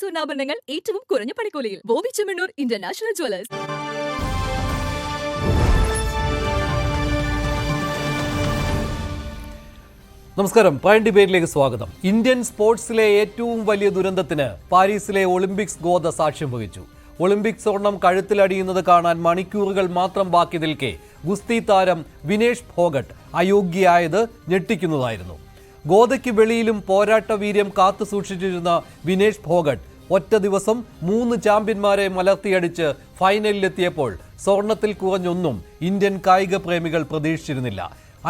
സ്വർണ്ണാഭരണങ്ങൾ ഏറ്റവും കുറഞ്ഞ പണിക്കൂലിയിൽ ബോബി ചെമ്മണ്ണൂർ ഇന്റർനാഷണൽ ജ്വല്ലേഴ്സ്. നമസ്കാരം. പ്രൈം ഡിബേറ്റിലേക്ക് സ്വാഗതം. ഇന്ത്യൻ സ്പോർട്സിലെ ഏറ്റവും വലിയ ദുരന്തത്തിന് പാരീസിലെ ഒളിമ്പിക്സ് ഗോദ സാക്ഷ്യം വഹിച്ചു. ഒളിമ്പിക് സ്വർണം കഴുത്തിലടിയുന്നത് കാണാൻ മണിക്കൂറുകൾ മാത്രം ബാക്കി നിൽക്കെ ഗുസ്തി താരം വിനേഷ് ഫോഗട്ട് അയോഗ്യയായത് ഞെട്ടിക്കുന്നതായിരുന്നു. ഗോദയ്ക്ക് വെളിയിലും പോരാട്ട വീര്യം കാത്തു സൂക്ഷിച്ചിരുന്ന വിനേഷ് ഫോഗട്ട് ഒറ്റ ദിവസം 3 ചാമ്പ്യന്മാരെ മലർത്തിയടിച്ച് ഫൈനലിലെത്തിയപ്പോൾ സ്വർണത്തിൽ കുറഞ്ഞൊന്നും ഇന്ത്യൻ കായിക പ്രേമികൾ പ്രതീക്ഷിച്ചിരുന്നില്ല.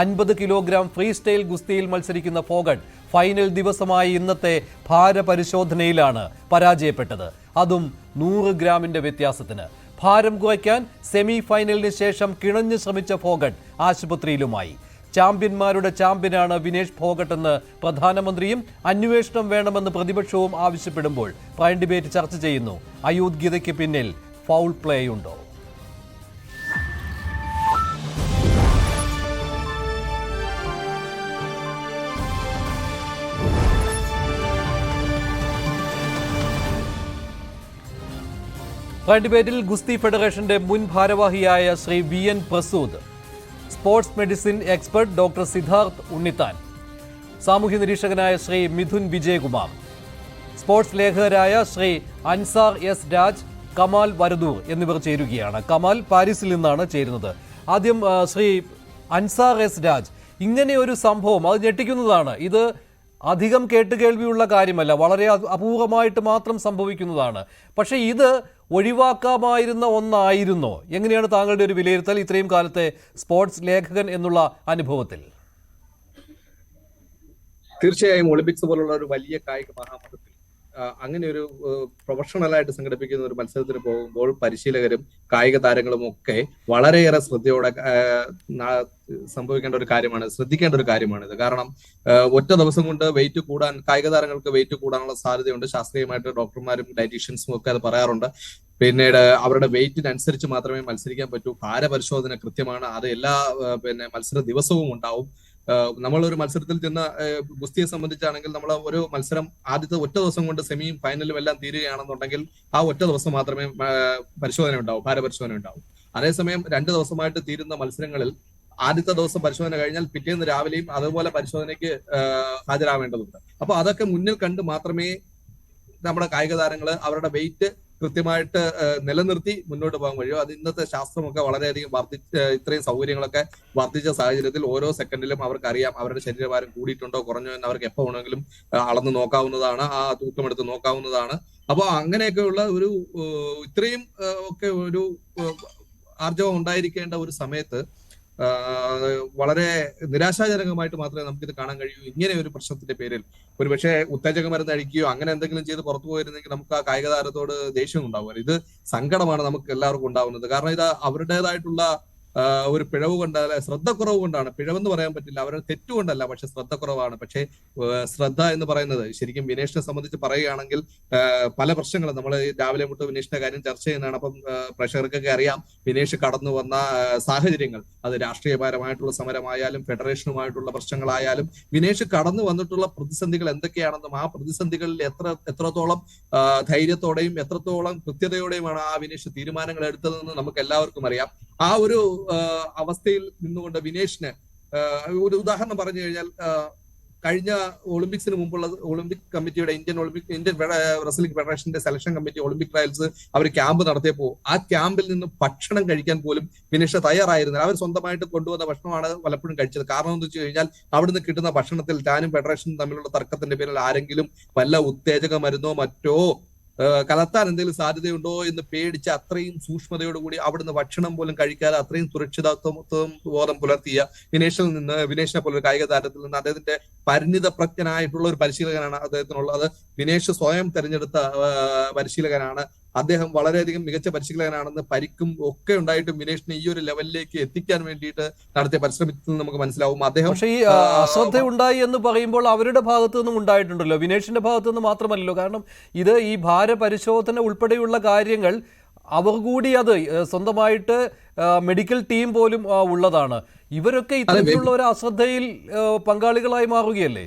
50 കിലോഗ്രാം ഫ്രീ സ്റ്റൈൽ ഗുസ്തിയിൽ മത്സരിക്കുന്ന ഫോഗട്ട് ഫൈനൽ ദിവസമായ ഇന്നത്തെ ഭാരപരിശോധനയിലാണ് പരാജയപ്പെട്ടത്. അതും 100 ഗ്രാമിന്റെ വ്യത്യാസത്തിന്. ഭാരം കുറയ്ക്കാൻ സെമി ഫൈനലിന് ശേഷം കിണഞ്ഞു ശ്രമിച്ച ഫോഗട്ട് ആശുപത്രിയിലുമായി. ചാമ്പ്യന്മാരുടെ ചാമ്പ്യനാണ് വിനേഷ് ഫോഗട്ട് എന്ന് പ്രധാനമന്ത്രിയും അന്വേഷണം വേണമെന്ന് പ്രതിപക്ഷവും ആവശ്യപ്പെടുമ്പോൾ പ്രൈം ഡിബേറ്റ് ചർച്ച ചെയ്യുന്നു. അയോഗ്യതയ്ക്ക് പിന്നിൽ ഫൗൾ പ്ലേ ഉണ്ടോ? പ്രൈം ഡിബേറ്റിൽ ഗുസ്തി ഫെഡറേഷന്റെ മുൻ ഭാരവാഹിയായ Shri V N Prasood, sports medicine expert doctor Siddharth Unnithan, സാമൂഹ്യ നിരീക്ഷകനായ ശ്രീ മിഥുൻ വിജയകുമാർ, സ്പോർട്സ് ലേഖകരായ ശ്രീ അൻസാർ എസ് രാജ്, കമാൽ വരദൂർ എന്നിവർ ചേരുകയാണ്. കമാൽ പാരീസിൽ നിന്നാണ് ചേരുന്നത്. ആദ്യം ശ്രീ അൻസാർ എസ് രാജ്, ഇങ്ങനെ ഒരു സംഭവം അത് ഞെട്ടിക്കുന്നതാണ്. ഇത് അധികം കേട്ടുകേൾവിയുള്ള കാര്യമല്ല, വളരെ അപൂർവമായിട്ട് മാത്രം സംഭവിക്കുന്നതാണ്. പക്ഷേ ഇത് ഒഴിവാക്കാമായിരുന്ന ഒന്നായിരുന്നോ? എങ്ങനെയാണ് താങ്കളുടെ ഒരു വിലയിരുത്തൽ ഇത്രയും കാലത്തെ സ്പോർട്സ് ലേഖകൻ എന്നുള്ള അനുഭവത്തിൽ? തീർച്ചയായും ഒളിമ്പിക്സ് പോലുള്ള ഒരു വലിയ കായിക മഹാമണ്ഡലത്തിൽ അങ്ങനെ ഒരു പ്രൊഫഷണലായിട്ട് സംഘടിപ്പിക്കുന്ന ഒരു മത്സരത്തിന് പോകുമ്പോൾ പരിശീലകരും കായിക താരങ്ങളും ഒക്കെ വളരെയേറെ ശ്രദ്ധയോടെ സംഭവിക്കേണ്ട ഒരു കാര്യമാണ്, ശ്രദ്ധിക്കേണ്ട ഒരു കാര്യമാണിത്. കാരണം ഒറ്റ ദിവസം കൊണ്ട് വെയിറ്റ് കൂടാൻ, കായിക താരങ്ങൾക്ക് വെയിറ്റ് കൂടാനുള്ള സാധ്യതയുണ്ട്. ശാസ്ത്രീയമായിട്ട് ഡോക്ടർമാരും ഡയറ്റീഷ്യൻസും ഒക്കെ അത് പറയാറുണ്ട്. പിന്നീട് അവരുടെ വെയിറ്റിനനുസരിച്ച് മാത്രമേ മത്സരിക്കാൻ പറ്റൂ. ഭാരപരിശോധന കൃത്യമാണ്, അത് എല്ലാ മത്സര ദിവസവും ഉണ്ടാവും. നമ്മളൊരു മത്സരത്തിൽ ചെന്ന ഗുസ്തിയെ സംബന്ധിച്ചാണെങ്കിൽ നമ്മൾ ഒരു മത്സരം ആദ്യത്തെ ഒറ്റ ദിവസം കൊണ്ട് സെമിയും ഫൈനലും എല്ലാം തീരുകയാണെന്നുണ്ടെങ്കിൽ ആ ഒറ്റ ദിവസം മാത്രമേ പരിശോധന ഉണ്ടാവും, ഭാരപരിശോധന ഉണ്ടാവും. അതേസമയം 2 ദിവസമായിട്ട് തീരുന്ന മത്സരങ്ങളിൽ ആദ്യത്തെ ദിവസം പരിശോധന കഴിഞ്ഞാൽ പിറ്റേന്ന് രാവിലെയും അതുപോലെ പരിശോധനയ്ക്ക് ഹാജരാവേണ്ടതുണ്ട്. അപ്പൊ അതൊക്കെ മുന്നിൽ കണ്ട് മാത്രമേ നമ്മുടെ കായിക താരങ്ങൾ അവരുടെ വെയിറ്റ് കൃത്യമായിട്ട് നിലനിർത്തി മുന്നോട്ട് പോകാൻ കഴിയും. അത് ഇന്നത്തെ ശാസ്ത്രമൊക്കെ വളരെയധികം ഇത്രയും സൗകര്യങ്ങളൊക്കെ വർദ്ധിച്ച സാഹചര്യത്തിൽ ഓരോ സെക്കൻഡിലും അവർക്കറിയാം അവരുടെ ശരീരഭാരം കൂടിയിട്ടുണ്ടോ കുറഞ്ഞോ എന്ന് അവർക്ക് എപ്പോൾ വേണമെങ്കിലും അളന്ന് നോക്കാവുന്നതാണ്, ആ തൂക്കമെടുത്ത് നോക്കാവുന്നതാണ്. അപ്പോൾ അങ്ങനെയൊക്കെയുള്ള ഒരു ഇത്രയും ഒക്കെ ഒരു ആർജവം ഉണ്ടായിരിക്കേണ്ട ഒരു സമയത്ത് വളരെ നിരാശാജനകമായിട്ട് മാത്രമേ നമുക്കിത് കാണാൻ കഴിയൂ. ഇങ്ങനെ ഒരു പ്രശ്നത്തിന്റെ പേരിൽ ഒരുപക്ഷെ ഉത്തേജക മരുന്ന് അടിക്കുകയോ അങ്ങനെ എന്തെങ്കിലും ചെയ്ത് പുറത്തു പോയിരുന്നെങ്കിൽ നമുക്ക് ആ കായിക താരത്തോട് ദേഷ്യം ഉണ്ടാവുമല്ലോ. ഇത് സങ്കടമാണ് നമുക്ക് എല്ലാവർക്കും ഉണ്ടാവുന്നത്. കാരണം ഇത് അവരുടേതായിട്ടുള്ള ഒരു പിഴവ് കൊണ്ടല്ല, ശ്രദ്ധക്കുറവ് കൊണ്ടാണ്. പിഴവെന്ന് പറയാൻ പറ്റില്ല, അവരുടെ തെറ്റുകൊണ്ടല്ല, പക്ഷെ ശ്രദ്ധക്കുറവാണ്. പക്ഷേ ശ്രദ്ധ എന്ന് പറയുന്നത് ശരിക്കും വിനേഷിനെ സംബന്ധിച്ച് പറയുകയാണെങ്കിൽ പല പ്രശ്നങ്ങളും നമ്മൾ രാവിലെ മുട്ട് വിനേഷിന്റെ കാര്യം ചർച്ച ചെയ്യുന്നതാണ്. അപ്പം പ്രേക്ഷകർക്കൊക്കെ അറിയാം വിനേഷ് കടന്നു വന്ന സാഹചര്യങ്ങൾ. അത് രാഷ്ട്രീയപരമായിട്ടുള്ള സമരമായാലും ഫെഡറേഷനുമായിട്ടുള്ള പ്രശ്നങ്ങളായാലും വിനേഷ് കടന്നു വന്നിട്ടുള്ള പ്രതിസന്ധികൾ എന്തൊക്കെയാണെന്നും ആ പ്രതിസന്ധികളിൽ എത്രത്തോളം ധൈര്യത്തോടെയും എത്രത്തോളം കൃത്യതയോടെയുമാണ് ആ വിനേഷ് തീരുമാനങ്ങൾ എടുത്തതെന്ന് നമുക്ക് എല്ലാവർക്കും അറിയാം. ആ ഒരു അവസ്ഥയിൽ നിന്നുകൊണ്ട് വിനേഷിന് ഒരു ഉദാഹരണം പറഞ്ഞു കഴിഞ്ഞാൽ കഴിഞ്ഞ ഒളിമ്പിക്സിന് മുമ്പുള്ള ഒളിമ്പിക് കമ്മിറ്റിയുടെ ഇന്ത്യൻ റെസ്ലിംഗ് ഫെഡറേഷന്റെ സെലക്ഷൻ കമ്മിറ്റി ഒളിമ്പിക് ട്രയൽസ് അവർ ക്യാമ്പ് നടത്തിയപ്പോൾ ആ ക്യാമ്പിൽ നിന്ന് ഭക്ഷണം കഴിക്കാൻ പോലും വിനേഷ് തയ്യാറായിരുന്നില്ല. അവർ സ്വന്തമായിട്ട് കൊണ്ടുവന്ന ഭക്ഷണമാണ് പലപ്പോഴും കഴിച്ചത്. കാരണം എന്ന് വെച്ച് കഴിഞ്ഞാൽ അവിടുന്ന് കിട്ടുന്ന ഭക്ഷണത്തിൽ താനും ഫെഡറേഷനും തമ്മിലുള്ള തർക്കത്തിന്റെ പേരിൽ ആരെങ്കിലും വല്ല ഉത്തേജക മരുന്നോ മറ്റോ കലർത്താൻ എന്തെങ്കിലും സാധ്യതയുണ്ടോ എന്ന് പേടിച്ച് അത്രയും സൂക്ഷ്മതയോടുകൂടി അവിടുന്ന് ഭക്ഷണം പോലും കഴിക്കാതെ അത്രയും സുരക്ഷിതത്വം ബോധം പുലർത്തിയ വിനേഷിനെ പോലൊരു കായിക താരത്തിൽ നിന്ന് അദ്ദേഹത്തിന്റെ പരിണിതപ്രജ്ഞനായിട്ടുള്ള ഒരു പരിശീലകനാണ് അദ്ദേഹത്തിനുള്ളത്. വിനേഷ് സ്വയം തെരഞ്ഞെടുത്ത പരിശീലകനാണ്. അദ്ദേഹം വളരെയധികം മികച്ച പരിശീലകനാണെന്ന് പരിക്കും ഒക്കെ ഉണ്ടായിട്ടും വിനേഷിനെ ഈ ഒരു ലെവലിലേക്ക് എത്തിക്കാൻ വേണ്ടിയിട്ട് നടത്തിയ പരിശ്രമത്തിൽ നമുക്ക് മനസ്സിലാവും. അദ്ദേഹം പക്ഷേ ഈ അശ്രദ്ധ ഉണ്ടായി എന്ന് പറയുമ്പോൾ അവരുടെ ഭാഗത്തു നിന്നും ഉണ്ടായിട്ടുണ്ടല്ലോ, വിനേഷിന്റെ ഭാഗത്തു നിന്ന് മാത്രമല്ലല്ലോ. കാരണം ഇത് ഈ ഭാരപരിശോധന ഉൾപ്പെടെയുള്ള കാര്യങ്ങൾ അവർ കൂടി അത് സ്വന്തമായിട്ട് മെഡിക്കൽ ടീം പോലും ഉള്ളതാണ്. ഇവരൊക്കെ ഇത്തരത്തിലുള്ള ഒരു അശ്രദ്ധയിൽ പങ്കാളികളായി മാറുകയല്ലേ?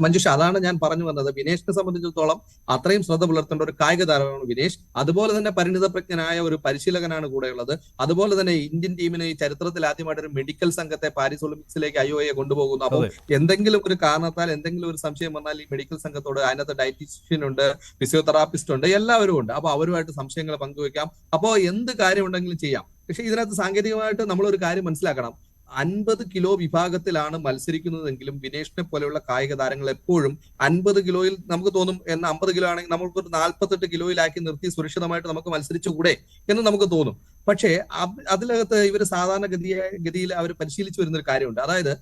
മഞ്ജുഷ, അതാണ് ഞാൻ പറഞ്ഞു വന്നത്. വിനേഷിനെ സംബന്ധിച്ചിടത്തോളം അത്രയും ശ്രദ്ധ പുലർത്തേണ്ട ഒരു കായിക താരമാണ് വിനേഷ്. അതുപോലെ തന്നെ പരിണിതപ്രജ്ഞനായ ഒരു പരിശീലകനാണ് കൂടെയുള്ളത്. അതുപോലെ തന്നെ ഇന്ത്യൻ ടീമിന് ഈ ചരിത്രത്തിൽ ആദ്യമായിട്ട് ഒരു മെഡിക്കൽ സംഘത്തെ പാരീസ് ഒളിമ്പിക്സിലേക്ക് IOA കൊണ്ടുപോകുന്നു. അപ്പോൾ എന്തെങ്കിലും ഒരു കാരണത്താൽ എന്തെങ്കിലും ഒരു സംശയം വന്നാൽ ഈ മെഡിക്കൽ സംഘത്തോട്, അതിനകത്ത് ഡയറ്റീഷ്യൻ ഉണ്ട്, ഫിസിയോതെറാപ്പിസ്റ്റ് ഉണ്ട്, എല്ലാവരും ഉണ്ട്. അപ്പൊ അവരുമായിട്ട് സംശയങ്ങൾ പങ്കുവെക്കാം. അപ്പോൾ എന്ത് കാര്യം ഉണ്ടെങ്കിലും ചെയ്യാം. പക്ഷെ ഇതിനകത്ത് സാങ്കേതികമായിട്ട് നമ്മളൊരു കാര്യം മനസ്സിലാക്കണം. 50 കിലോ വിഭാഗത്തിലാണ് മത്സരിക്കുന്നതെങ്കിലും വിനേഷിനെ പോലെയുള്ള കായിക താരങ്ങൾ എപ്പോഴും 50 കിലോയിൽ നമുക്ക് തോന്നും എന്ന് 50 കിലോ ആണെങ്കിൽ നമുക്ക് 48 കിലോയിലാക്കി നിർത്തി സുരക്ഷിതമായിട്ട് നമുക്ക് മത്സരിച്ചുകൂടെ എന്ന് നമുക്ക് തോന്നും. പക്ഷേ അതിനകത്ത് ഇവർ സാധാരണ ഗതിയിൽ അവർ പരിശീലിച്ചു വരുന്ന ഒരു കാര്യമുണ്ട്. അതായത്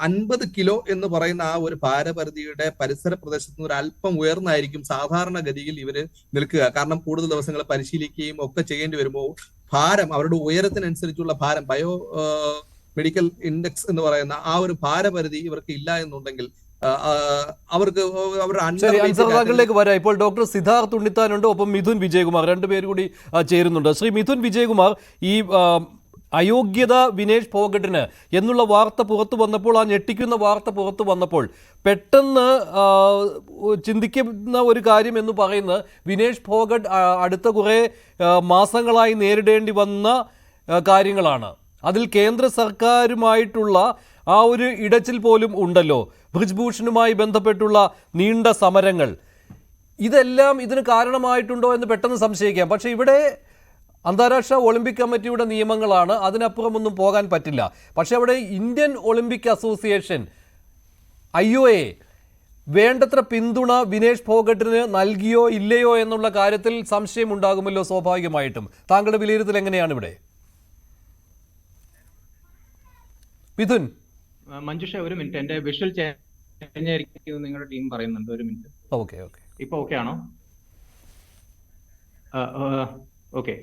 50 കിലോ എന്ന് പറയുന്ന ആ ഒരു ഭാരപരിധിയുടെ പരിസര പ്രദേശത്ത് നിന്ന് ഒരു അല്പം ഉയർന്നായിരിക്കും സാധാരണ ഗതിയിൽ ഇവര് നിൽക്കുക. കാരണം കൂടുതൽ ദിവസങ്ങൾ പരിശീലിക്കുകയും ഒക്കെ ചെയ്യേണ്ടി വരുമ്പോൾ ഭാരം, അവരുടെ ഉയരത്തിനനുസരിച്ചുള്ള ഭാരം, മെഡിക്കൽ ഇൻഡെക്സ് എന്ന് പറയുന്ന ആ ഒരു ഭാരപരിധി ഇവർക്ക് ഇല്ല എന്നുണ്ടെങ്കിൽ അവർക്ക് താങ്കളിലേക്ക് വരാം. ഇപ്പോൾ ഡോക്ടർ സിദ്ധാർത്ഥ് ഉണ്ണിത്താനുണ്ട്, ഒപ്പം മിഥുൻ വിജയകുമാർ, രണ്ടുപേർ കൂടി ചേരുന്നുണ്ട്. ശ്രീ മിഥുൻ വിജയകുമാർ, ഈ അയോഗ്യത വിനേഷ് ഫോഗട്ടിന് എന്നുള്ള വാർത്ത പുറത്തു വന്നപ്പോൾ, ആ ഞെട്ടിക്കുന്ന വാർത്ത പുറത്തു വന്നപ്പോൾ പെട്ടെന്ന് ചിന്തിക്കുന്ന ഒരു കാര്യം എന്ന് പറയുന്നത് വിനേഷ് ഫോഗട്ട് അടുത്ത കുറേ മാസങ്ങളായി നേരിടേണ്ടി വന്ന കാര്യങ്ങളാണ്. അതിൽ കേന്ദ്ര സർക്കാരുമായിട്ടുള്ള ആ ഒരു ഇടച്ചിൽ പോലും ഉണ്ടല്ലോ, ബ്രിജ്ഭൂഷണുമായി ബന്ധപ്പെട്ടുള്ള നീണ്ട സമരങ്ങൾ, ഇതെല്ലാം ഇതിന് കാരണമായിട്ടുണ്ടോ എന്ന് പെട്ടെന്ന് സംശയിക്കാം. പക്ഷേ ഇവിടെ അന്താരാഷ്ട്ര ഒളിമ്പിക് കമ്മിറ്റിയുടെ നിയമങ്ങളാണ്, അതിനപ്പുറമൊന്നും പോകാൻ പറ്റില്ല. പക്ഷേ അവിടെ ഇന്ത്യൻ ഒളിമ്പിക് അസോസിയേഷൻ IOA വേണ്ടത്ര പിന്തുണ വിനേഷ് ഫോഗട്ടിന് നൽകിയോ ഇല്ലയോ എന്നുള്ള കാര്യത്തിൽ സംശയം ഉണ്ടാകുമല്ലോ സ്വാഭാവികമായിട്ടും. താങ്കളുടെ വിലയിരുത്തൽ എങ്ങനെയാണ് ഇവിടെ? മിഥുൻ. മഞ്ജുഷ, ഒരു മിനിറ്റ്, എന്റെ വിഷ്വൽ ചേഞ്ച് ആയിരിക്കും നിങ്ങളുടെ ടീം പറയുന്നുണ്ട്. ഒരു മിനിറ്റ്. ഓക്കെ. ഇപ്പൊ ഓക്കെ ആണോ? ഓക്കെ.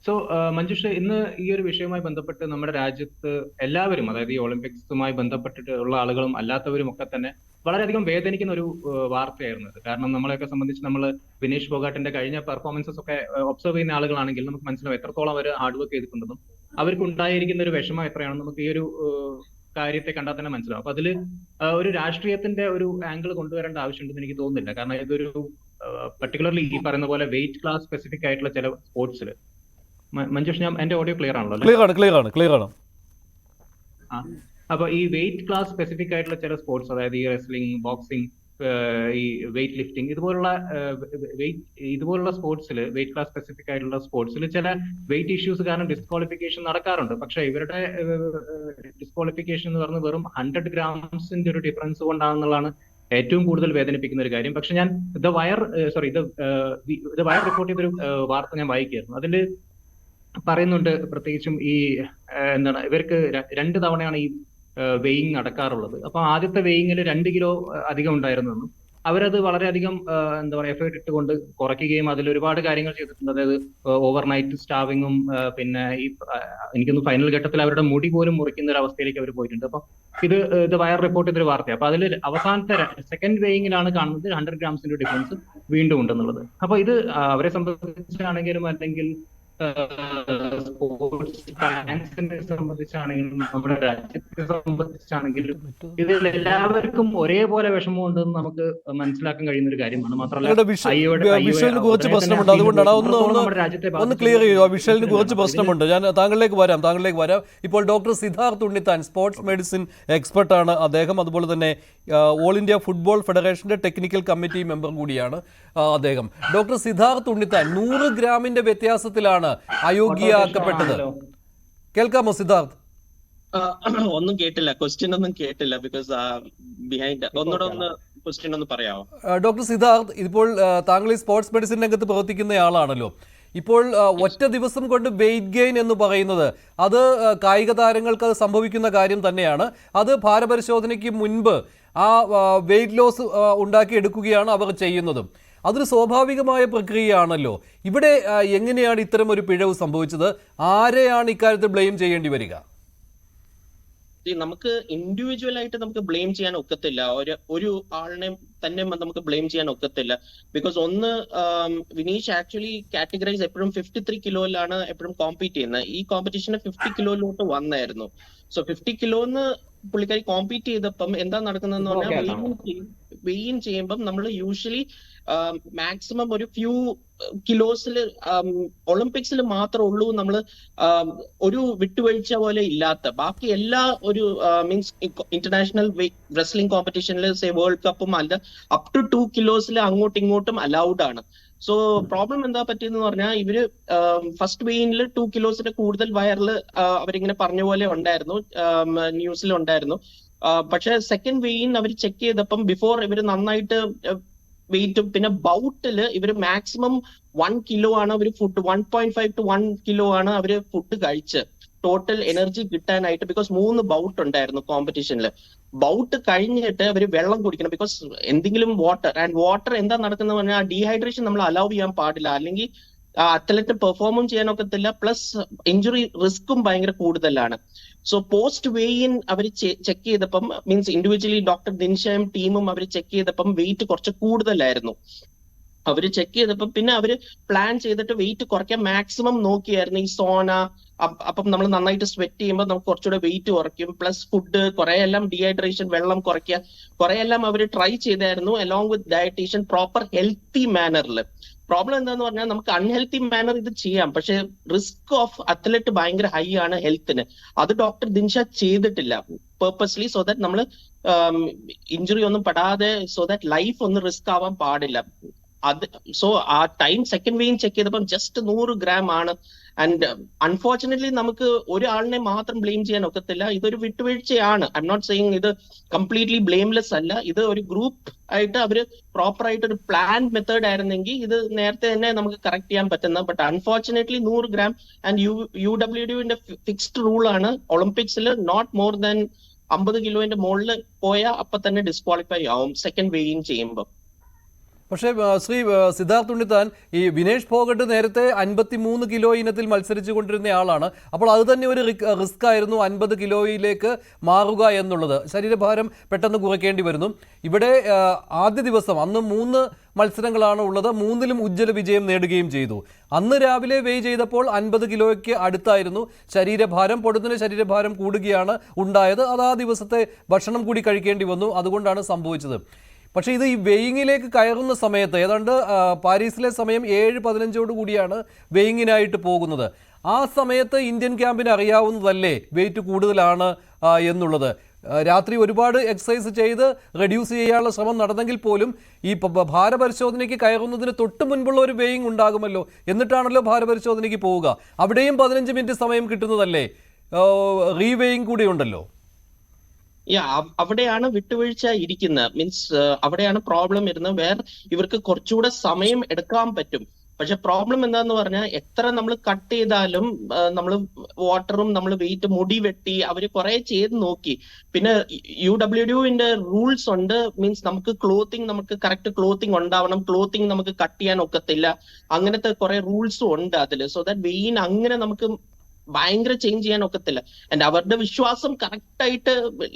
സോ മഞ്ജുഷ, ഇന്ന് ഈ ഒരു വിഷയവുമായി ബന്ധപ്പെട്ട് നമ്മുടെ രാജ്യത്ത് എല്ലാവരും, അതായത് ഈ ഒളിമ്പിക്സുമായി ബന്ധപ്പെട്ടിട്ടുള്ള ആളുകളും അല്ലാത്തവരും ഒക്കെ തന്നെ വളരെയധികം വേദനിക്കുന്ന ഒരു വാർത്തയായിരുന്നു ഇത്. കാരണം നമ്മളെയൊക്കെ സംബന്ധിച്ച് നമ്മൾ വിനേഷ് ഫോഗാട്ടിന്റെ കഴിഞ്ഞ പെർഫോമൻസസ് ഒക്കെ ഒബ്സർവ് ചെയ്യുന്ന ആളുകളാണെങ്കിൽ നമുക്ക് മനസ്സിലാവും എത്രത്തോളം അവർ ഹാർഡ് വർക്ക് ചെയ്തിട്ടുണ്ടെന്നും അവർക്ക് ഉണ്ടായിരിക്കുന്ന ഒരു വിഷമം എത്രയാണെന്ന് നമുക്ക് ഈ ഒരു കാര്യത്തെ കണ്ടാൽ തന്നെ മനസ്സിലാവും. അപ്പൊ അതില് ഒരു രാഷ്ട്രീയത്തിന്റെ ഒരു ആംഗിൾ കൊണ്ടുവരേണ്ട ആവശ്യമുണ്ടെന്ന് എനിക്ക് തോന്നുന്നില്ല. കാരണം ഇതൊരു പർട്ടിക്കുലർലി ഈ പറയുന്ന പോലെ വെയിറ്റ് ക്ലാസ് സ്പെസിഫിക് ആയിട്ടുള്ള ചില സ്പോർട്സിൽ, മഞ്ജുഷ്, ഞാൻ എന്റെ ഓഡിയോ ക്ലിയർ ആണല്ലോ? ക്ലിയർ ആണ്. അപ്പൊ ഈ വെയിറ്റ് ക്ലാസ് സ്പെസിഫിക് ആയിട്ടുള്ള ചില സ്പോർട്സ്, അതായത് ഈ റെസ്ലിംഗ്, ബോക്സിംഗ്, ഈ വെയിറ്റ് ലിഫ്റ്റിംഗ്, ഇതുപോലുള്ള സ്പോർട്സിൽ, വെയിറ്റ് ക്ലാസ് സ്പെസിഫിക് ആയിട്ടുള്ള സ്പോർട്സിൽ ചില വെയിറ്റ് ഇഷ്യൂസ് കാരണം ഡിസ്ക്വാളിഫിക്കേഷൻ നടക്കാറുണ്ട്. പക്ഷെ ഇവരുടെ ഡിസ്ക്വാളിഫിക്കേഷൻ എന്ന് പറഞ്ഞത് വെറും 100 ഗ്രാംസിന്റെ ഒരു ഡിഫറൻസ് കൊണ്ടാണെന്നുള്ളതാണ് ഏറ്റവും കൂടുതൽ വേദനിപ്പിക്കുന്ന ഒരു കാര്യം. പക്ഷെ ഞാൻ ദ വയർ റിപ്പോർട്ട് ചെയ്തൊരു വാർത്ത ഞാൻ വായിക്കുകയായിരുന്നു. അതിൽ പറയുന്നുണ്ട്, പ്രത്യേകിച്ചും ഈ ഇവർക്ക് 2 തവണയാണ് ഈ വെയിങ് നടക്കാറുള്ളത്. അപ്പൊ ആദ്യത്തെ വെയിങ്ങിൽ 2 കിലോ അധികം ഉണ്ടായിരുന്നെന്നും അവരത് വളരെയധികം എഫേർട്ട് ഇട്ടുകൊണ്ട് കുറയ്ക്കുകയും അതിൽ ഒരുപാട് കാര്യങ്ങൾ ചെയ്തിട്ടുണ്ട്. അതായത് ഓവർനൈറ്റ് സ്റ്റാവിങ്ങും, പിന്നെ ഈ എനിക്കൊന്ന് ഫൈനൽ ഘട്ടത്തിൽ അവരുടെ മുടി പോലും മുറിക്കുന്ന ഒരു അവസ്ഥയിലേക്ക് അവർ പോയിട്ടുണ്ട്. അപ്പൊ ഇത് വയർ റിപ്പോർട്ട് ചെയ്തൊരു വാർത്തയാണ്. അപ്പൊ അതിൽ അവസാനത്തെ സെക്കൻഡ് വെയിങ്ങിലാണ് കാണുന്നത് 100 ഗ്രാംസിന്റെ ഡിഫറൻസ് വീണ്ടും ഉണ്ടെന്നുള്ളത്. അപ്പൊ ഇത് അവരെ സംബന്ധിച്ചാണെങ്കിലും അല്ലെങ്കിൽ സ്പോർട്സ് ഫൈനാൻസിനെ സംബന്ധിച്ചാണെങ്കിലും നമ്മുടെ രാജ്യത്തെ സംബന്ധിച്ചാണെങ്കിലും ഇതിൽ എല്ലാവർക്കും ഒരേപോലെ വിഷമമുണ്ടെന്ന് നമുക്ക് മനസ്സിലാക്കാൻ കഴിയുന്ന ഒരു കാര്യമാണ്. മാത്രമല്ല വിഷ്വലിന് കുറച്ച് പ്രശ്നമുണ്ട്, അതുകൊണ്ടാണ് ഒന്ന് ക്ലിയർ ചെയ്യുക. വിഷ്വലിന് കുറച്ച് പ്രശ്നമുണ്ട്. ഞാൻ താങ്കളിലേക്ക് വരാം. ഇപ്പോൾ doctor Siddharth Unnithan, sports medicine എക്സ്പെർട്ടാണ് അദ്ദേഹം. അതുപോലെ തന്നെ ഓൾ ഇന്ത്യ ഫുട്ബോൾ ഫെഡറേഷന്റെ ടെക്നിക്കൽ കമ്മിറ്റി മെമ്പർ കൂടിയാണ് അദ്ദേഹം. ഡോക്ടർ സിദ്ധാർത്ഥ് ഉണ്ണിത്താൻ, 100 ഗ്രാമിന്റെ വ്യത്യാസത്തിലാണ് അയോഗ്യയാക്കപ്പെട്ടത്. കേൾക്കാമോ സിദ്ധാർത്ഥ്? ഒന്നും കേട്ടില്ല, ക്വസ്റ്റ്യൻ ഒന്നും കേട്ടില്ല. ബിക്കോസ് ബിഹൈൻഡ് ഒന്ന് ക്വസ്റ്റ്യൻ ഒന്ന് പറയാമോ? ഡോക്ടർ സിദ്ധാർത്ഥ്, ഇപ്പോൾ താങ്കൾ ഈ സ്പോർട്സ് മെഡിസിൻ രംഗത്ത് പ്രവർത്തിക്കുന്നയാളാണല്ലോ. ഇപ്പോൾ ഒറ്റ ദിവസം കൊണ്ട് വെയിറ്റ് ഗെയിൻ എന്ന് പറയുന്നത് അത് കായിക താരങ്ങൾക്ക് അത് സംഭവിക്കുന്ന കാര്യം തന്നെയാണ്. അത് ഭാരപരിശോധനയ്ക്ക് മുൻപ് ആ വെയിറ്റ് ലോസ് ഉണ്ടാക്കിയെടുക്കുകയാണ് അവർ ചെയ്യുന്നതും. അതൊരു സ്വാഭാവികമായ പ്രക്രിയയാണല്ലോ. ഇവിടെ എങ്ങനെയാണ് ഇത്തരം ഒരു പിഴവ് സംഭവിച്ചത്? ആരെയാണ് ഇക്കാര്യത്തിൽ ബ്ലെയിം ചെയ്യേണ്ടി വരിക? നമുക്ക് ഇൻഡിവിജ്വൽ ആയിട്ട് നമുക്ക് ബ്ലെയിം ചെയ്യാൻ ഒക്കത്തില്ല, ഒരു ആളിനെ തന്നെ നമുക്ക് ബ്ലെയിം ചെയ്യാൻ ഒക്കത്തില്ല. ബിക്കോസ് ഒന്ന്, വിനീഷ് ആക്ച്വലി കാറ്റഗറൈസ് എപ്പോഴും 53 കിലോയിലാണ് എപ്പോഴും കോമ്പീറ്റ് ചെയ്യുന്നത്. ഈ കോമ്പറ്റീഷന് 50 കിലോയിലോട്ട് വന്നായിരുന്നു. സോ 50 കിലോന്ന് പുള്ളിക്കാരി കോമ്പീറ്റ് ചെയ്തപ്പം എന്താ നടക്കുന്നതെന്ന് പറഞ്ഞാൽ വെയിൻ ചെയ്യുമ്പം നമ്മൾ യൂഷ്വലി മാക്സിമം ഒരു ഫ്യൂ കിലോസിൽ ഒളിമ്പിക്സിൽ മാത്രമേ ഉള്ളൂ നമ്മൾ ഒരു വിട്ടുവീഴ്ച പോലെ ഇല്ലാത്ത ബാക്കി എല്ലാ ഒരു മീൻസ് ഇന്റർനാഷണൽ റെസ്ലിംഗ് കോമ്പറ്റീഷനിൽ വേൾഡ് കപ്പും അല്ല അപ് ടു 2 കിലോസിൽ അങ്ങോട്ടും ഇങ്ങോട്ടും അലൗഡ് ആണ്. സോ പ്രോബ്ലം എന്താ പറ്റിയെന്ന് പറഞ്ഞാൽ ഇവര് ഫസ്റ്റ് വെയിനിൽ 2 കിലോസിന്റെ കൂടുതൽ വയറിൽ അവരിങ്ങനെ പറഞ്ഞ പോലെ ഉണ്ടായിരുന്നു, ന്യൂസിൽ ഉണ്ടായിരുന്നു. പക്ഷെ സെക്കൻഡ് വെയിൻ അവർ ചെക്ക് ചെയ്തപ്പം ബിഫോർ ഇവര് നന്നായിട്ട് വെയിറ്റും പിന്നെ ബൗട്ടില് ഇവര് മാക്സിമം 1 കിലോ ആണ് അവര് ഫുഡ് 1.5 to 1 കിലോ ആണ് അവര് ഫുഡ് കഴിച്ച് ടോട്ടൽ എനർജി കിട്ടാനായിട്ട്. ബിക്കോസ് 3 ബൗട്ട് ഉണ്ടായിരുന്നു കോമ്പറ്റീഷനിൽ. ബൗട്ട് കഴിഞ്ഞിട്ട് അവര് വെള്ളം കുടിക്കണം, ബിക്കോസ് എന്തെങ്കിലും വാട്ടർ ആൻഡ് വാട്ടർ എന്താ നടക്കുന്നത് പറഞ്ഞാൽ ഡീഹൈഡ്രേഷൻ നമ്മൾ അലൗ ചെയ്യാൻ പാടില്ല, അല്ലെങ്കിൽ അത്ലറ്റ് പെർഫോമും ചെയ്യാനൊക്കത്തില്ല, പ്ലസ് ഇഞ്ചുറി റിസ്ക്കും ഭയങ്കര കൂടുതലാണ്. സോ പോസ്റ്റ് വെയിൻ അവർ ചെക്ക് ചെയ്തപ്പം മീൻസ് ഇൻഡിവിജ്വലി ഡോക്ടർ ദിൻഷയും ടീമും അവർ ചെക്ക് ചെയ്തപ്പം വെയിറ്റ് കുറച്ച് കൂടുതലായിരുന്നു. അവര് ചെക്ക് ചെയ്തപ്പോ പിന്നെ അവര് പ്ലാൻ ചെയ്തിട്ട് വെയിറ്റ് കുറയ്ക്കാൻ മാക്സിമം നോക്കിയായിരുന്നു. ഈ സോന അപ്പം നമ്മൾ നന്നായിട്ട് സ്വെറ്റ് ചെയ്യുമ്പോൾ നമുക്ക് കുറച്ചുകൂടെ വെയിറ്റ് കുറയ്ക്കും, പ്ലസ് ഫുഡ് കുറെയെല്ലാം ഡീഹൈഡ്രേഷൻ വെള്ളം കുറയ്ക്കുക കുറെയെല്ലാം അവർ ട്രൈ ചെയ്തായിരുന്നു along with dietitian proper healthy മാനറിൽ. പ്രോബ്ലം എന്താന്ന് പറഞ്ഞാൽ നമുക്ക് അൺഹെൽത്തി മാനർ ഇത് ചെയ്യാം, പക്ഷെ റിസ്ക് ഓഫ് അത്ലറ്റ് ഭയങ്കര ഹൈ ആണ് ഹെൽത്തിന്. അത് ഡോക്ടർ ദിൻഷ ചെയ്തിട്ടില്ല പേർപ്പസ്ലി, സോ ദാറ്റ് നമ്മൾ ഇഞ്ചുറി ഒന്നും പെടാതെ, സോ ദാറ്റ് ലൈഫ് ഒന്നും റിസ്ക് ആവാൻ പാടില്ല. അത് സോ ആ ടൈം സെക്കൻഡ് വെയിൻ ചെക്ക് ചെയ്തപ്പം ജസ്റ്റ് 100 gram ആണ്. ആൻഡ് അൺഫോർച്ചുനേറ്റ്ലി നമുക്ക് ഒരാളിനെ മാത്രം ബ്ലെയിം ചെയ്യാൻ ഒക്കത്തില്ല, ഇതൊരു വിട്ടുവീഴ്ചയാണ്. ഐ എം നോട്ട് സെയിങ് ഇത് കംപ്ലീറ്റ്ലി ബ്ലെയിംലെസ് അല്ല, ഇത് ഒരു ഗ്രൂപ്പ് ആയിട്ട് അവര് പ്രോപ്പർ ആയിട്ട് ഒരു പ്ലാൻ മെത്തേഡ് ആയിരുന്നെങ്കിൽ ഇത് നേരത്തെ തന്നെ നമുക്ക് കറക്റ്റ് ചെയ്യാൻ പറ്റുന്ന. ബട്ട് അൺഫോർച്ചുനേറ്റ്ലി 100 gram ആൻഡ് UWDന്റെ ഫിക്സ്ഡ് റൂൾ ആണ് ഒളിമ്പിക്സിൽ നോട്ട് മോർ ദാൻ 50 കിലോന്റെ മുകളിൽ പോയാൽ അപ്പൊ തന്നെ ഡിസ്ക്വാളിഫൈ ആവും സെക്കൻഡ് വെയിൻ ചെയ്യുമ്പോൾ. പക്ഷേ ശ്രീ സിദ്ധാർത്ഥ് ഉണ്ണിത്താൻ, ഈ വിനേഷ് ഫോഗട്ട് നേരത്തെ 53 കിലോ ഇനത്തിൽ മത്സരിച്ചു കൊണ്ടിരുന്ന ആളാണ്. അപ്പോൾ അത് തന്നെ ഒരു റിസ്ക് ആയിരുന്നു 50 കിലോയിലേക്ക് മാറുക എന്നുള്ളത്. ശരീരഭാരം പെട്ടെന്ന് കുറയ്ക്കേണ്ടി വരുന്നു. ഇവിടെ ആദ്യ ദിവസം അന്ന് 3 മത്സരങ്ങളാണ് ഉള്ളത്, 3ലും ഉജ്ജ്വല വിജയം നേടുകയും ചെയ്തു. അന്ന് രാവിലെ വെയ് ചെയ്തപ്പോൾ 50 കിലോയ്ക്ക് അടുത്തായിരുന്നു ശരീരഭാരം. പൊടുന്നതിന് ശരീരഭാരം കൂടുകയാണ് ഉണ്ടായത്. അത് ആ ദിവസത്തെ ഭക്ഷണം കൂടി കഴിക്കേണ്ടി വന്നു, അതുകൊണ്ടാണ് സംഭവിച്ചത്. പക്ഷേ ഇത് ഈ വെയിങ്ങിലേക്ക് കയറുന്ന സമയത്ത് ഏതാണ്ട് പാരീസിലെ സമയം 7:15 കൂടിയാണ് വെയിങ്ങിനായിട്ട് പോകുന്നത്. ആ സമയത്ത് ഇന്ത്യൻ ക്യാമ്പിന് അറിയാവുന്നതല്ലേ വെയിറ്റ് കൂടുതലാണ് എന്നുള്ളത്. രാത്രി ഒരുപാട് എക്സസൈസ് ചെയ്ത് റെഡ്യൂസ് ചെയ്യാനുള്ള ശ്രമം നടന്നെങ്കിൽ പോലും ഈ ഭാരപരിശോധനയ്ക്ക് കയറുന്നതിന് തൊട്ട് മുൻപുള്ള ഒരു വെയിങ് ഉണ്ടാകുമല്ലോ, എന്നിട്ടാണല്ലോ ഭാരപരിശോധനയ്ക്ക് പോവുക. അവിടെയും 15 മിനിറ്റ് സമയം കിട്ടുന്നതല്ലേ, റീവെയിങ് കൂടി ഉണ്ടല്ലോ. അവിടെയാണ് വിട്ടുവീഴ്ച ഇരിക്കുന്നത്. മീൻസ് അവിടെയാണ് പ്രോബ്ലം വരുന്നത്. വേറെ ഇവർക്ക് കുറച്ചുകൂടെ സമയം എടുക്കാൻ പറ്റും. പക്ഷെ പ്രോബ്ലം എന്താന്ന് പറഞ്ഞാൽ എത്ര നമ്മൾ കട്ട് ചെയ്താലും നമ്മൾ വാട്ടറും നമ്മൾ വെയിറ്റ് മുടി വെട്ടി അവര് കുറെ ചെയ്ത് നോക്കി. പിന്നെ UWDന്റെ റൂൾസ് ഉണ്ട്. മീൻസ് നമുക്ക് നമുക്ക് കറക്റ്റ് ക്ലോത്തിങ് ഉണ്ടാവണം, ക്ലോത്തിങ് നമുക്ക് കട്ട് ചെയ്യാൻ ഒക്കത്തില്ല, അങ്ങനത്തെ കുറെ റൂൾസും ഉണ്ട് അതിൽ. സോ ദാറ്റ് വെയിൻ അങ്ങനെ നമുക്ക് ഭയങ്കര ചേഞ്ച് ചെയ്യാൻ ഒക്കത്തില്ല. ആൻഡ് അവരുടെ വിശ്വാസം കറക്റ്റ് ആയിട്ട്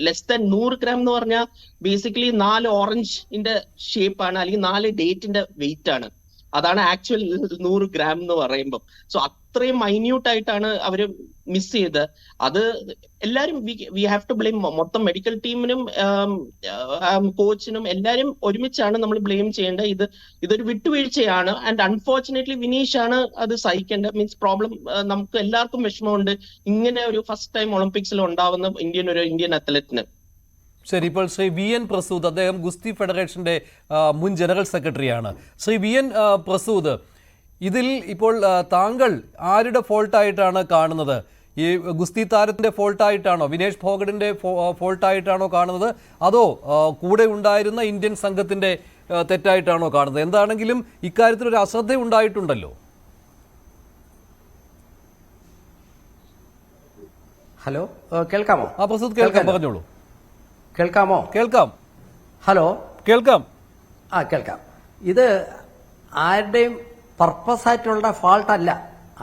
ലെസ് ദാൻ 100 gram എന്ന് പറഞ്ഞാൽ ബേസിക്കലി 4 ഓറഞ്ചിന്റെ ഷേപ്പ് ആണ്, അല്ലെങ്കിൽ 4 ഡേറ്റിന്റെ വെയിറ്റ് ആണ്. അതാണ് ആക്ച്വൽ 100 gram എന്ന് പറയുമ്പോൾ. സോ അത്രയും മൈന്യൂട്ട് ആയിട്ടാണ് അവര് മിസ് ചെയ്ത്. അത് എല്ലാരും വി ഹാവ് ടു ബ്ലെയിം. മൊത്തം മെഡിക്കൽ ടീമിനും കോച്ചിനും എല്ലാരും ഒരുമിച്ചാണ് നമ്മൾ ബ്ലെയിം ചെയ്യേണ്ടത്. ഇതൊരു വിട്ടുവീഴ്ചയാണ്. ആൻഡ് അൺഫോർച്ചുനേറ്റ്ലി വിനീഷ് ആണ് അത് സഹിക്കേണ്ടത്. മീൻസ് പ്രോബ്ലം നമുക്ക് എല്ലാവർക്കും വിഷമമുണ്ട് ഇങ്ങനെ ഒരു ഫസ്റ്റ് ടൈം ഒളിമ്പിക്സിൽ ഉണ്ടാവുന്ന ഇന്ത്യൻ അത്ലറ്റിന്. ശരി, ഇപ്പോൾ ശ്രീ VN പ്രസൂദ്, അദ്ദേഹം ഗുസ്തി ഫെഡറേഷന്റെ മുൻ ജനറൽ സെക്രട്ടറിയാണ്. ശ്രീ VN പ്രസൂദ്, ഇതിൽ ഇപ്പോൾ താങ്കൾ ആരുടെ ഫോൾട്ടായിട്ടാണ് കാണുന്നത്? ഈ ഗുസ്തി താരത്തിന്റെ ഫോൾട്ടായിട്ടാണോ, വിനേഷ് ഫോഗട്ടിന്റെ ഫോൾട്ടായിട്ടാണോ കാണുന്നത്, അതോ കൂടെ ഉണ്ടായിരുന്ന ഇന്ത്യൻ സംഘത്തിന്റെ തെറ്റായിട്ടാണോ കാണുന്നത്? എന്താണെങ്കിലും ഇക്കാര്യത്തിൽ ഒരു അശ്രദ്ധ ഉണ്ടായിട്ടുണ്ടല്ലോ. ഹലോ, കേൾക്കാമോ? പ്രസൂദ് കേൾക്കാം, പറഞ്ഞോളൂ. കേൾക്കാമോ? കേൾക്കാം. ഹലോ, കേൾക്കാം. കേൾക്കാം. ഇത് ആരുടെയും പർപ്പസ് ആയിട്ടുള്ള ഫാൾട്ട് അല്ല.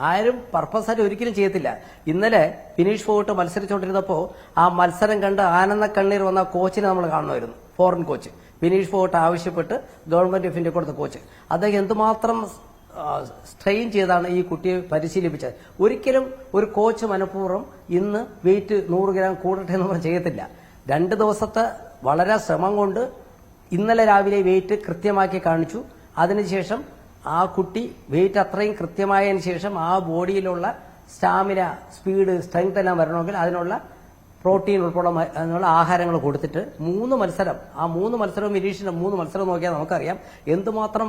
ആരും പർപ്പസ് ആയിട്ട് ഒരിക്കലും ചെയ്യത്തില്ല. ഇന്നലെ വിനീഷ് ഫോഗട്ട് മത്സരിച്ചുകൊണ്ടിരുന്നപ്പോൾ ആ മത്സരം കണ്ട് ആനന്ദ കണ്ണീർ വന്ന കോച്ചിനെ നമ്മൾ കാണുമായിരുന്നു, ഫോറിൻ കോച്ച്. വിനീഷ് ഫോഗട്ട് ആവശ്യപ്പെട്ട് ഗവൺമെന്റ് ഓഫ് ഇന്ത്യ കൊടുത്ത കോച്ച്. അദ്ദേഹം എന്തുമാത്രം സ്ട്രെയിൻ ചെയ്താണ് ഈ കുട്ടിയെ പരിശീലിപ്പിച്ചത്. ഒരിക്കലും ഒരു കോച്ച് മനഃപൂർവ്വം ഇന്ന് വെയിറ്റ് 100 gram കൂടട്ടെ എന്ന് പറഞ്ഞ് ചെയ്യത്തില്ല. 2 ദിവസത്തെ വളരെ ശ്രമം കൊണ്ട് ഇന്നലെ രാവിലെ വെയിറ്റ് കൃത്യമാക്കി കാണിച്ചു. അതിനുശേഷം ആ കുട്ടി വെയിറ്റ് അത്രയും കൃത്യമായതിനു ശേഷം ആ ബോഡിയിലുള്ള സ്റ്റാമിന, സ്പീഡ്, സ്ട്രെങ്ത് എല്ലാം വരണമെങ്കിൽ അതിനുള്ള പ്രോട്ടീൻ ഉൾപ്പെടെ അതിനുള്ള ആഹാരങ്ങൾ കൊടുത്തിട്ട് 3 മത്സരം, ആ 3 മത്സരവും വിനീഷിന്റെ 3 മത്സരം നോക്കിയാൽ നമുക്കറിയാം എന്തുമാത്രം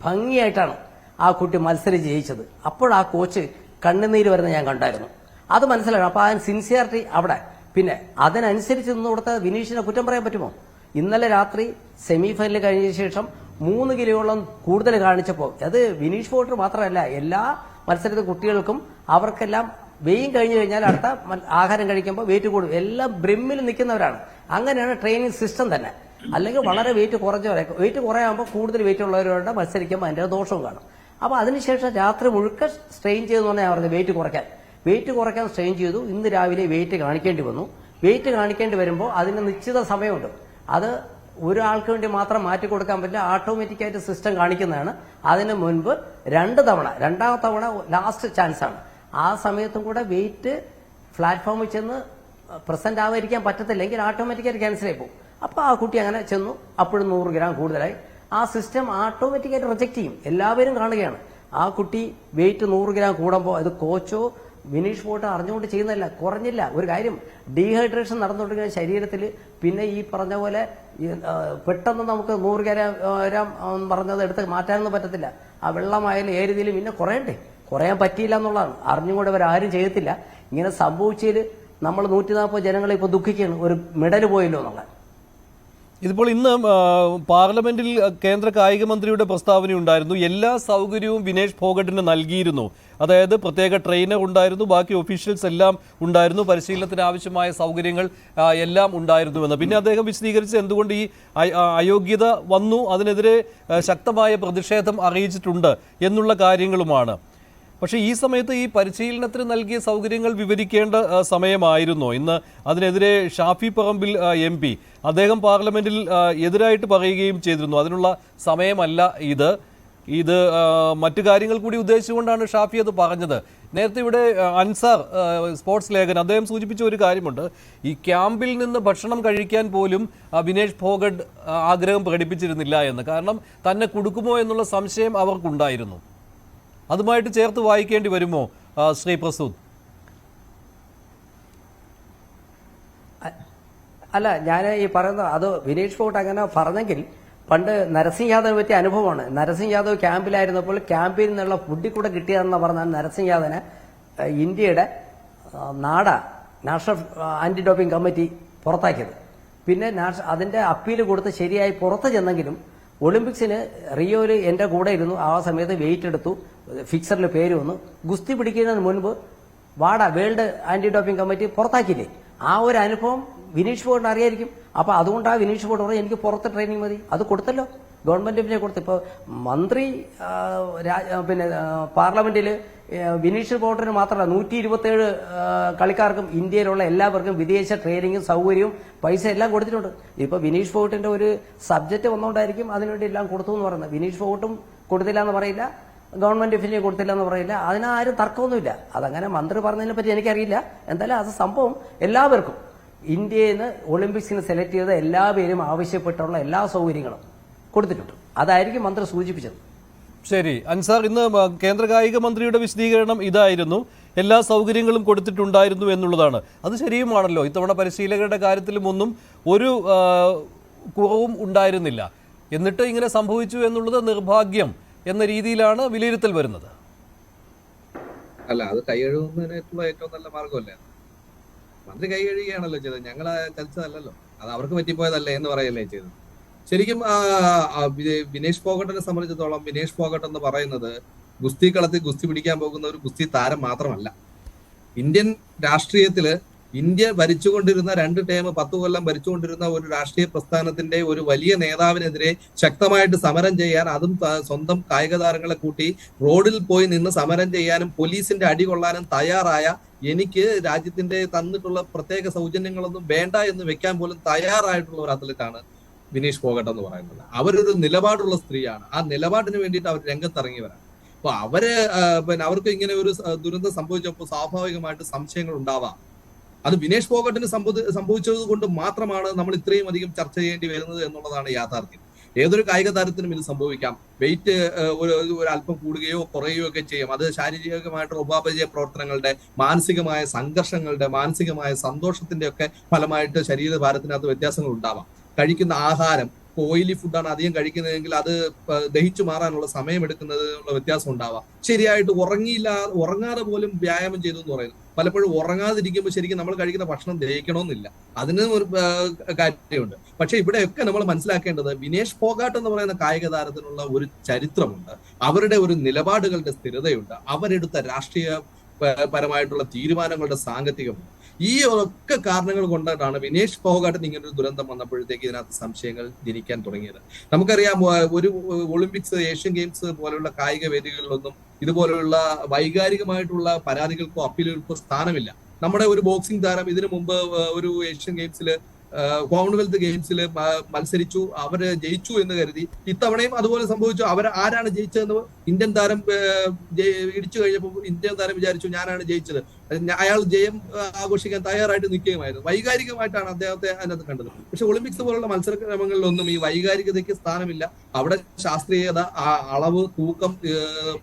ഭംഗിയായിട്ടാണ് ആ കുട്ടി മത്സരം ജയിച്ചത്. അപ്പോൾ ആ കോച്ച് കണ്ണുനീര് വരുന്ന ഞാൻ കണ്ടായിരുന്നു. അത് മനസ്സിലാക്കണം. അപ്പൊ അതിന് സിൻസിയറിറ്റി അവിടെ. പിന്നെ അതിനനുസരിച്ച് നിന്ന് കൊടുത്ത വിനീഷിനെ കുറ്റം പറയാൻ പറ്റുമോ? ഇന്നലെ രാത്രി സെമി ഫൈനൽ കഴിഞ്ഞ ശേഷം 3 കിലോയോളം കൂടുതൽ കാണിച്ചപ്പോൾ അത് വിനീഷ് ഫോഗട്ട് മാത്രമല്ല, എല്ലാ മത്സരത്തിലെ കുട്ടികൾക്കും അവർക്കെല്ലാം വെയിൻ കഴിഞ്ഞു കഴിഞ്ഞാൽ അടുത്ത ആഹാരം കഴിക്കുമ്പോൾ വെയിറ്റ് കൂടും. എല്ലാം ബ്രിമ്മിൽ നിൽക്കുന്നവരാണ്. അങ്ങനെയാണ് ട്രെയിനിങ് സിസ്റ്റം തന്നെ. അല്ലെങ്കിൽ വളരെ വെയിറ്റ് കുറയാകുമ്പോൾ കൂടുതൽ വെയിറ്റ് ഉള്ളവരോട് മത്സരിക്കുമ്പോൾ അതിന്റെ ദോഷവും കാണും. അപ്പൊ അതിനുശേഷം രാത്രി മുഴുക്ക സ്ട്രെയിൻ ചെയ്തെന്ന് പറഞ്ഞാൽ പറഞ്ഞത് വെയിറ്റ് കുറയ്ക്കാൻ സ്ട്രെയിൻ ചെയ്തു. ഇന്ന് രാവിലെ വെയിറ്റ് കാണിക്കേണ്ടി വന്നു. വെയിറ്റ് കാണിക്കേണ്ടി വരുമ്പോൾ അതിന് നിശ്ചിത സമയമുണ്ട്. അത് ഒരാൾക്ക് വേണ്ടി മാത്രം മാറ്റി കൊടുക്കാൻ പറ്റില്ല. ഓട്ടോമാറ്റിക്കായിട്ട് സിസ്റ്റം കാണിക്കുന്നതാണ്. അതിന് മുൻപ് 2 തവണ, രണ്ടാമത്തെ തവണ ലാസ്റ്റ് ചാൻസ് ആണ്. ആ സമയത്തും കൂടെ വെയിറ്റ് പ്ലാറ്റ്ഫോമിൽ ചെന്ന് പ്രസന്റ് ആവാതിരിക്കാൻ പറ്റത്തില്ലെങ്കിൽ ഓട്ടോമാറ്റിക്കായിട്ട് ക്യാൻസൽ ആയി പോകും. അപ്പൊ ആ കുട്ടി അങ്ങനെ ചെന്നു, അപ്പോഴും 100 ഗ്രാം കൂടുതലായി. ആ സിസ്റ്റം ഓട്ടോമാറ്റിക്കായിട്ട് റിജക്ട് ചെയ്യും. എല്ലാവരും കാണുകയാണ്. ആ കുട്ടി വെയിറ്റ് 100 ഗ്രാം കൂടുമ്പോൾ അത് കോച്ചോ വിനീഷ് ഫോഗട്ട് അറിഞ്ഞുകൊണ്ട് ചെയ്യുന്നതല്ല, കുറഞ്ഞില്ല. ഒരു കാര്യം, ഡീഹൈഡ്രേഷൻ നടന്നുകൊണ്ടിരിക്കുന്ന ശരീരത്തിൽ പിന്നെ ഈ പറഞ്ഞ പോലെ പെട്ടെന്ന് നമുക്ക് 100 ഗ്രാം പറഞ്ഞത് എടുത്ത് മാറ്റാനൊന്നും പറ്റത്തില്ല. ആ വെള്ളമായാലും ഏരിയയിലും പിന്നെ കുറയാൻ പറ്റിയില്ല എന്നുള്ളതാണ്. അറിഞ്ഞുകൊണ്ട് അവരാരും ചെയ്യത്തില്ല. ഇങ്ങനെ സംഭവിച്ചതിൽ നമ്മൾ 140 ജനങ്ങളെ ഇപ്പോൾ ദുഃഖിക്കുകയാണ്, ഒരു മെഡൽ പോയല്ലോ എന്നുള്ളത്. ഇതിപ്പോൾ ഇന്ന് പാർലമെന്റിൽ കേന്ദ്ര കായിക മന്ത്രിയുടെ പ്രസ്താവനയുണ്ടായിരുന്നു. എല്ലാ സൗകര്യവും വിനേഷ് ഫോഗട്ടിന് നൽകിയിരുന്നു. അതായത് പ്രത്യേക ട്രെയിനർ ഉണ്ടായിരുന്നു, ബാക്കി ഒഫീഷ്യൽസ് എല്ലാം ഉണ്ടായിരുന്നു, പരിശീലനത്തിന് ആവശ്യമായ സൗകര്യങ്ങൾ എല്ലാം ഉണ്ടായിരുന്നുവെന്ന്. പിന്നെ അദ്ദേഹം വിശദീകരിച്ച് എന്തുകൊണ്ട് ഈ അയോഗ്യത വന്നു, അതിനെതിരെ ശക്തമായ പ്രതിഷേധം അറിയിച്ചിട്ടുണ്ട് എന്നുള്ള കാര്യങ്ങളുമാണ്. പക്ഷേ ഈ സമയത്ത് ഈ പരിശീലനത്തിന് നൽകിയ സൗകര്യങ്ങൾ വിവരിക്കേണ്ട സമയമായിരുന്നോ? ഇന്ന് അതിനെതിരെ ഷാഫി പറമ്പിൽ MP അദ്ദേഹം പാർലമെന്റിൽ എതിരായിട്ട് പറയുകയും ചെയ്തിരുന്നു. അതിനുള്ള സമയമല്ല ഇത് മറ്റു കാര്യങ്ങൾ കൂടി ഉദ്ദേശിച്ചുകൊണ്ടാണ് ഷാഫി അത് പറഞ്ഞത്. നേരത്തെ ഇവിടെ അൻസാർ സ്പോർട്സ് ലേഖൻ അദ്ദേഹം സൂചിപ്പിച്ച ഒരു കാര്യമുണ്ട്. ഈ ക്യാമ്പിൽ നിന്ന് ഭക്ഷണം കഴിക്കാൻ പോലും വിനേഷ് ഫോഗട്ട് ആഗ്രഹം പ്രകടിപ്പിച്ചിരുന്നില്ല എന്ന്. കാരണം തന്നെ കൊടുക്കുമോ എന്നുള്ള സംശയം അവർക്കുണ്ടായിരുന്നു. അതുമായിട്ട് ചേർത്ത് വായിക്കേണ്ടി വരുമോ ശ്രീ പ്രസൂദ്? അല്ല, ഞാൻ ഈ പറയുന്നത് അത് വിനീഷ് ഫോഗട്ട് അങ്ങനെ പറഞ്ഞെങ്കിൽ പണ്ട് നരസിംഗ് യാദവ് പറ്റിയ അനുഭവമാണ്. നരസിംഗ് യാദവ് ക്യാമ്പിലായിരുന്നപ്പോൾ ക്യാമ്പിൽ നിന്നുള്ള ഫുഡിൽ കൂടെ കിട്ടിയതെന്ന് പറഞ്ഞാൽ നരസിംഗ് യാദവിനെ ഇന്ത്യയുടെ നാഷണൽ ആന്റി ഡോപ്പിംഗ് കമ്മിറ്റി പുറത്താക്കിയത്. പിന്നെ അതിന്റെ അപ്പീൽ കൊടുത്ത് ശരിയായി പുറത്ത് ചെന്നെങ്കിലും ഒളിമ്പിക്സിന് റിയോയിൽ എന്റെ കൂടെ ഇരുന്നു. ആ സമയത്ത് വെയിറ്റ് എടുത്തു, ഫിക്സറിൽ പേര് വന്നു. ഗുസ്തി പിടിക്കുന്നതിന് മുൻപ് വേൾഡ് ആന്റി ഡോപ്പിംഗ് കമ്മിറ്റി പുറത്താക്കിയില്ലേ? ആ ഒരു അനുഭവം വിനീഷ് ഫോഗട്ടിന് അറിയായിരിക്കും. അപ്പൊ അതുകൊണ്ടാണ് വിനീഷ് ഫോഗട്ട് പറഞ്ഞു എനിക്ക് പുറത്ത് ട്രെയിനിങ് മതി. അത് കൊടുത്തല്ലോ, ഗവൺമെന്റ് പിന്നെ കൊടുത്തു. ഇപ്പൊ മന്ത്രി പിന്നെ പാർലമെന്റിൽ വിനീഷ് ഫോഗട്ടിന് മാത്രമല്ല 127 കളിക്കാർക്കും ഇന്ത്യയിലുള്ള എല്ലാവർക്കും വിദേശ ട്രെയിനിങ്ങും സൗകര്യവും പൈസ എല്ലാം കൊടുത്തിട്ടുണ്ട്. ഇപ്പൊ വിനീഷ് ഫോഗട്ടിന്റെ ഒരു സബ്ജക്ട് വന്നുകൊണ്ടായിരിക്കും അതിനുവേണ്ടി എല്ലാം കൊടുത്തു എന്ന് പറയുന്നത്. വിനീഷ് ഫോഗട്ടും കൊടുത്തില്ല എന്ന് പറയില്ല, ഗവൺമെന്റ് ഒഫീഷ്യലി കൊടുത്തില്ല എന്ന് പറയില്ല. അതിനാരും തർക്കമൊന്നുമില്ല. അതങ്ങനെ മന്ത്രി പറഞ്ഞതിനെ പറ്റി എനിക്കറിയില്ല. എന്തായാലും അത് സംഭവം എല്ലാവർക്കും ഇന്ത്യയിൽ നിന്ന് ഒളിമ്പിക്സിന് സെലക്ട് ചെയ്ത എല്ലാ പേരും ആവശ്യപ്പെട്ടുള്ള എല്ലാ സൗകര്യങ്ങളും കൊടുത്തിട്ടുണ്ട്. അതായിരിക്കും മന്ത്രി സൂചിപ്പിച്ചത്. ശരി അൻസാർ, ഇന്ന് കേന്ദ്ര കായിക മന്ത്രിയുടെ വിശദീകരണം ഇതായിരുന്നു, എല്ലാ സൗകര്യങ്ങളും കൊടുത്തിട്ടുണ്ടായിരുന്നു എന്നുള്ളതാണ്. അത് ശരിയുമാണല്ലോ. ഇത്തവണ പരിശീലകരുടെ കാര്യത്തിലും ഒന്നും ഒരു കുറവും ഉണ്ടായിരുന്നില്ല. എന്നിട്ട് ഇങ്ങനെ സംഭവിച്ചു എന്നുള്ളത് നിർഭാഗ്യം എന്ന രീതിയിലാണ് വിലയിരുത്തൽ വരുന്നത്. അല്ല, അത് കൈകഴുകുന്നതിനായിട്ടുള്ള ഏറ്റവും നല്ല മാർഗമല്ലേ? മന്ത്രി കൈ കഴുകുകയാണല്ലോ ചെയ്തത്, ഞങ്ങളെ ചതിച്ചതല്ലല്ലോ. അത് അവർക്ക് പറ്റിപ്പോയതല്ലേ എന്ന് പറയല്ലേ ചെയ്തത്. ശരിക്കും വിനേഷ് ഫോഗട്ടിനെ സംബന്ധിച്ചിടത്തോളം വിനേഷ് ഫോഗട്ട് എന്ന് പറയുന്നത് ഗുസ്തി കളത്തിൽ ഗുസ്തി പിടിക്കാൻ പോകുന്ന ഒരു ഗുസ്തി താരം മാത്രമല്ല. ഇന്ത്യൻ രാഷ്ട്രീയത്തില് ഇന്ത്യ ഭരിച്ചുകൊണ്ടിരുന്ന 2 ടേം 10 കൊല്ലം ഭരിച്ചുകൊണ്ടിരുന്ന ഒരു രാഷ്ട്രീയ പ്രസ്ഥാനത്തിന്റെ ഒരു വലിയ നേതാവിനെതിരെ ശക്തമായിട്ട് സമരം ചെയ്യാൻ, അതും സ്വന്തം കായിക താരങ്ങളെ കൂട്ടി റോഡിൽ പോയി നിന്ന് സമരം ചെയ്യാനും പോലീസിന്റെ അടി കൊള്ളാനും തയ്യാറായ, എനിക്ക് രാജ്യത്തിന്റെ തന്നിട്ടുള്ള പ്രത്യേക സൗജന്യങ്ങളൊന്നും വേണ്ട എന്ന് വെക്കാൻ പോലും തയ്യാറായിട്ടുള്ള ഒരു അത്ലറ്റാണ് വിനീഷ് ഫോഗട്ട് എന്ന് പറയുന്നത്. അവരൊരു നിലപാടുള്ള സ്ത്രീയാണ്. ആ നിലപാടിന് വേണ്ടിയിട്ട് അവർ രംഗത്തിറങ്ങിയവരാണ്. അപ്പൊ അവര് അവർക്ക് ഇങ്ങനെ ഒരു ദുരന്തം സംഭവിച്ചപ്പോൾ സ്വാഭാവികമായിട്ട് സംശയങ്ങൾ ഉണ്ടാവാം. അത് വിനേഷ് ഫോഗട്ടിന് സംഭവിച്ചത് കൊണ്ട് മാത്രമാണ് നമ്മൾ ഇത്രയും അധികം ചർച്ച ചെയ്യേണ്ടി വരുന്നത് എന്നുള്ളതാണ് യാഥാർത്ഥ്യം. ഏതൊരു കായിക താരത്തിനും ഇത് സംഭവിക്കാം. വെയിറ്റ് ഒരു അല്പം കൂടുകയോ കുറയുകയോ ഒക്കെ ചെയ്യും. അത് ശാരീരികമായിട്ടുള്ള ഉപാപചയ പ്രവർത്തനങ്ങളുടെ, മാനസികമായ സംഘർഷങ്ങളുടെ, മാനസികമായ സന്തോഷത്തിന്റെ ഒക്കെ ഫലമായിട്ട് ശരീരഭാരത്തിനകത്ത് വ്യത്യാസങ്ങൾ ഉണ്ടാവാം. കഴിക്കുന്ന ആഹാരം, ഓയിലി ഫുഡാണ് അധികം കഴിക്കുന്നതെങ്കിൽ അത് ദഹിച്ചു മാറാനുള്ള സമയമെടുക്കുന്നതിനുള്ള വ്യത്യാസം ഉണ്ടാവാം. ശരിയായിട്ട് ഉറങ്ങാതെ പോലും വ്യായാമം ചെയ്തു എന്ന് പറയുന്നു. പലപ്പോഴും ഉറങ്ങാതിരിക്കുമ്പോൾ ശരിക്കും നമ്മൾ കഴിക്കുന്ന ഭക്ഷണം ദഹിക്കണമെന്നില്ല, അതിന് ഒരു കാര്യമുണ്ട്. പക്ഷെ ഇവിടെയൊക്കെ നമ്മൾ മനസ്സിലാക്കേണ്ടത് വിനേഷ് ഫോഗാട്ട് എന്ന് പറയുന്ന കായിക താരത്തിനുള്ള ഒരു ചരിത്രമുണ്ട്, അവരുടെ ഒരു നിലപാടുകളുടെ സ്ഥിരതയുണ്ട്, അവരെടുത്ത രാഷ്ട്രീയപരമായിട്ടുള്ള തീരുമാനങ്ങളുടെ സാങ്കത്തികമുണ്ട്. ഈ ഒക്കെ കാരണങ്ങൾ കൊണ്ടാണ് വിനേഷ് ഫോഗാട്ടിന് ഇങ്ങനെ ഒരു ദുരന്തം വന്നപ്പോഴത്തേക്ക് ഇതിനകത്ത് സംശയങ്ങൾ ജനിക്കാൻ തുടങ്ങിയത്. നമുക്കറിയാം, ഒരു ഒളിമ്പിക്സ്, ഏഷ്യൻ ഗെയിംസ് പോലുള്ള കായിക വേദികളിലൊന്നും ഇതുപോലുള്ള വൈകാരികമായിട്ടുള്ള പരാതികൾക്കോ അപ്പീലുകൾക്കോ സ്ഥാനമില്ല. നമ്മുടെ ഒരു ബോക്സിംഗ് താരം ഇതിനു മുമ്പ് ഒരു ഏഷ്യൻ ഗെയിംസില്, കോമൺവെൽത്ത് ഗെയിംസിൽ മത്സരിച്ചു, അവര് ജയിച്ചു എന്ന് കരുതി. ഇത്തവണയും അതുപോലെ സംഭവിച്ചു. ആരാണ് ജയിച്ചതെന്ന് ഇന്ത്യൻ താരം ഇടിച്ചു കഴിഞ്ഞപ്പോൾ ഇന്ത്യൻ താരം വിചാരിച്ചു ഞാനാണ് ജയിച്ചത്. അയാൾ ജയം ആഘോഷിക്കാൻ തയ്യാറായിട്ട് നിൽക്കുകയുമായിരുന്നു. വൈകാരികമായിട്ടാണ് അദ്ദേഹത്തെ അതിനകത്ത് കണ്ടത്. പക്ഷെ ഒളിമ്പിക്സ് പോലുള്ള മത്സരക്രമങ്ങളിലൊന്നും ഈ വൈകാരികതയ്ക്ക് സ്ഥാനമില്ല. അവിടെ ശാസ്ത്രീയത, അളവ്, തൂക്കം,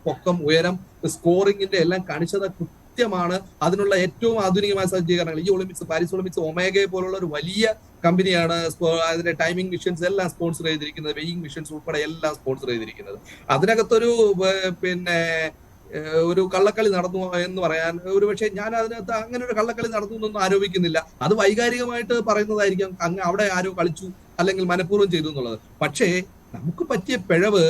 പൊക്കം, ഉയരം, സ്കോറിംഗിന്റെ എല്ലാം കണിശത ാണ്. അതിനുള്ള ഏറ്റവും ആധുനികമായ സജ്ജീകരണങ്ങൾ ഈ ഒളിമ്പിക്സ്, പാരീസ് ഒളിമ്പിക്സ്, ഒമേഗയെ പോലുള്ള ഒരു വലിയ കമ്പനിയാണ് അതിന്റെ ടൈമിംഗ് മിഷൻസ് എല്ലാം സ്പോൺസർ ചെയ്തിരിക്കുന്നത്, വെയിങ് മിഷൻസ് ഉൾപ്പെടെ എല്ലാം സ്പോൺസർ ചെയ്തിരിക്കുന്നത്. അതിനകത്തൊരു ഒരു കള്ളക്കളി നടന്നു എന്ന് പറയാൻ ഒരുപക്ഷെ ഞാൻ അതിനകത്ത് അങ്ങനെ ഒരു കള്ളക്കളി നടന്നു എന്നൊന്നും ആരോപിക്കുന്നില്ല. അത് വൈകാരികമായിട്ട് പറയുന്നതായിരിക്കാം, അങ്ങ് അവിടെ ആരോ കളിച്ചു അല്ലെങ്കിൽ മനഃപൂർവ്വം ചെയ്തു എന്നുള്ളത്. പക്ഷേ നമുക്ക് പറ്റിയ പിഴവ്,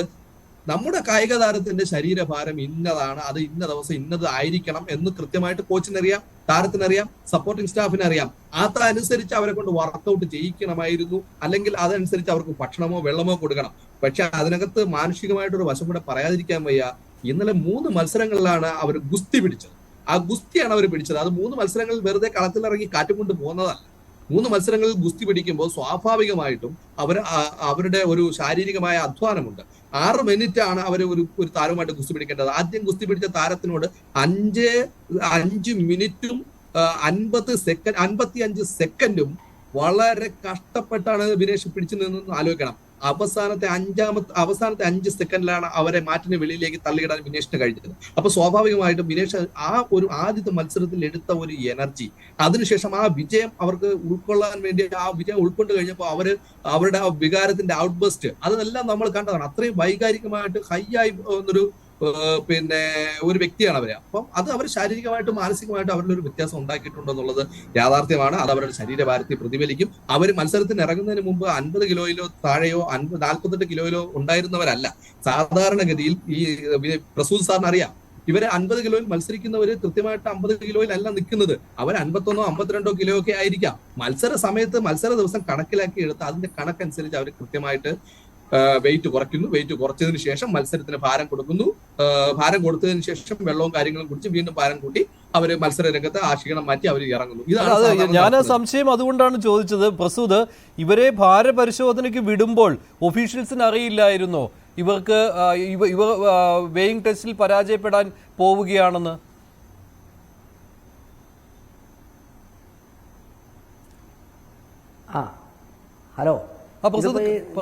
നമ്മുടെ കായിക താരത്തിന്റെ ശരീരഭാരം ഇന്നതാണ്, അത് ഇന്ന ദിവസം ഇന്നത് ആയിരിക്കണം എന്ന് കൃത്യമായിട്ട് കോച്ചിനറിയാം, താരത്തിനറിയാം, സപ്പോർട്ടിംഗ് സ്റ്റാഫിനറിയാം. അതനുസരിച്ച് അവരെ കൊണ്ട് വർക്കൗട്ട് ചെയ്യിക്കണമായിരുന്നു, അല്ലെങ്കിൽ അതനുസരിച്ച് അവർക്ക് ഭക്ഷണമോ വെള്ളമോ കൊടുക്കണം. പക്ഷെ അതിനകത്ത് മാനുഷികമായിട്ടൊരു വശം കൂടെ പറയാതിരിക്കാൻ വയ്യ. ഇന്നലെ 3 മത്സരങ്ങളിലാണ് അവർ ഗുസ്തി പിടിച്ചത്. ആ ഗുസ്തിയാണ് അവർ പിടിച്ചത്. അത് 3 മത്സരങ്ങളിൽ വെറുതെ കളത്തിലിറങ്ങി കാറ്റും കൊണ്ട് പോകുന്നതല്ല. 3 മത്സരങ്ങളിൽ ഗുസ്തി പിടിക്കുമ്പോൾ സ്വാഭാവികമായിട്ടും അവരുടെ ഒരു ശാരീരികമായ അധ്വാനമുണ്ട്. 6 മിനിറ്റ് ആണ് അവർ ഒരു താരവുമായിട്ട് ഗുസ്തി പിടിക്കേണ്ടത്. ആദ്യം ഗുസ്തി പിടിച്ച താരത്തിനോട് 5 മിനിറ്റും 55 സെക്കൻഡും വളരെ കഷ്ടപ്പെട്ടാണ് വിനേഷ് പിടിച്ചു നിന്നെന്ന് ആലോചിക്കണം. അവസാനത്തെ 5 സെക്കൻഡിലാണ് അവരെ മാറ്റിന് വെളിയിലേക്ക് തള്ളിയിടാൻ വിനേഷിന് കഴിഞ്ഞത്. അപ്പൊ സ്വാഭാവികമായിട്ടും വിനേഷ് ആ ഒരു ആദ്യത്തെ മത്സരത്തിൽ എടുത്ത ഒരു എനർജി, അതിനുശേഷം ആ വിജയം അവർക്ക് ഉൾക്കൊള്ളാൻ വേണ്ടി ആ വിജയം ഉൾക്കൊണ്ട് കഴിഞ്ഞപ്പോൾ അവരുടെ ആ വികാരത്തിന്റെ ഔട്ട്ബസ്റ്റ് അതെല്ലാം നമ്മൾ കണ്ടതാണ്. അത്രയും വൈകാരികമായിട്ട് ഹൈ ആയി ഒരു വ്യക്തിയാണ് അവര്. അപ്പം അത് അവർ ശാരീരികമായിട്ടും മാനസികമായിട്ടും അവരുടെ ഒരു വ്യത്യാസം ഉണ്ടാക്കിയിട്ടുണ്ടെന്നുള്ളത് യാഥാർത്ഥ്യമാണ്. അത് അവരുടെ ശരീരഭാരത്തെ പ്രതിഫലിക്കും. അവർ മത്സരത്തിന് ഇറങ്ങുന്നതിന് മുമ്പ് 50 കിലോയിലോ താഴെയോ 48 കിലോയിലോ ഉണ്ടായിരുന്നവരല്ല. സാധാരണഗതിയിൽ ഈ പ്രസൂത് സാറിന് അറിയാം, ഇവര് 50 കിലോയിൽ മത്സരിക്കുന്നവര് കൃത്യമായിട്ട് 50 കിലോയിലല്ല നിൽക്കുന്നത്. അവർ 51 52 കിലോ ഒക്കെ ആയിരിക്കാം. മത്സര സമയത്ത് മത്സര ദിവസം കണക്കിലാക്കി എടുത്ത് അതിന്റെ കണക്കനുസരിച്ച് അവർ കൃത്യമായിട്ട് വെയിറ്റ് കുറയ്ക്കുന്നു. വെയിറ്റ് കുറച്ചതിന് ശേഷം മത്സരത്തിന് ഭാരം കൊടുക്കുന്നു. ഭാരം കൊടുത്തതിന് ശേഷം വെള്ളവും കാര്യങ്ങളും കുടിച്ച് വീണ്ടും ഭാരം കൂട്ടി അവര് മത്സര രംഗത്ത് ആ ക്ഷീണം മാറ്റി അവർ ഇറങ്ങുന്നു. ഇതാണ് ഞാൻ സംശയം അതുകൊണ്ടാണ് ചോദിച്ചത്. പ്രസൂത്, ഇവരെ ഭാരപരിശോധനയ്ക്ക് വിടുമ്പോൾ ഒഫീഷ്യൽസിന് അറിയില്ലായിരുന്നോ ഇവർ വെയിങ് ടെസ്റ്റിൽ പരാജയപ്പെടാൻ പോവുകയാണെന്ന്? ഹലോ,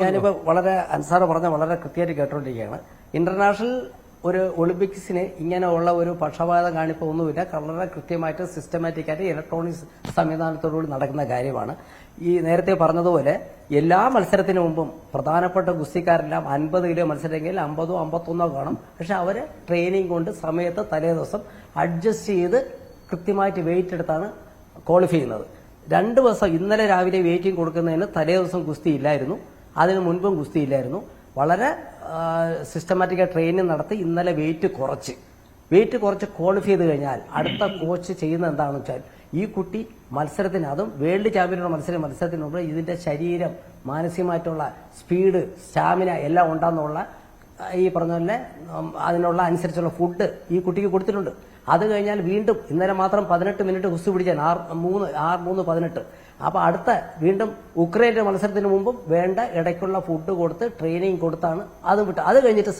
ഞാനിപ്പോ വളരെ അൻസാർ പറഞ്ഞ വളരെ കൃത്യമായിട്ട് കേട്ടോണ്ടിരിക്കുകയാണ്. ഇന്റർനാഷണൽ ഒരു ഒളിമ്പിക്സിന് ഇങ്ങനെയുള്ള ഒരു പക്ഷപാതം കാണിപ്പോ ഒന്നുമില്ല. വളരെ കൃത്യമായിട്ട് സിസ്റ്റമാറ്റിക്കായിട്ട് ഇലക്ട്രോണിക് സംവിധാനത്തോടുകൂടി നടക്കുന്ന കാര്യമാണ്. ഈ നേരത്തെ പറഞ്ഞതുപോലെ എല്ലാ മത്സരത്തിന് മുമ്പും പ്രധാനപ്പെട്ട ഗുസ്തിക്കാരെല്ലാം 50 കിലോ മത്സരമെങ്കിൽ 50 51 കാണും. പക്ഷെ അവര് ട്രെയിനിങ് കൊണ്ട് സമയത്ത് തലേ ദിവസം അഡ്ജസ്റ്റ് ചെയ്ത് കൃത്യമായിട്ട് വെയിറ്റ് എടുത്താണ് ക്വാളിഫൈ ചെയ്യുന്നത്. 2 ദിവസം ഇന്നലെ രാവിലെ വെയിറ്റിംഗ് കൊടുക്കുന്നതിന് തലേ ദിവസം ഗുസ്തി ഇല്ലായിരുന്നു, അതിന് മുൻപും ഗുസ്തി ഇല്ലായിരുന്നു. വളരെ സിസ്റ്റമാറ്റിക്കായി ട്രെയിനിങ് നടത്തി ഇന്നലെ വെയിറ്റ് കുറച്ച് ക്വാളിഫൈ ചെയ്ത് കഴിഞ്ഞാൽ അടുത്ത കോച്ച് ചെയ്യുന്നത് എന്താണെന്ന് വെച്ചാൽ ഈ കുട്ടി മത്സരത്തിന്, അതും വേൾഡ് ചാമ്പ്യനുള്ള മത്സരത്തിന് മുമ്പ് ഇതിന്റെ ശരീരം, മാനസികമായിട്ടുള്ള സ്പീഡ്, സ്റ്റാമിന എല്ലാം ഉണ്ടാകുന്നുള്ള ഈ പറഞ്ഞ പോലെ അതിനുള്ള അനുസരിച്ചുള്ള ഫുഡ് ഈ കുട്ടിക്ക് കൊടുത്തിട്ടുണ്ട്. അത് കഴിഞ്ഞാൽ വീണ്ടും ഇന്നലെ മാത്രം 18 മിനിറ്റ് കുസ്തി പിടിച്ചാൽ 6-3-18. അപ്പൊ അടുത്ത വീണ്ടും ഉക്രൈന്റെ മത്സരത്തിന് മുമ്പും വേണ്ട ഇടയ്ക്കുള്ള ഫുഡ് കൊടുത്ത് ട്രെയിനിങ് കൊടുത്താണ് അത് വിട്ട്. അത് കഴിഞ്ഞിട്ട്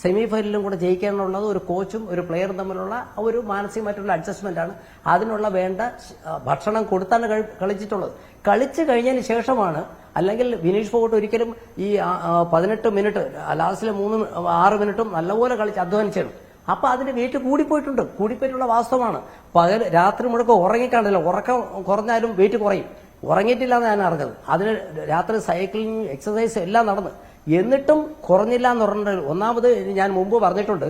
സെമി ഫൈനലിലും കൂടെ ജയിക്കാനുള്ളത് ഒരു കോച്ചും ഒരു പ്ലെയറും തമ്മിലുള്ള ഒരു മാനസികമായിട്ടുള്ള അഡ്ജസ്റ്റ്മെന്റ് ആണ്. അതിനുള്ള വേണ്ട ഭക്ഷണം കൊടുത്താണ് കളിച്ചിട്ടുള്ളത്. കളിച്ചു കഴിഞ്ഞതിന് ശേഷമാണ്, അല്ലെങ്കിൽ വിനീഷ് ഫോഗട്ട് ഒരിക്കലും ഈ 18 മിനിറ്റ് ലാസ്റ്റിലെ 6 മിനിറ്റും നല്ലപോലെ കളിച്ച് അധ്വാനിച്ചാണ്. അപ്പൊ അതിന്റെ വെയിറ്റ് കൂടിപ്പോയിട്ടുള്ള വാസ്തവമാണ്. രാത്രി മുഴുക്കം ഉറങ്ങിക്കാണില്ല, ഉറക്കം കുറഞ്ഞാലും വെയിറ്റ് കുറയും. ഉറങ്ങിയിട്ടില്ല എന്ന് ഞാൻ അറിഞ്ഞത്. അതിന് രാത്രി സൈക്ലിംഗ് എക്സസൈസ് എല്ലാം നടന്ന് എന്നിട്ടും കുറഞ്ഞില്ല എന്ന് പറഞ്ഞിട്ട്, ഒന്നാമത് ഞാൻ മുമ്പ് പറഞ്ഞിട്ടുണ്ട്,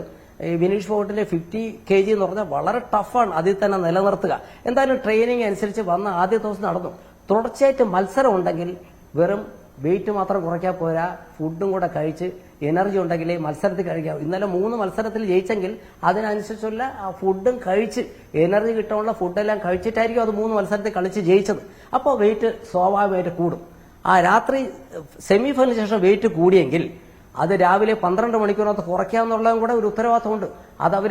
വിനീഷ് ഫോഗട്ടിന്റെ 50 kg എന്ന് പറഞ്ഞാൽ വളരെ ടഫാണ് അതിൽ തന്നെ നിലനിർത്തുക. എന്തായാലും ട്രെയിനിങ് അനുസരിച്ച് വന്ന ആദ്യ ദിവസം നടന്നു. തുടർച്ചയായിട്ട് മത്സരം ഉണ്ടെങ്കിൽ വെറും വെയിറ്റ് മാത്രം കുറയ്ക്കാൻ പോരാ, ഫുഡും കൂടെ കഴിച്ച് എനർജി ഉണ്ടെങ്കിലേ മത്സരത്തിൽ കഴിക്കാം. ഇന്നലെ 3 മത്സരത്തിൽ ജയിച്ചെങ്കിൽ അതിനനുസരിച്ചുള്ള ഫുഡും കഴിച്ച് എനർജി കിട്ടാനുള്ള ഫുഡെല്ലാം കഴിച്ചിട്ടായിരിക്കും അത് 3 മത്സരത്തിൽ കളിച്ച് ജയിച്ചത്. അപ്പോൾ വെയിറ്റ് സ്വാഭാവികമായിട്ട് കൂടും. ആ രാത്രി സെമി ഫൈനലിന് ശേഷം വെയിറ്റ് കൂടിയെങ്കിൽ അത് രാവിലെ 12 മണിക്കൂറിനകത്ത് കുറയ്ക്കാമെന്നുള്ളതും കൂടെ ഒരു ഉത്തരവാദിത്തമുണ്ട്. അത് അവർ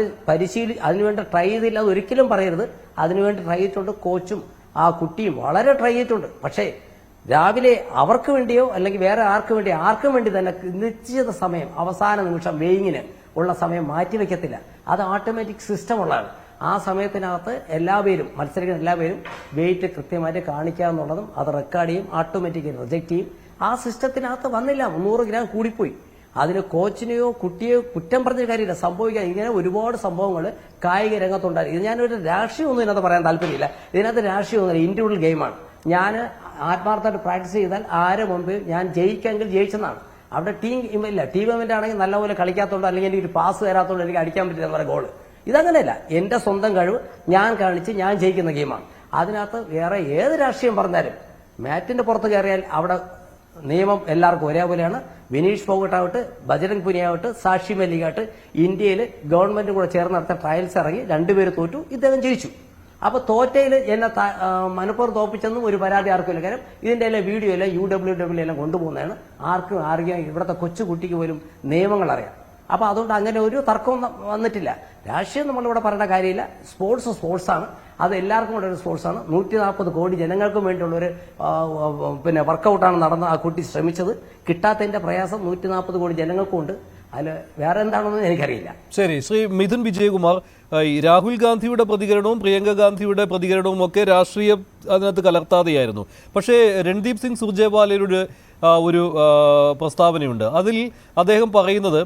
അതിനുവേണ്ടി ട്രൈ ചെയ്തില്ല, അത് ഒരിക്കലും പറയരുത്. അതിനുവേണ്ടി ട്രൈ ചെയ്തിട്ടുണ്ട്. കോച്ചും ആ കുട്ടിയും വളരെ ട്രൈ ചെയ്തിട്ടുണ്ട്. പക്ഷേ രാവിലെ അവർക്ക് വേണ്ടിയോ അല്ലെങ്കിൽ വേറെ ആർക്കും വേണ്ടി തന്നെ നിശ്ചിത സമയം, അവസാന നിമിഷം വെയിങ്ങിന് ഉള്ള സമയം മാറ്റിവെക്കത്തില്ല. അത് ഓട്ടോമാറ്റിക് സിസ്റ്റം ഉള്ളതാണ്. ആ സമയത്തിനകത്ത് മത്സരിക്കുന്ന എല്ലാവരും വെയിറ്റ് കൃത്യമായിട്ട് കാണിക്കാന്നുള്ളതും അത് റെക്കോർഡ് ചെയ്യും, ഓട്ടോമാറ്റിക്കലി റിജക്ട് ചെയ്യും. ആ സിസ്റ്റത്തിനകത്ത് വന്നില്ല, 300 ഗ്രാം കൂടിപ്പോയി. അതിന് കോച്ചിനെയോ കുട്ടിയോ കുറ്റം പറഞ്ഞ കാര്യമില്ല. സംഭവിക്കാൻ ഇങ്ങനെ ഒരുപാട് സംഭവങ്ങൾ കായിക രംഗത്തുണ്ടായി. ഇത് ഞാനൊരു രാഷ്ട്രീയമൊന്നും ഇതിനകത്ത് പറയാൻ താല്പര്യമില്ല. ഇതിനകത്ത് രാഷ്ട്രീയമൊന്നുമില്ല, ഇൻഡിവിജ്വൽ ഗെയിമാണ്. ഞാൻ ആത്മാർത്ഥമായിട്ട് പ്രാക്ടീസ് ചെയ്താൽ ആരെ മുമ്പ് ഞാൻ ജയിക്കെങ്കിൽ ജയിച്ചെന്നാണ്. അവിടെ ടീം ഇവന്റ് ആണെങ്കിൽ നല്ലപോലെ കളിക്കാത്തോണ്ട്, അല്ലെങ്കിൽ എനിക്ക് ഒരു പാസ് തരാത്തോണ്ട് എനിക്ക് അടിക്കാൻ പറ്റില്ല എന്ന് ഗോള്. ഇതങ്ങനെയല്ല, എന്റെ സ്വന്തം കഴിവ് ഞാൻ കാണിച്ച് ഞാൻ ജയിക്കുന്ന ഗെയിമാണ്. അതിനകത്ത് വേറെ ഏത് രാഷ്ട്രീയം പറഞ്ഞാലും മാറ്റിന്റെ പുറത്ത് കയറിയാൽ അവിടെ നിയമം എല്ലാവർക്കും ഒരേപോലെയാണ്. വിനീഷ് ഫോഗട്ടാവട്ടെ, ബജരംഗ് പുനിയാവട്ടെ, സാക്ഷി മല്ലികാവട്ടെ, ഇന്ത്യയിൽ ഗവൺമെന്റും കൂടെ ചേർന്ന് നടത്തിയ ട്രയൽസ് ഇറങ്ങി 2 പേര് തോറ്റു, ഇദ്ദേഹം ജയിച്ചു. അപ്പൊ തോറ്റയിൽ എന്നെ മനപ്പുറം തോപ്പിച്ചെന്നും ഒരു പരാതി ആർക്കുമില്ല. കാര്യം ഇതിന്റെ എല്ലാം വീഡിയോ എല്ലാം UWW എല്ലാം കൊണ്ടുപോകുന്നതാണ്. ആർക്കും ഇവിടുത്തെ കൊച്ചുകുട്ടിക്ക് പോലും നിയമങ്ങൾ അറിയാം. അപ്പൊ അതുകൊണ്ട് അങ്ങനെ ഒരു തർക്കവും വന്നിട്ടില്ല. രാഷ്ട്രീയം നമ്മളിവിടെ പറയേണ്ട കാര്യമില്ല. സ്പോർട്സാണ്, അത് എല്ലാവർക്കും കൂടെ ഒരു സ്പോർട്സാണ്. 140 കോടി ജനങ്ങൾക്കും വേണ്ടിയുള്ള ഒരു വർക്കൗട്ടാണ് നടന്ന് ആ കുട്ടി ശ്രമിച്ചത്. കിട്ടാത്തതിന്റെ പ്രയാസം 140 കോടി ജനങ്ങൾക്കും ഉണ്ട്. അതിൽ വേറെ എന്താണെന്ന് എനിക്കറിയില്ല. ശരി, ശ്രീ മിഥുൻ വിജയകുമാർ, രാഹുൽ ഗാന്ധിയുടെ പ്രതികരണവും പ്രിയങ്ക ഗാന്ധിയുടെ പ്രതികരണവും ഒക്കെ രാഷ്ട്രീയം അതിനകത്ത് കലർത്താതെയായിരുന്നു. പക്ഷേ രൺദീപ് സിംഗ് സുർജേവാലയുടെ ഒരു പ്രസ്താവനയുണ്ട്. അതിൽ അദ്ദേഹം പറയുന്നത്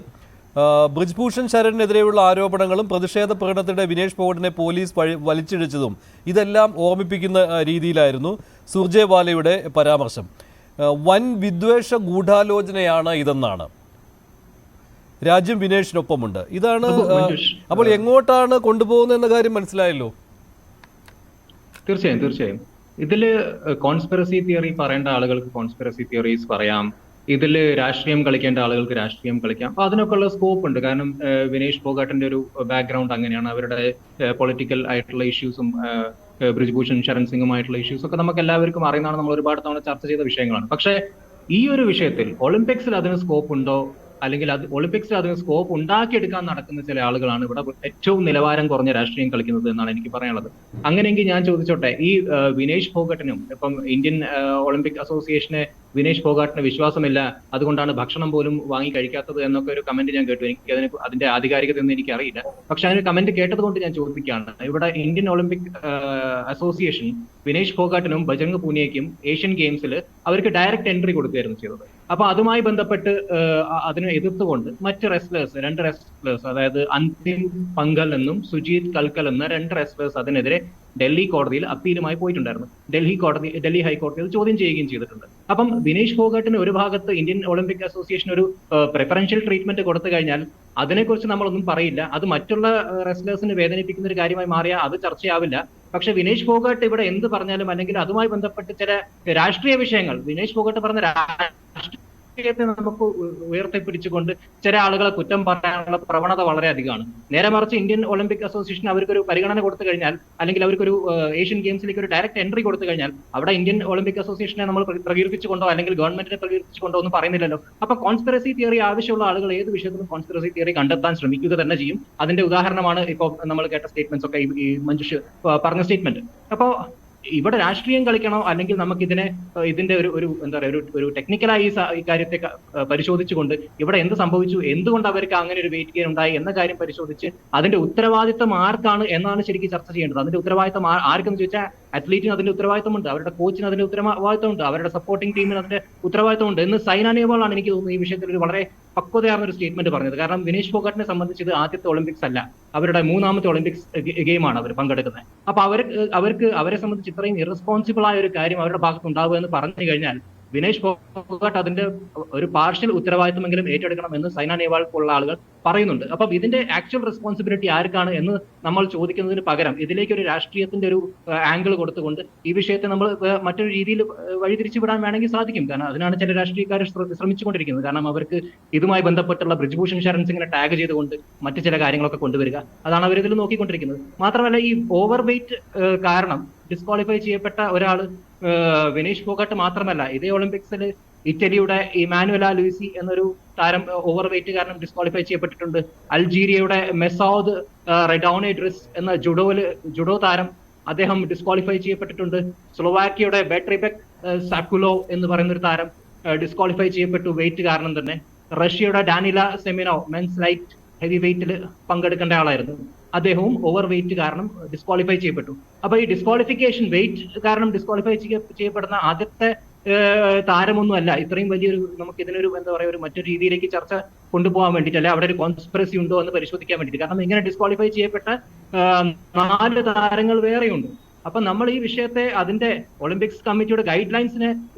ബ്രിജ്ഭൂഷൺ ശരണിനെതിരെയുള്ള ആരോപണങ്ങളും പ്രതിഷേധ പ്രകടനത്തിനിടെ വിനേഷ് ഫോഗട്ടിനെ പോലീസ് വലിച്ചിഴച്ചതും ഇതെല്ലാം ഓർമ്മിപ്പിക്കുന്ന രീതിയിലായിരുന്നു സുർജേവാലയുടെ പരാമർശം. വൻ വിദ്വേഷ ഗൂഢാലോചനയാണ് ഇതെന്നാണ്. രാജ്യം വിനേഷിനൊപ്പമുണ്ട്. ഇതാണ്. അപ്പോൾ എങ്ങോട്ടാണ് കൊണ്ടുപോകുന്നതെന്ന കാര്യം മനസ്സിലായല്ലോ. തീർച്ചയായും ഇതില് കോൺസ്പിറസി തിയറി പറയേണ്ട ആളുകൾക്ക് കോൺസ്പിറസി തിയറീസ് പറയാം. ഇതിൽ രാഷ്ട്രീയം കളിക്കേണ്ട ആളുകൾക്ക് രാഷ്ട്രീയം കളിക്കാം. അപ്പൊ അതിനൊക്കെ ഉള്ള സ്കോപ്പ് ഉണ്ട്. കാരണം വിനേഷ് ഫോഗട്ടിന്റെ ഒരു ബാക്ക്ഗ്രൗണ്ട് അങ്ങനെയാണ്. അവരുടെ പൊളിറ്റിക്കൽ ആയിട്ടുള്ള ഇഷ്യൂസും ബ്രിജ്ഭൂഷൺ ശരൺ സിംഗുമായിട്ടുള്ള ഇഷ്യൂസ് ഒക്കെ നമുക്ക് എല്ലാവർക്കും അറിയുന്നതാണ്. നമ്മൾ ഒരുപാട് തവണ ചർച്ച ചെയ്ത വിഷയങ്ങളാണ്. പക്ഷേ ഈ ഒരു വിഷയത്തിൽ ഒളിമ്പിക്സിൽ അതിന് സ്കോപ്പ് ഉണ്ടോ, അല്ലെങ്കിൽ ഒളിമ്പിക്സിൽ അതിന് സ്കോപ്പ് ഉണ്ടാക്കിയെടുക്കാൻ നടക്കുന്ന ചില ആളുകളാണ് ഇവിടെ ഏറ്റവും നിലവാരം കുറഞ്ഞ രാഷ്ട്രീയം കളിക്കുന്നത് എന്നാണ് എനിക്ക് പറയാനുള്ളത്. അങ്ങനെയെങ്കിൽ ഞാൻ ചോദിച്ചോട്ടെ, ഈ വിനേഷ് ഫോഗട്ടിനും ഇപ്പം ഇന്ത്യൻ ഒളിമ്പിക് അസോസിയേഷന് വിനേഷ് ഫോഗാട്ടിന് വിശ്വാസമില്ല, അതുകൊണ്ടാണ് ഭക്ഷണം പോലും വാങ്ങി കഴിക്കാത്തത് എന്നൊക്കെ ഒരു കമന്റ് ഞാൻ കേട്ടു. എനിക്ക് അതിന്റെ ആധികാരികത ഒന്നും എനിക്കറിയില്ല. പക്ഷെ അതിന് കമന്റ് കേട്ടത് കൊണ്ട് ഞാൻ ചോദിക്കുകയാണ്, ഇവിടെ ഇന്ത്യൻ ഒളിമ്പിക് അസോസിയേഷൻ വിനേഷ് ഫോഗാട്ടിനും ബജരംഗ് പൂനിയയ്ക്കും ഏഷ്യൻ ഗെയിംസിൽ അവർക്ക് ഡയറക്റ്റ് എൻട്രി കൊടുക്കുകയായിരുന്നു ചെയ്തത്. അപ്പൊ അതുമായി ബന്ധപ്പെട്ട് അതിനെ എതിർത്തുകൊണ്ട് മറ്റ് രണ്ട് റെസ്ലേഴ്സ്, അതായത് അന്തിം പങ്കൽ എന്നും സുജീത് കൽക്കൽ എന്ന 2 റെസ്ലേഴ്സ് അതിനെതിരെ ഡൽഹി കോടതിയിൽ അപ്പീലുമായി പോയിട്ടുണ്ടായിരുന്നു. ഡൽഹി ഹൈക്കോടതി ചോദ്യം ചെയ്യുകയും ചെയ്തിട്ടുണ്ട്. അപ്പം വിനേഷ് ഫോഗാട്ടിന് ഒരു ഭാഗത്ത് ഇന്ത്യൻ ഒളിമ്പിക് അസോസിയേഷൻ ഒരു പ്രിഫറൻഷ്യൽ ട്രീറ്റ്മെന്റ് കൊടുത്തു കഴിഞ്ഞാൽ അതിനെക്കുറിച്ച് നമ്മളൊന്നും പറയില്ല. അത് മറ്റുള്ള റെസ്ലേഴ്സിന് വേദനിപ്പിക്കുന്ന ഒരു കാര്യമായി മാറിയാൽ അത് ചർച്ചയാവില്ല. പക്ഷെ വിനേഷ് ഫോഗാട്ട് ഇവിടെ എന്ത് പറഞ്ഞാലും, അല്ലെങ്കിൽ അതുമായി ബന്ധപ്പെട്ട് ചില രാഷ്ട്രീയ വിഷയങ്ങൾ, വിനേഷ് ഫോഗാട്ട് പറഞ്ഞ രാഷ്ട്രീയത്തെ നമുക്ക് ഉയർത്തിപ്പിടിച്ചുകൊണ്ട് ചില ആളുകളെ കുറ്റം പറയാനുള്ള പ്രവണത വളരെ അധികമാണ്. നേരെ മറിച്ച് ഇന്ത്യൻ ഒളിമ്പിക് അസോസിയേഷൻ അവർക്കൊരു പരിഗണന കൊടുത്തു കഴിഞ്ഞാൽ, അല്ലെങ്കിൽ അവർക്കൊരു ഏഷ്യൻ ഗെയിംസിലേക്ക് ഒരു ഡയറക്റ്റ് എൻട്രി കൊടുത്തു കഴിഞ്ഞാൽ, അവിടെ ഇന്ത്യൻ ഒളിമ്പിക് അസോസിയേഷനെ നമ്മൾ പ്രകീർത്തിച്ചുകൊണ്ടോ അല്ലെങ്കിൽ ഗവൺമെന്റിനെ പ്രകീർത്തിച്ചുകൊണ്ടോ ഒന്നും പറയുന്നില്ലല്ലോ. അപ്പൊ കോൺസ്പിറസി തിയറി ആവശ്യമുള്ള ആളുകൾ ഏത് വിഷയത്തിലും കോൺസ്പിറസി തിയറി കണ്ടെത്താൻ ശ്രമിക്കുക തന്നെ ചെയ്യും. അതിന്റെ ഉദാഹരണമാണ് ഇപ്പോൾ നമ്മൾ കേട്ട സ്റ്റേറ്റ്മെന്റ്സ് ഒക്കെ, ഈ മഞ്ജുഷ് പറഞ്ഞ സ്റ്റേറ്റ്മെന്റ്. അപ്പോ ഇവിടെ രാഷ്ട്രീയം കളിക്കണോ അല്ലെങ്കിൽ നമുക്ക് ഇതിന്റെ ഒരു എന്താ പറയുക ഒരു ടെക്നിക്കലായി ഈ കാര്യത്തെ പരിശോധിച്ചുകൊണ്ട് ഇവിടെ എന്ത് സംഭവിച്ചു, എന്തുകൊണ്ട് അവർക്ക് അങ്ങനെ ഒരു വെയിറ്റ് ഗെയിൻ ഉണ്ടായി എന്ന കാര്യം പരിശോധിച്ച് അതിന്റെ ഉത്തരവാദിത്തം ആർക്കാണ് എന്നാണ് ശരിക്കും ചർച്ച ചെയ്യേണ്ടത്. അതിന്റെ ഉത്തരവാദിത്തം ആർക്കെന്ന് ചോദിച്ചാൽ അത്ലീറ്റിന് അതിന്റെ ഉത്തരവാദിത്തമുണ്ട്, അവരുടെ കോച്ചിന് അതിന്റെ ഉത്തരവാദിത്തമുണ്ട്, അവരുടെ സപ്പോർട്ടിംഗ് ടീമിന് അതിന്റെ ഉത്തരവാദിത്തമുണ്ട് എന്ന് സൈന നെഹ്വാളാണ് എനിക്ക് തോന്നുന്നു ഈ വിഷയത്തിൽ ഒരു വളരെ പക്വതയാർന്ന ഒരു സ്റ്റേറ്റ്മെന്റ് പറഞ്ഞത്. കാരണം വിനേഷ് ഫോഗട്ടിനെ സംബന്ധിച്ച് ഇത് ആദ്യത്തെ ഒളിമ്പിക്സ് അല്ല, അവരുടെ 3ാമത്തെ ഒളിമ്പിക്സ് ഗെയിമാണ് അവർ പങ്കെടുക്കുന്നത്. അപ്പൊ അവരെ സംബന്ധിച്ച് ഇത്രയും ഇറസ്പോൺസിബിൾ ആയ ഒരു കാര്യം അവരുടെ ഭാഗത്ത് ഉണ്ടാവുക എന്ന് പറഞ്ഞു കഴിഞ്ഞാൽ വിനേഷ് ഫോഗട്ട് അതിന്റെ ഒരു പാർഷ്യൽ ഉത്തരവാദിത്തമെങ്കിലും ഏറ്റെടുക്കണം എന്ന് സൈന നെഹ്വാൾ പോലുള്ള ആളുകൾ പറയുന്നുണ്ട്. അപ്പം ഇതിന്റെ ആക്ച്വൽ റെസ്പോൺസിബിലിറ്റി ആർക്കാണ് എന്ന് നമ്മൾ ചോദിക്കുന്നതിന് പകരം ഇതിലേക്ക് ഒരു രാഷ്ട്രീയത്തിന്റെ ഒരു ആംഗിൾ കൊടുത്തുകൊണ്ട് ഈ വിഷയത്തെ നമ്മൾ മറ്റൊരു രീതിയിൽ വഴിതിരിച്ചു വിടാൻ വേണമെങ്കിൽ സാധിക്കും. കാരണം അതിനാണ് ചില രാഷ്ട്രീയക്കാർ ശ്രമിച്ചുകൊണ്ടിരിക്കുന്നത്. കാരണം അവർക്ക് ഇതുമായി ബന്ധപ്പെട്ടുള്ള ബ്രിജ്ഭൂഷൺ ശരൺ സിംഗിനെ ടാഗ് ചെയ്തുകൊണ്ട് മറ്റു ചില കാര്യങ്ങളൊക്കെ കൊണ്ടുവരിക, അതാണ് അവർ ഇതിൽ നോക്കിക്കൊണ്ടിരിക്കുന്നത്. മാത്രമല്ല ഈ ഓവർ വെയിറ്റ് കാരണം ഡിസ്ക്വാളിഫൈ ചെയ്യപ്പെട്ട ഒരാള് വിനേഷ് ഫോഗട്ട് മാത്രമല്ല, ഇതേ ഒളിമ്പിക്സിൽ ഇറ്റലിയുടെ ഇമാനുവല ലൂയിസി എന്നൊരു താരം ഓവർ വെയിറ്റ് കാരണം ഡിസ്ക്വാളിഫൈ ചെയ്യപ്പെട്ടിട്ടുണ്ട്. അൾജീരിയയുടെ മെസൌദ് റെഡൌനെഡ്രിസ് എന്ന ജുഡോ താരം, അദ്ദേഹം ഡിസ്ക്വാളിഫൈ ചെയ്യപ്പെട്ടിട്ടുണ്ട്. സ്ലോവാക്കിയയുടെ ബെട്രിബെക് സാക്കുലോ എന്ന് പറയുന്ന ഒരു താരം ഡിസ്ക്വാളിഫൈ ചെയ്യപ്പെട്ടു വെയിറ്റ് കാരണം തന്നെ. റഷ്യയുടെ ഡാനില സെമിനോ മെൻസ് ലൈറ്റ് ഹെവി വെയിറ്റിൽ പങ്കെടുക്കേണ്ട ആളായിരുന്നു, അദ്ദേഹവും ഓവർ വെയിറ്റ് കാരണം ഡിസ്ക്വാളിഫൈ ചെയ്യപ്പെട്ടു. അപ്പൊ ഈ ഡിസ്ക്വാളിഫിക്കേഷൻ വെയിറ്റ് കാരണം ഡിസ്ക്വാളിഫൈ ചെയ്യപ്പെടുന്ന ആദ്യത്തെ താരമൊന്നും അല്ല. ഇത്രയും വലിയൊരു നമുക്ക് ഇതിനൊരു എന്താ പറയുക ഒരു മറ്റൊരു രീതിയിലേക്ക് ചർച്ച കൊണ്ടുപോകാൻ വേണ്ടിയിട്ടല്ല, അവിടെ ഒരു കോൺസ്പിറസി ഉണ്ടോ എന്ന് പരിശോധിക്കാൻ വേണ്ടിയിട്ട്. കാരണം ഇങ്ങനെ ഡിസ്ക്വാളിഫൈ ചെയ്യപ്പെട്ട 4 താരങ്ങൾ വേറെയുണ്ട്. അപ്പൊ നമ്മൾ ഈ വിഷയത്തെ അതിന്റെ ഒളിമ്പിക്സ് കമ്മിറ്റിയുടെ ഗൈഡ് ലൈൻസിനെ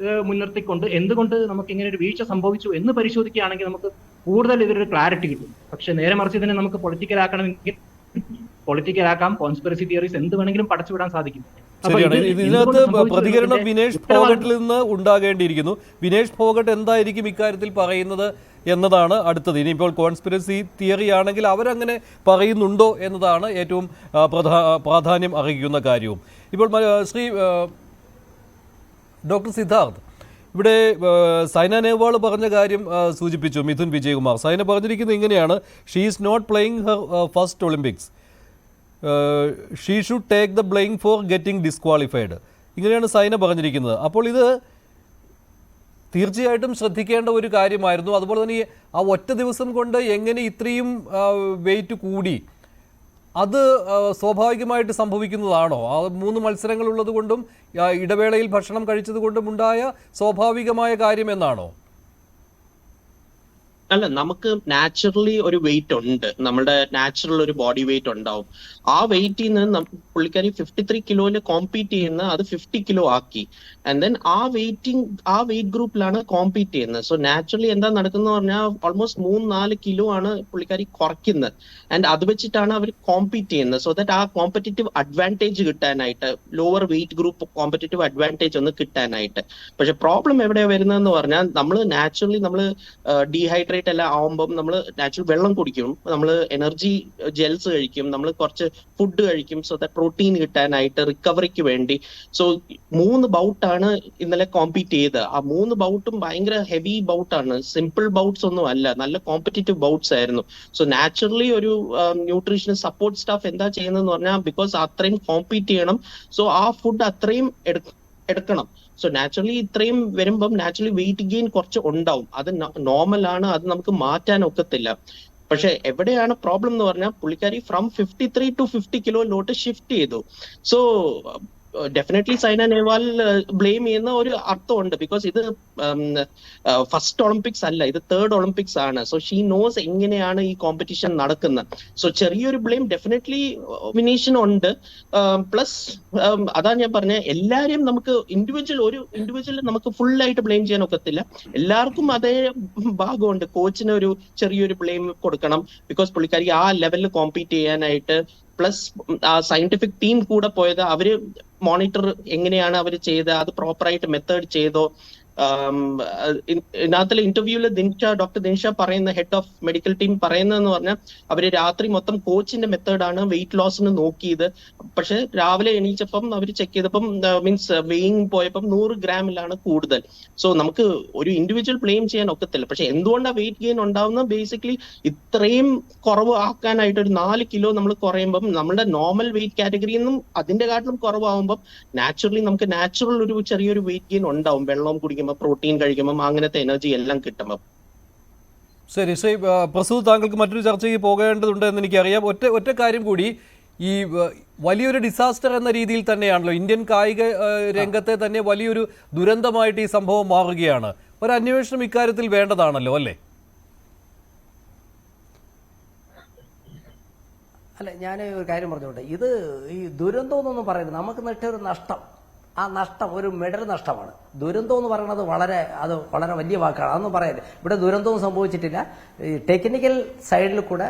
മുൻനിർത്തിക്കൊണ്ട് എന്തുകൊണ്ട് നമുക്ക് ഇങ്ങനെ ഒരു വീഴ്ച സംഭവിച്ചു എന്ന് പരിശോധിക്കുകയാണെങ്കിൽ നമുക്ക് കൂടുതൽ ഇതിലൊരു ക്ലാരിറ്റി കിട്ടും. പക്ഷെ നേരെ മറിച്ച് ഇതിനെ നമുക്ക് പൊളിറ്റിക്കലാക്കാം, കോൺസ്പിറസി തിയറീസ് എന്ത് വേണമെങ്കിലും പടച്ചുവിടാൻ സാധിക്കും. ശരിയാണ്. ഇതിനകത്ത് പ്രതികരണം വിനേഷ് ഫോഗട്ടിൽ നിന്ന് ഉണ്ടാകേണ്ടിയിരിക്കുന്നു. വിനേഷ് ഫോഗട്ട് എന്തായിരിക്കും ഇക്കാര്യത്തിൽ പറയുന്നത് എന്നതാണ് അടുത്തത്. ഇനിയിപ്പോൾ കോൺസ്പിറസി തിയറി ആണെങ്കിൽ അവരങ്ങനെ പറയുന്നുണ്ടോ എന്നതാണ് ഏറ്റവും പ്രാധാന്യം അർഹിക്കുന്ന കാര്യവും. ഇപ്പോൾ ശ്രീ ഡോക്ടർ സിദ്ധാർത്ഥ്, ഇവിടെ സൈന നെഹ്വാൾ പറഞ്ഞ കാര്യം സൂചിപ്പിച്ചു മിഥുൻ വിജയകുമാർ. സൈന പറഞ്ഞിരിക്കുന്നത് ഇങ്ങനെയാണ്: she is not playing her first Olympics, she should take the blame for getting disqualified. ഇങ്ങനെയാണ് സൈന പറഞ്ഞിരിക്കുന്നത്. അപ്പോൾ ഇത് തീർച്ചയായിട്ടും ശ്രദ്ധിക്കേണ്ട ഒരു കാര്യമായിരുന്നു. അതുപോലെ തന്നെ ആ ഒറ്റ ദിവസം കൊണ്ട് എങ്ങനെ ഇത്രയും വെയിറ്റ് കൂടി, അത് സ്വാഭാവികമായിട്ട് സംഭവിക്കുന്നതാണോ? ആ 3 മത്സരങ്ങൾ ഉള്ളത് കൊണ്ടും ഇടവേളയിൽ ഭക്ഷണം കഴിച്ചത് കൊണ്ടും ഉണ്ടായ സ്വാഭാവികമായ കാര്യം എന്നാണോ? അല്ല, നമുക്ക് നാച്ചുറലി ഒരു വെയിറ്റ് ഉണ്ട്, നമ്മുടെ നാച്ചുറൽ ഒരു ബോഡി വെയിറ്റ് ഉണ്ടാവും. ആ വെയിറ്റിൽ നിന്ന് പുള്ളിക്കാരി 53 കിലോയില് കോമ്പീറ്റ് ചെയ്യുന്ന അത് 50 കിലോ ആക്കി. ആൻഡ് ദെൻ ആ വെയിറ്റ് ഗ്രൂപ്പിലാണ് കോമ്പീറ്റ് ചെയ്യുന്നത്. സോ നാച്ചുറലി എന്താ നടക്കുന്നത് പറഞ്ഞാൽ ഓൾമോസ്റ്റ് 3-4 കിലോ ആണ് പുള്ളിക്കാരി കുറയ്ക്കുന്നത്. ആൻഡ് അത് വെച്ചിട്ടാണ് അവർ കോമ്പീറ്റ് ചെയ്യുന്നത്. സോ ദാറ്റ് ആ കോമ്പറ്റീറ്റീവ് അഡ്വാൻറ്റേജ് കിട്ടാനായിട്ട്, lower weight group competitive advantage ഒന്ന് കിട്ടാനായിട്ട്. പക്ഷെ പ്രോബ്ലം എവിടെയാണ് വരുന്നതെന്ന് പറഞ്ഞാൽ നമ്മൾ നാച്ചുറലി നമ്മൾ ഡീഹൈഡ്രേറ്റ് എല്ലാം ആവുമ്പം നമ്മൾ നാച്ചുറൽ വെള്ളം കുടിക്കും, നമ്മൾ എനർജി ജെൽസ് കഴിക്കും, നമ്മൾ കുറച്ച് ഫുഡ് കഴിക്കും. സോ ദാറ്റ് പ്രോട്ടീൻ കിട്ടാനായിട്ട്, റിക്കവറിക്ക് വേണ്ടി. സോ 3 ബൗട്ടാണ് ഇന്നലെ കോമ്പീറ്റ് ചെയ്തത്. ആ 3 ബൗട്ടും ഭയങ്കര ഹെവി ബൗട്ടാണ്, സിമ്പിൾ ബൗട്ട്സ് ഒന്നും അല്ല, നല്ല കോമ്പറ്റീറ്റീവ് ബൗട്ട്സ് ആയിരുന്നു. സോ നാച്ചുറലി ഒരു ന്യൂട്രീഷണൽ സപ്പോർട്ട് സ്റ്റാഫ് എന്താ ചെയ്യുന്നതെന്ന് പറഞ്ഞാൽ, ബിക്കോസ് അത്രയും കോമ്പീറ്റ് ചെയ്യണം, സോ ആ ഫുഡ് അത്രയും എടുക്കണം. സോ നാച്ചുറലി ഇത്രയും വരുമ്പം നാച്ചുറലി വെയിറ്റ് ഗെയിൻ കുറച്ച് ഉണ്ടാവും, അത് നോർമൽ ആണ്, അത് നമുക്ക് മാറ്റാൻ ഒക്കത്തില്ല. പക്ഷെ എവിടെയാണ് പ്രോബ്ലം എന്ന് പറഞ്ഞാൽ പുള്ളിക്കാരി ഫ്രം 53 to 50 കിലോയിലോട്ട് ഷിഫ്റ്റ് ചെയ്തു. So definitely Saina Nehwal blame ചെയ്യുന്ന ഒരു അർത്ഥമുണ്ട്. ബിക്കോസ് ഇത് ഫസ്റ്റ് ഒളിമ്പിക്സ് അല്ല, ഇത് 3rd ഒളിമ്പിക്സ് ആണ്. സോ ഷീ നോസ് എങ്ങനെയാണ് ഈ കോമ്പറ്റീഷൻ നടക്കുന്നത്. സോ ചെറിയൊരു ബ്ലെയിം ഡെഫിനറ്റ്ലി വിനീഷിനുണ്ട്. പ്ലസ് അതാ ഞാൻ പറഞ്ഞ, എല്ലാരെയും നമുക്ക് ഇൻഡിവിജ്വൽ നമുക്ക് ഫുൾ ആയിട്ട് ബ്ലെയിം ചെയ്യാൻ ഒക്കത്തില്ല. എല്ലാവർക്കും അതേ ഭാഗമുണ്ട്. കോച്ചിന് ഒരു ചെറിയൊരു ബ്ലെയിം കൊടുക്കണം, ബിക്കോസ് പുള്ളിക്കാരി ആ ലെവലിൽ കോമ്പീറ്റ് ചെയ്യാനായിട്ട്. പ്ലസ് ആ സയന്റിഫിക് ടീം കൂടെ പോയത്, അവര് മോണിറ്റർ എങ്ങനെയാണ് അവർ ചെയ്തത്, അത് പ്രോപ്പറായിട്ട് മെത്തേഡ് ചെയ്തോ. ഇതിനകത്തുള്ള ഇന്റർവ്യൂവിൽ ഡോക്ടർ ദിൻഷ പറയുന്ന ഹെഡ് ഓഫ് മെഡിക്കൽ ടീം പറയുന്നതെന്ന് പറഞ്ഞാൽ അവര് രാത്രി മൊത്തം കോച്ചിന്റെ മെത്തേഡാണ് വെയിറ്റ് ലോസിന് നോക്കിയത്. പക്ഷെ രാവിലെ എണീച്ചപ്പം അവർ ചെക്ക് ചെയ്തപ്പം മീൻസ് വെയിങ് പോയപ്പം 100 ഗ്രാമിലാണ് കൂടുതൽ. സോ നമുക്ക് ഒരു ഇൻഡിവിജ്വൽ ബ്ലെയിം ചെയ്യാൻ ഒക്കത്തില്ല. പക്ഷെ എന്തുകൊണ്ടാണ് വെയിറ്റ് ഗെയിൻ ഉണ്ടാവുന്നത്? ബേസിക്കലി ഇത്രയും കുറവ് ആക്കാനായിട്ട് ഒരു 4 കിലോ നമ്മൾ കുറയുമ്പം നമ്മുടെ നോർമൽ വെയിറ്റ് കാറ്റഗറിയിൽ നിന്നും അതിന്റെ കാട്ടിലും കുറവാകുമ്പം നാച്ചുറലി നമുക്ക് നാച്ചുറൽ ഒരു ചെറിയൊരു വെയിറ്റ് ഗെയിൻ ഉണ്ടാവും. വെള്ളം കുടിക്കുമ്പോൾ, പ്രോട്ടീൻ കഴിക്കുമ്പോൾ, അങ്ങനത്തെ എനർജി എല്ലാം കിട്ടുമ്പോൾ. ശരി ശ്രീ പ്രസൂത്, താങ്കൾക്ക് മറ്റൊരു ചർച്ചയ്ക്ക് പോകേണ്ടതുണ്ട് എന്ന് എനിക്കറിയാം. ഒറ്റ കാര്യം കൂടി, ഈ വലിയൊരു ഡിസാസ്റ്റർ എന്ന രീതിയിൽ തന്നെയാണല്ലോ ഇന്ത്യൻ കായിക രംഗത്തെ തന്നെ വലിയൊരു ദുരന്തമായിട്ട് ഈ സംഭവം മാറുകയാണ്. ഒരു അന്വേഷണം ഇക്കാര്യത്തിൽ വേണ്ടതാണല്ലോ അല്ലേ? അല്ല, ഞാൻ ഒരു കാര്യം പറഞ്ഞോട്ടെ. ഇത് ഈ ദുരന്തം എന്നൊന്നും പറയുന്നത് നമുക്ക് ഒരു നഷ്ടം, ആ നഷ്ടം ഒരു മെഡൽ നഷ്ടമാണ്. ദുരന്തം എന്ന് പറയുന്നത് വളരെ വലിയ വാക്കാണ്, അതൊന്നും പറയാനില്ല. ഇവിടെ ദുരന്തവും സംഭവിച്ചിട്ടില്ല. ടെക്നിക്കൽ സൈഡിൽ കൂടെ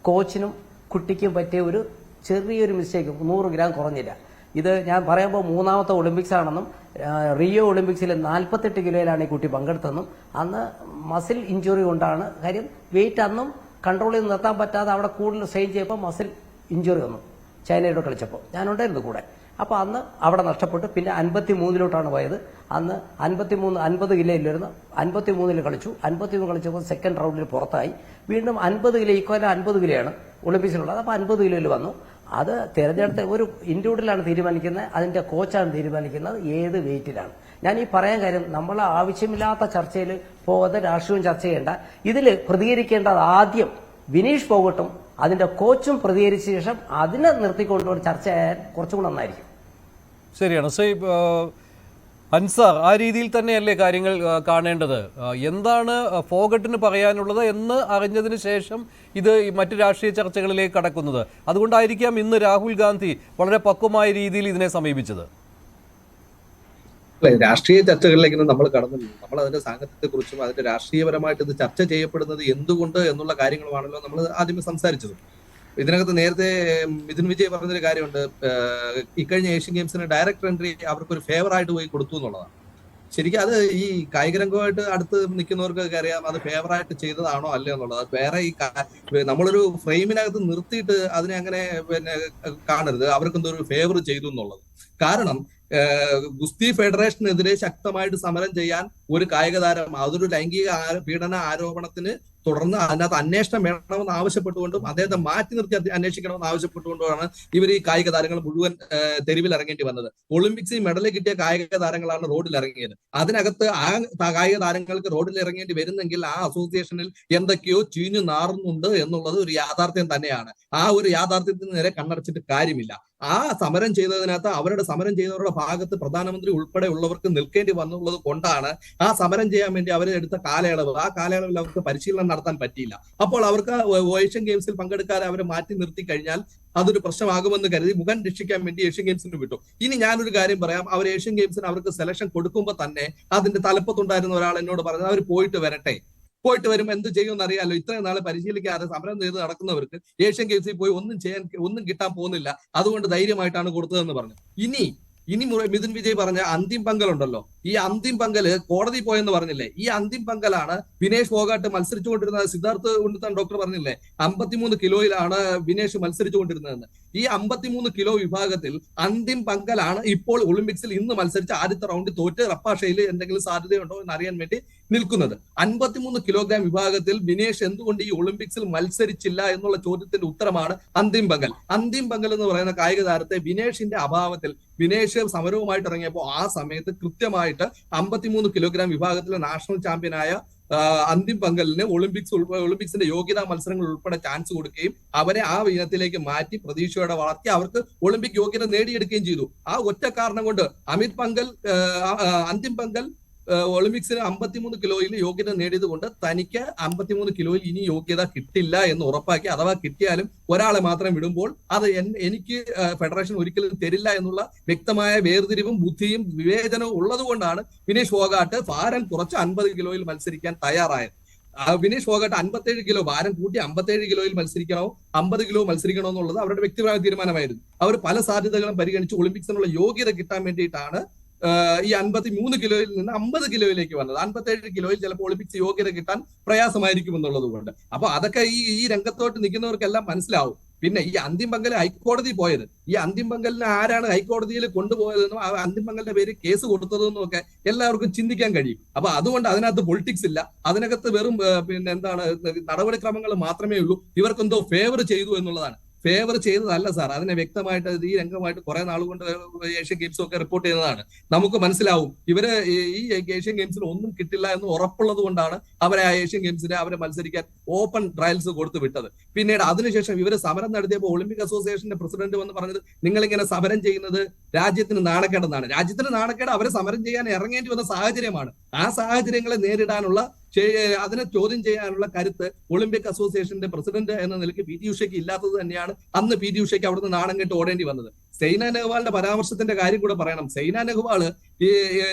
കോച്ചിനും കുട്ടിക്കും പറ്റിയ ഒരു ചെറിയൊരു മിസ്റ്റേക്ക്, 100 ഗ്രാം കുറഞ്ഞില്ല. ഇത് ഞാൻ പറയുമ്പോൾ 3ാമത്തെ ഒളിമ്പിക്സ് ആണെന്നും റിയോ ഒളിമ്പിക്സിൽ 48 കിലോയിലാണ് ഈ കുട്ടി പങ്കെടുത്തതെന്നും അന്ന് മസിൽ ഇഞ്ചുറി കൊണ്ടാണ്. കാര്യം വെയിറ്റ് അന്നും കൺട്രോൾ ചെയ്ത് നിർത്താൻ പറ്റാതെ അവിടെ കൂടുതൽ സ്ട്രെയിൻ ചെയ്യപ്പോൾ മസിൽ ഇഞ്ചുറി വന്നു. ചൈനയോട് കളിച്ചപ്പോൾ ഞാനുണ്ടായിരുന്നു കൂടെ. അപ്പോൾ അന്ന് അവിടെ നഷ്ടപ്പെട്ടു. പിന്നെ 53-ലോട്ടാണ് പോയത്. അന്ന് 50 കിലോയിലിരുന്ന് 53 കളിച്ചു. 53 കളിച്ചപ്പോൾ സെക്കൻഡ് റൗണ്ടിൽ പുറത്തായി. വീണ്ടും 50 കിലോ, ഈക്വൽ 50 കിലോയാണ് ഒളിമ്പിക്സിലുള്ളത്. അപ്പോൾ 50 കിലോയിൽ വന്നു. അത് തിരഞ്ഞെടുത്ത ഒരു ഇൻഡിവിജ്വലാണ് തീരുമാനിക്കുന്നത്, അതിന്റെ കോച്ചാണ് തീരുമാനിക്കുന്നത് ഏത് വെയിറ്റിലാണ്. ഞാൻ ഈ പറയാൻ കാര്യം, നമ്മൾ ആവശ്യമില്ലാത്ത ചർച്ചയിൽ പോകാതെ രാഷ്ട്രീയവും ചർച്ച ചെയ്യേണ്ട. ഇതിൽ പ്രതികരിക്കേണ്ടത് ആദ്യം വിനീഷ് ഫോഗട്ടും അതിന്റെ കോച്ചും പ്രതികരിച്ച ശേഷം അതിനെ നിർത്തിക്കൊണ്ടുകൊണ്ട് ചർച്ച ചെയ്യാൻ കുറച്ചുകൂടി നന്നായിരിക്കും. ശരിയാണ് ശ്രീ അൻസാർ, ആ രീതിയിൽ തന്നെയല്ലേ കാര്യങ്ങൾ കാണേണ്ടത്? എന്താണ് ഫോഗട്ടിന് പറയാനുള്ളത് എന്ന് അറിഞ്ഞതിന് ശേഷം ഇത് മറ്റു രാഷ്ട്രീയ ചർച്ചകളിലേക്ക് കടക്കുന്നത്. അതുകൊണ്ടായിരിക്കാം ഇന്ന് രാഹുൽ ഗാന്ധി വളരെ പക്വമായ രീതിയിൽ ഇതിനെ സമീപിച്ചത്. രാഷ്ട്രീയ ചർച്ചകളിലേക്ക് നമ്മൾ കടന്നില്ല. നമ്മൾ അതിന്റെ സാങ്കത്യത്തെ കുറിച്ചും അതിന്റെ രാഷ്ട്രീയപരമായിട്ട് ഇത് ചർച്ച ചെയ്യപ്പെടുന്നത് എന്തുകൊണ്ട് എന്നുള്ള കാര്യങ്ങളുമാണല്ലോ നമ്മൾ ആദ്യമേ സംസാരിച്ചത്. ഇതിനകത്ത് നേരത്തെ മിഥുൻ വിജയ് പറഞ്ഞൊരു കാര്യമുണ്ട്, ഇക്കഴിഞ്ഞ ഏഷ്യൻ ഗെയിംസിന് ഡയറക്ടർ എൻട്രി അവർക്കൊരു ഫേവറായിട്ട് പോയി കൊടുത്തു എന്നുള്ളതാണ്. ശരിക്കും അത് ഈ കായിക രംഗമായിട്ട് അടുത്ത് നിൽക്കുന്നവർക്കൊക്കെ അറിയാം അത് ഫേവറായിട്ട് ചെയ്തതാണോ അല്ലയോ എന്നുള്ളത്. വേറെ ഈ നമ്മളൊരു ഫ്രെയിമിനകത്ത് നിർത്തിയിട്ട് അതിനെ അങ്ങനെ കാണരുത് അവർക്കെന്തോ ഒരു ഫേവർ ചെയ്തു എന്നുള്ളത്. കാരണം ഗുസ്തി ഫെഡറേഷനെതിരെ ശക്തമായിട്ട് സമരം ചെയ്യാൻ ഒരു കായിക താരം അതൊരു ലൈംഗിക പീഡന ആരോപണത്തിന് തുടർന്ന് അതിനകത്ത് അന്വേഷണം വേണമെന്ന് ആവശ്യപ്പെട്ടുകൊണ്ടും അദ്ദേഹത്തെ മാറ്റി നിർത്തി അന്വേഷിക്കണമെന്ന് ആവശ്യപ്പെട്ടുകൊണ്ടുമാണ് ഇവർ ഈ കായിക താരങ്ങൾ മുഴുവൻ തെരുവിൽ ഇറങ്ങേണ്ടി വന്നത്. ഒളിമ്പിക്സിൽ മെഡൽ കിട്ടിയ കായിക താരങ്ങളാണ് റോഡിൽ ഇറങ്ങിയത്. അതിനകത്ത് ആ കായിക താരങ്ങൾക്ക് റോഡിൽ ഇറങ്ങേണ്ടി വരുന്നെങ്കിൽ ആ അസോസിയേഷനിൽ എന്തൊക്കെയോ ചീഞ്ഞു നാറുന്നുണ്ട് എന്നുള്ളത് ഒരു യാഥാർത്ഥ്യം തന്നെയാണ്. ആ ഒരു യാഥാർത്ഥ്യത്തിന് നേരെ കണ്ണടച്ചിട്ട് കാര്യമില്ല. ആ സമരം ചെയ്തതിനകത്ത് അവരുടെ സമരം ചെയ്തവരുടെ ഭാഗത്ത് പ്രധാനമന്ത്രി ഉൾപ്പെടെ ഉള്ളവർക്ക് നിൽക്കേണ്ടി വന്നുള്ളത് കൊണ്ടാണ് ആ സമരം ചെയ്യാൻ വേണ്ടി അവരെടുത്ത കാലയളവ്, ആ കാലയളവിൽ അവർക്ക് പരിശീലനം നടത്താൻ പറ്റിയില്ല. അപ്പോൾ അവർക്ക് ഏഷ്യൻ ഗെയിംസിൽ പങ്കെടുക്കാതെ അവരെ മാറ്റി നിർത്തി കഴിഞ്ഞാൽ അതൊരു പ്രശ്നമാകുമെന്ന് കരുതി മുഖം രക്ഷിക്കാൻ വേണ്ടി ഏഷ്യൻ ഗെയിംസിന് വിട്ടു. ഇനി ഞാനൊരു കാര്യം പറയാം, അവർ ഏഷ്യൻ ഗെയിംസിന് അവർക്ക് സെലക്ഷൻ കൊടുക്കുമ്പോൾ തന്നെ അതിന്റെ തലപ്പത്തുണ്ടായിരുന്ന ഒരാൾ എന്നോട് പറഞ്ഞത് അവർ പോയിട്ട് വരട്ടെ, പോയിട്ട് വരുമ്പോൾ എന്ത് ചെയ്യുമെന്ന് അറിയാലോ. ഇത്രയും നാളെ പരിശീലിക്കാതെ സമരം ചെയ്ത് നടക്കുന്നവർക്ക് ഏഷ്യൻ ഗെയിംസിൽ പോയി ഒന്നും കിട്ടാൻ പോകുന്നില്ല, അതുകൊണ്ട് ധൈര്യമായിട്ടാണ് കൊടുത്തതെന്ന് പറഞ്ഞു. ഇനി മിഥുൻ വിജയ് പറഞ്ഞ അന്തിം പങ്കൽ ഉണ്ടല്ലോ, ഈ അന്തിം പങ്കല് കോടതി പോയെന്ന് പറഞ്ഞില്ലേ, ഈ അന്തിം പങ്കലാണ് വിനേഷ് ഫോഗാട്ട് മത്സരിച്ചുകൊണ്ടിരുന്നത്. സിദ്ധാർത്ഥ് ഉണ്ണിത്താൻ ഡോക്ടർ പറഞ്ഞില്ലേ 53 കിലോയിലാണ് വിനേഷ് മത്സരിച്ചുകൊണ്ടിരുന്നതെന്ന്. ഈ 53 കിലോ വിഭാഗത്തിൽ അന്തിം പങ്കലാണ് ഇപ്പോൾ ഒളിമ്പിക്സിൽ ഇന്ന് മത്സരിച്ച ആദ്യത്തെ റൗണ്ടിൽ തോറ്റ് റപ്പാഷയിൽ എന്തെങ്കിലും സാധ്യതയുണ്ടോ എന്ന് അറിയാൻ വേണ്ടി നിൽക്കുന്നത്. 53 കിലോഗ്രാം വിഭാഗത്തിൽ വിനേഷ് എന്തുകൊണ്ട് ഈ ഒളിമ്പിക്സിൽ മത്സരിച്ചില്ല എന്നുള്ള ചോദ്യത്തിന്റെ ഉത്തരമാണ് അന്തിം പങ്കൽ. അന്തിം പങ്കൽ എന്ന് പറയുന്ന കായിക താരത്തെ വിനേഷിന്റെ അഭാവത്തിൽ, വിനേഷ് സമരവുമായിട്ട് ഇറങ്ങിയപ്പോൾ ആ സമയത്ത് കൃത്യമായിട്ട് 53 കിലോഗ്രാം വിഭാഗത്തിലെ നാഷണൽ ചാമ്പ്യനായ അന്തിം പങ്കലിന് ഒളിമ്പിക്സിന്റെ യോഗ്യതാ മത്സരങ്ങൾ ഉൾപ്പെടെ ചാൻസ് കൊടുക്കുകയും അവരെ ആ ഇനത്തിലേക്ക് മാറ്റി പ്രതീക്ഷയോടെ വളർത്തി അവർക്ക് ഒളിമ്പിക് യോഗ്യത നേടിയെടുക്കുകയും ചെയ്തു. ആ ഒറ്റ കാരണം കൊണ്ട് അന്തിം പങ്കൽ ഒളിമ്പിക്സിന് 53 കിലോയിൽ യോഗ്യത നേടിയത് കൊണ്ട് തനിക്ക് 53 കിലോയിൽ ഇനി യോഗ്യത കിട്ടില്ല എന്ന് ഉറപ്പാക്കി. അഥവാ കിട്ടിയാലും ഒരാളെ മാത്രം വിടുമ്പോൾ അത് എനിക്ക് ഫെഡറേഷൻ ഒരിക്കലും തരില്ല എന്നുള്ള വ്യക്തമായ വേർതിരിവും ബുദ്ധിയും വിവേചനവും ഉള്ളത് കൊണ്ടാണ് വിനേഷ് ഫോഗാട്ട് ഭാരം കുറച്ച് 50 കിലോയിൽ മത്സരിക്കാൻ തയ്യാറായത്. വിനേഷ് ഫോഗാട്ട് 57 കിലോ ഭാരം കൂട്ടി 57 കിലോയിൽ മത്സരിക്കണോ 50 കിലോ മത്സരിക്കണോ എന്നുള്ളത് അവരുടെ വ്യക്തിപരമായ തീരുമാനമായിരുന്നു. അവർ പല സാധ്യതകളും പരിഗണിച്ച് ഒളിമ്പിക്സിനുള്ള യോഗ്യത കിട്ടാൻ വേണ്ടിയിട്ടാണ് ഈ 53 കിലോയിൽ നിന്ന് 50 കിലോയിലേക്ക് വന്നത്. 57 കിലോയിൽ ചിലപ്പോൾ ഒളിമ്പിക്സ് യോഗ്യത കിട്ടാൻ പ്രയാസമായിരിക്കും എന്നുള്ളത് കൊണ്ട്. അപ്പൊ അതൊക്കെ ഈ രംഗത്തോട്ട് നിൽക്കുന്നവർക്കെല്ലാം മനസ്സിലാവും. പിന്നെ ഈ അന്തിം പങ്കൽ ഹൈക്കോടതി പോയത്, ഈ അന്തിം പങ്കലിനെ ആരാണ് ഹൈക്കോടതിയിൽ കൊണ്ടുപോയതെന്നും അന്തിം പങ്കലിന്റെ പേര് കേസ് കൊടുത്തതെന്നും ഒക്കെ എല്ലാവർക്കും ചിന്തിക്കാൻ കഴിയും. അപ്പൊ അതുകൊണ്ട് അതിനകത്ത് പൊളിറ്റിക്സ് ഇല്ല, അതിനകത്ത് വെറും പിന്നെ എന്താണ് നടപടിക്രമങ്ങൾ മാത്രമേ ഉള്ളൂ. ഇവർക്കെന്തോ ഫേവർ ചെയ്തു എന്നുള്ളതാണ്. ഫേവർ ചെയ്തതല്ല സാർ, അതിനെ വ്യക്തമായിട്ട് ഈ രംഗമായിട്ട് കുറെ നാളുകൊണ്ട് ഏഷ്യൻ ഗെയിംസും ഒക്കെ റിപ്പോർട്ട് ചെയ്യുന്നതാണ്. നമുക്ക് മനസ്സിലാവും ഇവര് ഈ ഏഷ്യൻ ഗെയിംസിൽ ഒന്നും കിട്ടില്ല എന്ന് ഉറപ്പുള്ളത് കൊണ്ടാണ് അവരെ ആ ഏഷ്യൻ ഗെയിംസിനെ അവരെ മത്സരിക്കാൻ ഓപ്പൺ ട്രയൽസ് കൊടുത്തു വിട്ടത്. പിന്നീട് അതിനുശേഷം ഇവര് സമരം നടത്തിയപ്പോൾ ഒളിമ്പിക് അസോസിയേഷന്റെ പ്രസിഡന്റ് വന്ന് പറഞ്ഞത് നിങ്ങളിങ്ങനെ സമരം ചെയ്യുന്നത് രാജ്യത്തിന് നാണക്കേടെന്നാണ്. രാജ്യത്തിന് നാണക്കേട് അവരെ സമരം ചെയ്യാൻ ഇറങ്ങേണ്ടി വന്ന സാഹചര്യമാണ്. ആ സാഹചര്യങ്ങളെ നേരിടാനുള്ള അതിനെ ചോദ്യം ചെയ്യാനുള്ള കരുത്ത് ഒളിമ്പിക് അസോസിയേഷന്റെ പ്രസിഡന്റ് എന്ന നിലയ്ക്ക് പി ടി ഉഷയ്ക്ക് ഇല്ലാത്തത് തന്നെയാണ് അന്ന് പി ടി ഉഷയ്ക്ക് അവിടുന്ന് നാണം കെട്ട് ഓടേണ്ടി വന്നത്. സൈന നെഹ്വാളിന്റെ പരാമർശത്തിന്റെ കാര്യം കൂടെ പറയണം. സൈന നെഹ്വാള്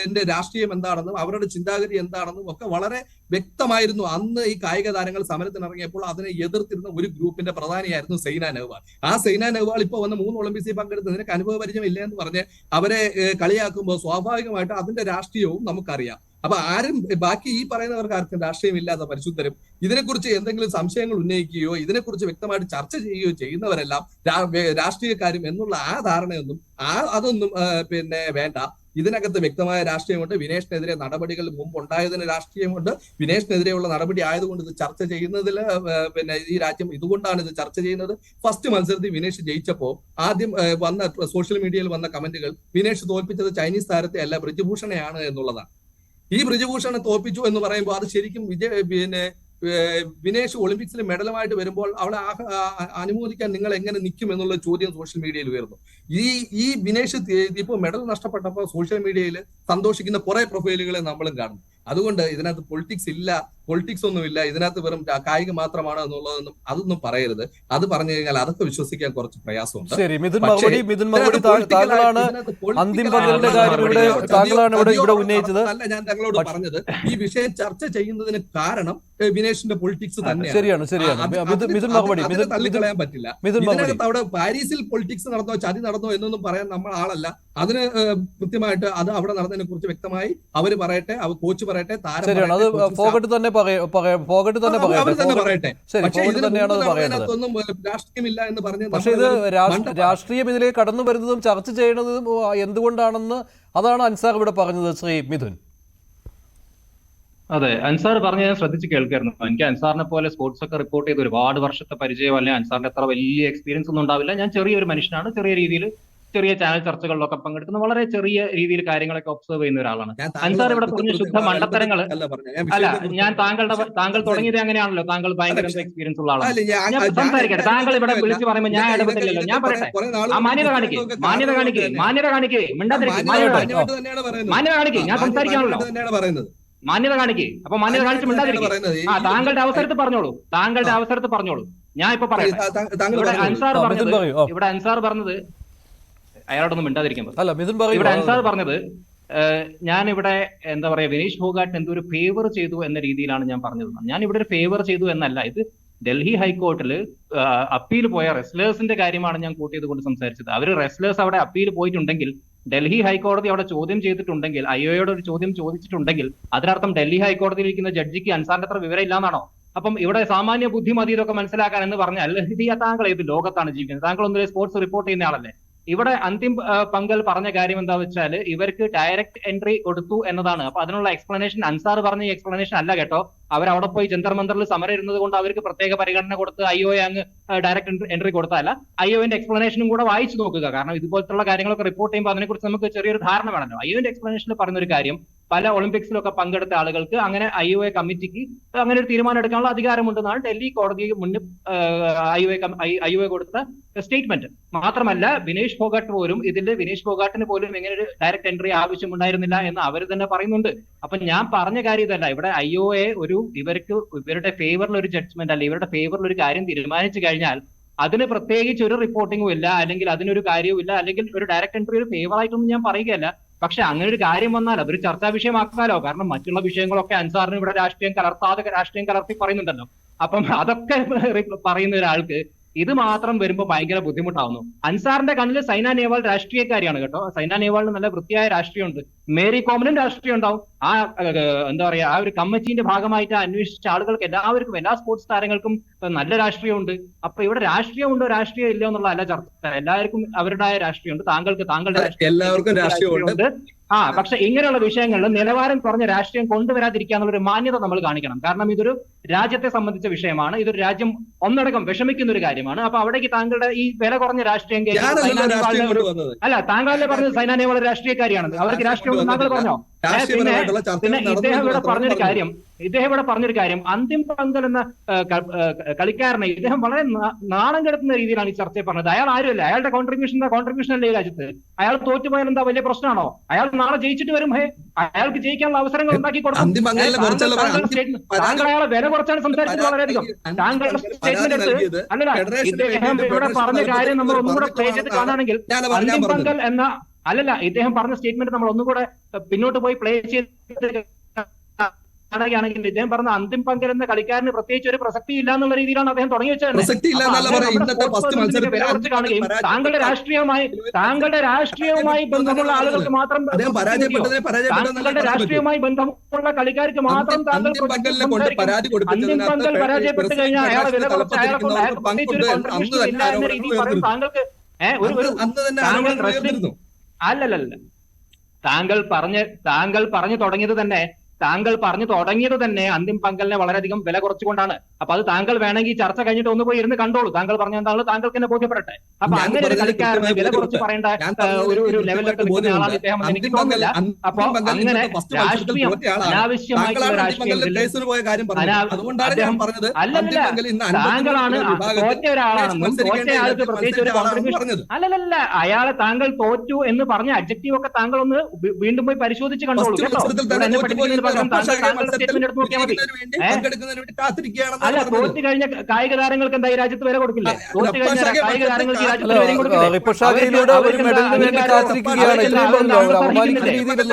എന്റെ രാഷ്ട്രീയം എന്താണെന്നും അവരുടെ ചിന്താഗതി എന്താണെന്നും ഒക്കെ വളരെ വ്യക്തമായിരുന്നു. അന്ന് ഈ കായിക താരങ്ങൾ സമരത്തിനിറങ്ങിയപ്പോൾ അതിനെ എതിർത്തിരുന്ന ഒരു ഗ്രൂപ്പിന്റെ പ്രധാനിയായിരുന്നു സൈന നെഹ്വാൾ. ആ സൈന നെഹ്വാൾ ഇപ്പൊ വന്ന് 3 ഒളിമ്പിക്സിൽ പങ്കെടുത്ത് നിനക്ക് അനുഭവ പരിചയം ഇല്ല എന്ന് പറഞ്ഞ് അവരെ കളിയാക്കുമ്പോൾ സ്വാഭാവികമായിട്ട് അതിന്റെ രാഷ്ട്രീയവും നമുക്കറിയാം. അപ്പൊ ആരും ബാക്കി ഈ പറയുന്നവർക്ക് ആർക്കും രാഷ്ട്രീയമില്ലാത്ത പരിശുദ്ധരും ഇതിനെക്കുറിച്ച് എന്തെങ്കിലും സംശയങ്ങൾ ഉന്നയിക്കുകയോ ഇതിനെക്കുറിച്ച് വ്യക്തമായിട്ട് ചർച്ച ചെയ്യുകയോ ചെയ്യുന്നവരെല്ലാം രാഷ്ട്രീയക്കാരും എന്നുള്ള ആ ധാരണയൊന്നും അതൊന്നും പിന്നെ വേണ്ട. ഇതിനകത്ത് വ്യക്തമായ രാഷ്ട്രീയമുണ്ട്. വിനേഷിനെതിരെ നടപടികൾ മുമ്പ് ഉണ്ടായതിന് രാഷ്ട്രീയമുണ്ട്. വിനേഷിനെതിരെയുള്ള നടപടി ആയതുകൊണ്ട് ഇത് ചർച്ച ചെയ്യുന്നതിൽ പിന്നെ ഈ രാജ്യം ഇതുകൊണ്ടാണ് ഇത് ചർച്ച ചെയ്യുന്നത്. ഫസ്റ്റ് മത്സരത്തിൽ വിനേഷ് ജയിച്ചപ്പോ ആദ്യം വന്ന സോഷ്യൽ മീഡിയയിൽ വന്ന കമന്റുകൾ വിനേഷ് തോൽപ്പിച്ചത് ചൈനീസ് താരത്തെ അല്ല ബ്രിജ്ഭൂഷണെയാണ് എന്നുള്ളതാണ്. ഈ ബ്രിജ്ഭൂഷണെ തോൽപ്പിച്ചു എന്ന് പറയുമ്പോൾ അത് ശരിക്കും പിന്നെ വിനേഷ് ഒളിമ്പിക്സിൽ മെഡലുമായിട്ട് വരുമ്പോൾ അവളെ അനുമോദിക്കാൻ നിങ്ങൾ എങ്ങനെ നിൽക്കും എന്നുള്ള ചോദ്യം സോഷ്യൽ മീഡിയയിൽ ഉയർന്നു. ഈ വിനേഷ് ഇപ്പോൾ മെഡൽ നഷ്ടപ്പെട്ടപ്പോൾ സോഷ്യൽ മീഡിയയിൽ സന്തോഷിക്കുന്ന കുറെ പ്രൊഫൈലുകളെ നമ്മളും കാണും. അതുകൊണ്ട് ഇതിനകത്ത് പൊളിറ്റിക്സ് ഒന്നുമില്ല, ഇതിനകത്ത് വെറും കായിക മാത്രമാണ് എന്നുള്ളതൊന്നും അതൊന്നും പറയരുത്. അത് പറഞ്ഞു കഴിഞ്ഞാൽ അതൊക്കെ വിശ്വസിക്കാൻ കുറച്ച് പ്രയാസമുണ്ട്. ശരി, മിഥുൻ മറുപടി താങ്കളാണ് അന്തിം പങ്കലിന്റെ കാര്യം ഇവിടെ ഉന്നയിച്ചത്. അല്ല, ഞാൻ താങ്കളോട് പറഞ്ഞത് ഈ വിഷയം ചർച്ച ചെയ്യുന്നതിന് കാരണം വിനേഷിന്റെ പൊളിറ്റിക്സ് തന്നെയാണ്. തള്ളിക്കളയാൻ പറ്റില്ല. ഇതിനകത്ത് അവിടെ പാരീസിൽ പൊളിറ്റിക്സ് നടന്നോ ചതി നടന്നോ എന്നൊന്നും പറയാൻ നമ്മൾ ആളല്ല. അതിന് കൃത്യമായിട്ട് അത് അവിടെ നടന്നതിനെ കുറിച്ച് വ്യക്തമായി അവര് പറയട്ടെ, കോച്ച് പറയട്ടെ, താരം ഇതിനകത്തൊന്നും രാഷ്ട്രീയമില്ല എന്ന് പറഞ്ഞ് പക്ഷേ ഇത് രാഷ്ട്രീയം ഇതിലേക്ക് കടന്നു വരുന്നതും ചർച്ച ചെയ്യുന്നതും എന്തുകൊണ്ടാണെന്ന് അതാണ് അൻസാർ ഇവിടെ പറഞ്ഞത്. ശ്രീ മിഥുൻ, അതെ, അൻസാർ പറഞ്ഞ ഞാൻ ശ്രദ്ധിച്ച് കേൾക്കായിരുന്നു. എനിക്ക് അൻസാറിനെ പോലെ സ്പോർട്സ് ഒക്കെ റിപ്പോർട്ട് ചെയ്ത് ഒരുപാട് വർഷത്തെ പരിചയമല്ല. അൻസാറിന്റെ അത്ര വലിയ എക്സ്പീരിയൻസ് ഒന്നും ഉണ്ടാവില്ല. ഞാൻ ചെറിയൊരു മനുഷ്യനാണ്. ചെറിയ രീതിയിൽ ചെറിയ ചാനൽ ചർച്ചകളിലൊക്കെ പങ്കെടുക്കുന്ന വളരെ ചെറിയ രീതിയിൽ കാര്യങ്ങളൊക്കെ ഒബ്സർവ് ചെയ്യുന്ന ഒരാളാണ്. അൻസാർ ഇവിടെ പറഞ്ഞ ശുദ്ധ മണ്ടത്തരങ്ങൾ അല്ല. താങ്കൾ തുടങ്ങിയത് അങ്ങനെയാണല്ലോ. താങ്കൾ ഭയങ്കര എക്സ്പീരിയൻസ് ഉള്ള ആളാണ്. ഞാൻ സംസാരിക്കട്ടെ. താങ്കൾ ഇവിടെ വിളിച്ച് പറയുമ്പോൾ ഞാൻ ഇടപെട്ടില്ലല്ലോ. ഞാൻ പറയട്ടെ. ആ മാന്യത കാണിക്കേ മിണ്ടാതിരിക്കും. മാന്യത കാണിക്കേ. ഞാൻ സംസാരിക്കാണല്ലോ. മാന്യത കാണിക്കേ. അപ്പൊ മാന്യത കാണിച്ച് മിണ്ടാതിരിക്കും. ആ താങ്കളുടെ അവസരത്തിൽ പറഞ്ഞോളൂ. ഞാൻ ഇപ്പൊ പറയട്ടെ. ഇവിടെ അൻസാർ പറഞ്ഞത് അയാളോടൊന്നും മിണ്ടാതിരിക്കാൻ പറഞ്ഞു. ഇവിടെ അൻസാർ പറഞ്ഞത് ഞാൻ ഇവിടെ എന്താ പറയാ, വിനേഷ് ഫോഗാട്ടിന് എന്തോ ഒരു ഫേവർ ചെയ്തു എന്ന രീതിയിലാണ് ഞാൻ പറഞ്ഞത്. ഞാൻ ഇവിടെ ഒരു ഫേവർ ചെയ്തു എന്നല്ല. ഇത് ഡൽഹി ഹൈക്കോർട്ടിൽ അപ്പീൽ പോയ റെസ്ലേഴ്സിന്റെ കാര്യമാണ് ഞാൻ കൂട്ടിയത് കൊണ്ട് സംസാരിച്ചത്. അവർ റെസ്ലേഴ്സ് അവിടെ അപ്പീൽ പോയിട്ടുണ്ടെങ്കിൽ, ഡൽഹി ഹൈക്കോടതി അവിടെ ചോദ്യം ചെയ്തിട്ടുണ്ടെങ്കിൽ, ഐഒയുടെ ഒരു ചോദ്യം ചോദിച്ചിട്ടുണ്ടെങ്കിൽ അതിനർത്ഥം ഡൽഹി ഹൈക്കോടതിയിൽ ഇരിക്കുന്ന ജഡ്ജിക്ക് അൻസാറിന്റെ അത്ര വിവരം ഇല്ലാന്നാണോ? അപ്പം ഇവിടെ സാമാന്യ ബുദ്ധിമതി ഇതൊക്കെ മനസ്സിലാക്കാൻ എന്ന് പറഞ്ഞാൽ താങ്കൾ ഏത് ലോകത്താണ് ജീവിക്കുന്നത്? താങ്കൾ ഒന്നിലെ സ്പോർട്സ് റിപ്പോർട്ട് ചെയ്യുന്ന ആളല്ലേ? ഇവിടെ അന്തിം പങ്കൽ പറഞ്ഞ കാര്യം എന്താ വെച്ചാൽ ഇവർക്ക് ഡയറക്റ്റ് എൻട്രി കൊടുത്തു എന്നതാണ്. അപ്പൊ അതിനുള്ള എക്സ്പ്ലനേഷൻ അൻസാർ പറഞ്ഞ എക്സ്പ്ലനേഷൻ അല്ല കേട്ടോ. അവരവിടെ പോയി ജന്തർ മന്ദറിൽ സമരം ഇരുന്നത് കൊണ്ട് അവർക്ക് പ്രത്യേക പരിഗണന കൊടുത്ത് ഐഒ അങ്ങ് ഡയറക്റ്റ് എൻട്രി കൊടുത്തതല്ല. ഐഒന്റെ എക്സ്പ്ലനേഷനും കൂടെ വായിച്ചു നോക്കുക. കാരണം ഇതുപോലത്തുള്ള കാര്യങ്ങളൊക്കെ റിപ്പോർട്ട് ചെയ്യുമ്പോൾ അതിനെക്കുറിച്ച് നമുക്ക് ചെറിയൊരു ധാരണ വേണമല്ലോ. ഐഒന്റെ എക്സ്പ്ലനേഷനിൽ പറഞ്ഞൊരു കാര്യം, പല ഒളിമ്പിക്സിലൊക്കെ പങ്കെടുത്ത ആളുകൾക്ക് അങ്ങനെ ഐഒഎ കമ്മിറ്റിക്ക് അങ്ങനെ ഒരു തീരുമാനം എടുക്കാനുള്ള അധികാരമുണ്ടെന്നാണ് ഡൽഹി കോടതിക്ക് മുന്നിൽ ഐഒഎ കൊടുത്ത സ്റ്റേറ്റ്മെന്റ്. മാത്രമല്ല വിനേഷ് ഫോഗാട്ട് പോലും വിനേഷ് ഫോഗാട്ടിന് പോലും ഇങ്ങനെ ഒരു ഡയറക്റ്റ് എൻട്രി ആവശ്യമുണ്ടായിരുന്നില്ല എന്ന് അവർ തന്നെ പറയുന്നുണ്ട്. അപ്പൊ ഞാൻ പറഞ്ഞ കാര്യം ഇതല്ല. ഇവിടെ ഐഒഎ ഇവരുടെ ഫേവറിൽ ഒരു ജഡ്ജ്മെന്റ് അല്ല, ഇവരുടെ ഫേവറിൽ ഒരു കാര്യം തീരുമാനിച്ചു കഴിഞ്ഞാൽ അതിന് പ്രത്യേകിച്ച് ഒരു റിപ്പോർട്ടിംഗും ഇല്ല, അല്ലെങ്കിൽ അതിനൊരു കാര്യവും ഇല്ല, അല്ലെങ്കിൽ ഒരു ഡയറക്റ്റ് എൻട്രി ഒരു ഫേവർ ആയിട്ടൊന്നും ഞാൻ പറയുകയല്ല. പക്ഷെ അങ്ങനെ ഒരു കാര്യം വന്നാൽ അതൊരു ചർച്ചാ വിഷയമാക്കാലോ. കാരണം മറ്റുള്ള വിഷയങ്ങളൊക്കെ അൻസാറിന് ഇവിടെ രാഷ്ട്രീയം കലർത്തി പറയുന്നുണ്ടല്ലോ. അപ്പം അതൊക്കെ പറയുന്ന ഒരാൾക്ക് ഇത് മാത്രം വരുമ്പോൾ ഭയങ്കര ബുദ്ധിമുട്ടാവുന്നു. അൻസാറിന്റെ കണ്ണിൽ സൈന നേവാൾ രാഷ്ട്രീയക്കാരിയാണ് കേട്ടോ. സൈന നേവാളിന് നല്ല വൃത്തിയായ രാഷ്ട്രീയമുണ്ട്, മേരി കോമിനും രാഷ്ട്രീയം ഉണ്ടാവും. ആ എന്താ പറയാ, ആ ഒരു കമ്മിറ്റിന്റെ ഭാഗമായിട്ട് അന്വേഷിച്ച ആളുകൾക്ക് എല്ലാവർക്കും, എല്ലാ സ്പോർട്സ് താരങ്ങൾക്കും നല്ല രാഷ്ട്രീയമുണ്ട്. അപ്പൊ ഇവിടെ രാഷ്ട്രീയമുണ്ടോ രാഷ്ട്രീയം ഇല്ല എന്നുള്ളതല്ല ചർച്ച. എല്ലാവർക്കും അവരുടേതായ രാഷ്ട്രീയമുണ്ട്. താങ്കൾക്ക് താങ്കളുടെ എല്ലാവർക്കും രാഷ്ട്രീയമുണ്ട്. പക്ഷെ ഇങ്ങനെയുള്ള വിഷയങ്ങളിൽ നിലവാരം കുറഞ്ഞ രാഷ്ട്രീയം കൊണ്ടുവരാതിരിക്കുക എന്നുള്ളൊരു മാന്യത നമ്മൾ കാണിക്കണം. കാരണം ഇതൊരു രാജ്യത്തെ സംബന്ധിച്ച വിഷയമാണ്. ഇതൊരു രാജ്യം ഒന്നടങ്കം വിഷമിക്കുന്ന ഒരു കാര്യമാണ്. അപ്പൊ അവിടേക്ക് താങ്കളുടെ ഈ വില കുറഞ്ഞ രാഷ്ട്രീയം അല്ല, താങ്കളല്ലേ പറഞ്ഞത് സൈന നേവാൾ രാഷ്ട്രീയക്കാരിയാണെന്ന്. അവർക്ക് രാഷ്ട്രീയം താങ്കൾ പറഞ്ഞോ? പിന്നെ ഇദ്ദേഹം ഇവിടെ പറഞ്ഞൊരു കാര്യം അന്തിം പങ്കൽ എന്ന കളിക്കാരനെ ഇദ്ദേഹം വളരെ നാണം കെടുത്തുന്ന രീതിയിലാണ് ഈ ചർച്ചയിൽ പറഞ്ഞത്. അയാൾ ആരുമല്ല, അയാളുടെ കോൺട്രിബ്യൂഷൻ അല്ലേ ഈ രാജ്യത്ത്. അയാൾ തോറ്റുപോയാൽ എന്താ വലിയ പ്രശ്നമാണോ? അയാൾ നാളെ ജയിച്ചിട്ട് വരും. അയാൾക്ക് ജയിക്കാനുള്ള അവസരങ്ങൾ ഉണ്ടാക്കി കൊടുക്കും. താങ്കൾ അയാളെ വില കുറച്ചാണ് സംസാരിച്ചത് വളരെയധികം. താങ്കളുടെ സ്റ്റേറ്റ്മെന്റ് എടുത്ത് ഇദ്ദേഹം ഇവിടെ പറഞ്ഞ കാര്യം നമ്മൾ ഒന്നും കൂടെ പ്ലേ ചെയ്ത് കാണുകയാണെങ്കിൽ അന്തിം പങ്കൽ എന്ന ഇദ്ദേഹം പറഞ്ഞ സ്റ്റേറ്റ്മെന്റ് നമ്മൾ ഒന്നും കൂടെ പിന്നോട്ട് പോയി പ്ലേ ചെയ്ത് കാണുകയാണെങ്കിൽ ഇദ്ദേഹം പറഞ്ഞ അന്തിം പങ്കൽ എന്ന കളിക്കാരന് പ്രത്യേകിച്ച് ഒരു പ്രസക്തി ഇല്ല എന്നുള്ള രീതിയിലാണ് അദ്ദേഹം തുടങ്ങി വെച്ചത്. താങ്കളുടെ രാഷ്ട്രീയവുമായി ബന്ധമുള്ള ആളുകൾക്ക് മാത്രം, താങ്കളുടെ രാഷ്ട്രീയവുമായി ബന്ധമുള്ള കളിക്കാർക്ക് മാത്രം താങ്കൾ അന്തിം പങ്കൽ പരാജയപ്പെട്ട് കഴിഞ്ഞാൽ അയാളെ വില കുറച്ച് അയാളെ കൊണ്ട് അയാൾക്ക് പ്രത്യേകിച്ച് ഒരു കോൺട്രിബ്യൂഷൻ ഇല്ല എന്ന രീതിയിൽ പറയും. താങ്കൾക്ക് അല്ലല്ല, താങ്കൾ പറഞ്ഞു തുടങ്ങിയത് തന്നെ അന്തിം പങ്കലിനെ വളരെയധികം വില കുറച്ചുകൊണ്ടാണ്. അപ്പൊ അത് താങ്കൾ വേണമെങ്കിൽ ചർച്ച കഴിഞ്ഞിട്ട് ഒന്ന് പോയി ഇരുന്ന് കണ്ടോളൂ. താങ്കൾ പറഞ്ഞ എന്താണോ താങ്കൾക്ക് തന്നെ ബോധ്യപ്പെടട്ടെ. അപ്പൊ അങ്ങനെ ഒരു കളിക്കാരനെ വില കുറച്ച് പറയേണ്ട ഒരു ലെവലിലൊക്കെ നിൽക്കുന്ന ആളാണ് ഇദ്ദേഹം എന്ന് എനിക്ക് തോന്നുന്നില്ല. അപ്പൊ അങ്ങനെ രാഷ്ട്രീയം അനാവശ്യമായിട്ടുള്ള രാഷ്ട്രീയം താങ്കളാണ് തോറ്റ ഒരാളാണെന്നും തോറ്റ ആൾക്ക് പ്രത്യേകിച്ച് ഒരു കോൺട്രിബ്യൂഷൻ അല്ലല്ല, അയാളെ താങ്കൾ തോറ്റു എന്ന് പറഞ്ഞ അഡ്ജക്റ്റീവ് ഒക്കെ താങ്കൾ ഒന്ന് വീണ്ടും പോയി പരിശോധിച്ച് കണ്ടോളൂ കേട്ടോ. എന്നെ പഠിപ്പിക്കുന്നതിന് പകരം താങ്കളുടെ സ്റ്റേറ്റ്മെന്റ് എടുത്ത് നോക്കിയാൽ മതി. അല്ല, തോറ്റു കഴിഞ്ഞ കായിക താരങ്ങൾക്ക് എന്താ ഈ രാജ്യത്ത് വില കൊടുക്കില്ലേ? തോറ്റു കഴിഞ്ഞ കായിക താരങ്ങൾക്ക് ഈ രാജ്യത്ത് വിലയും കൊടുക്കില്ലേ?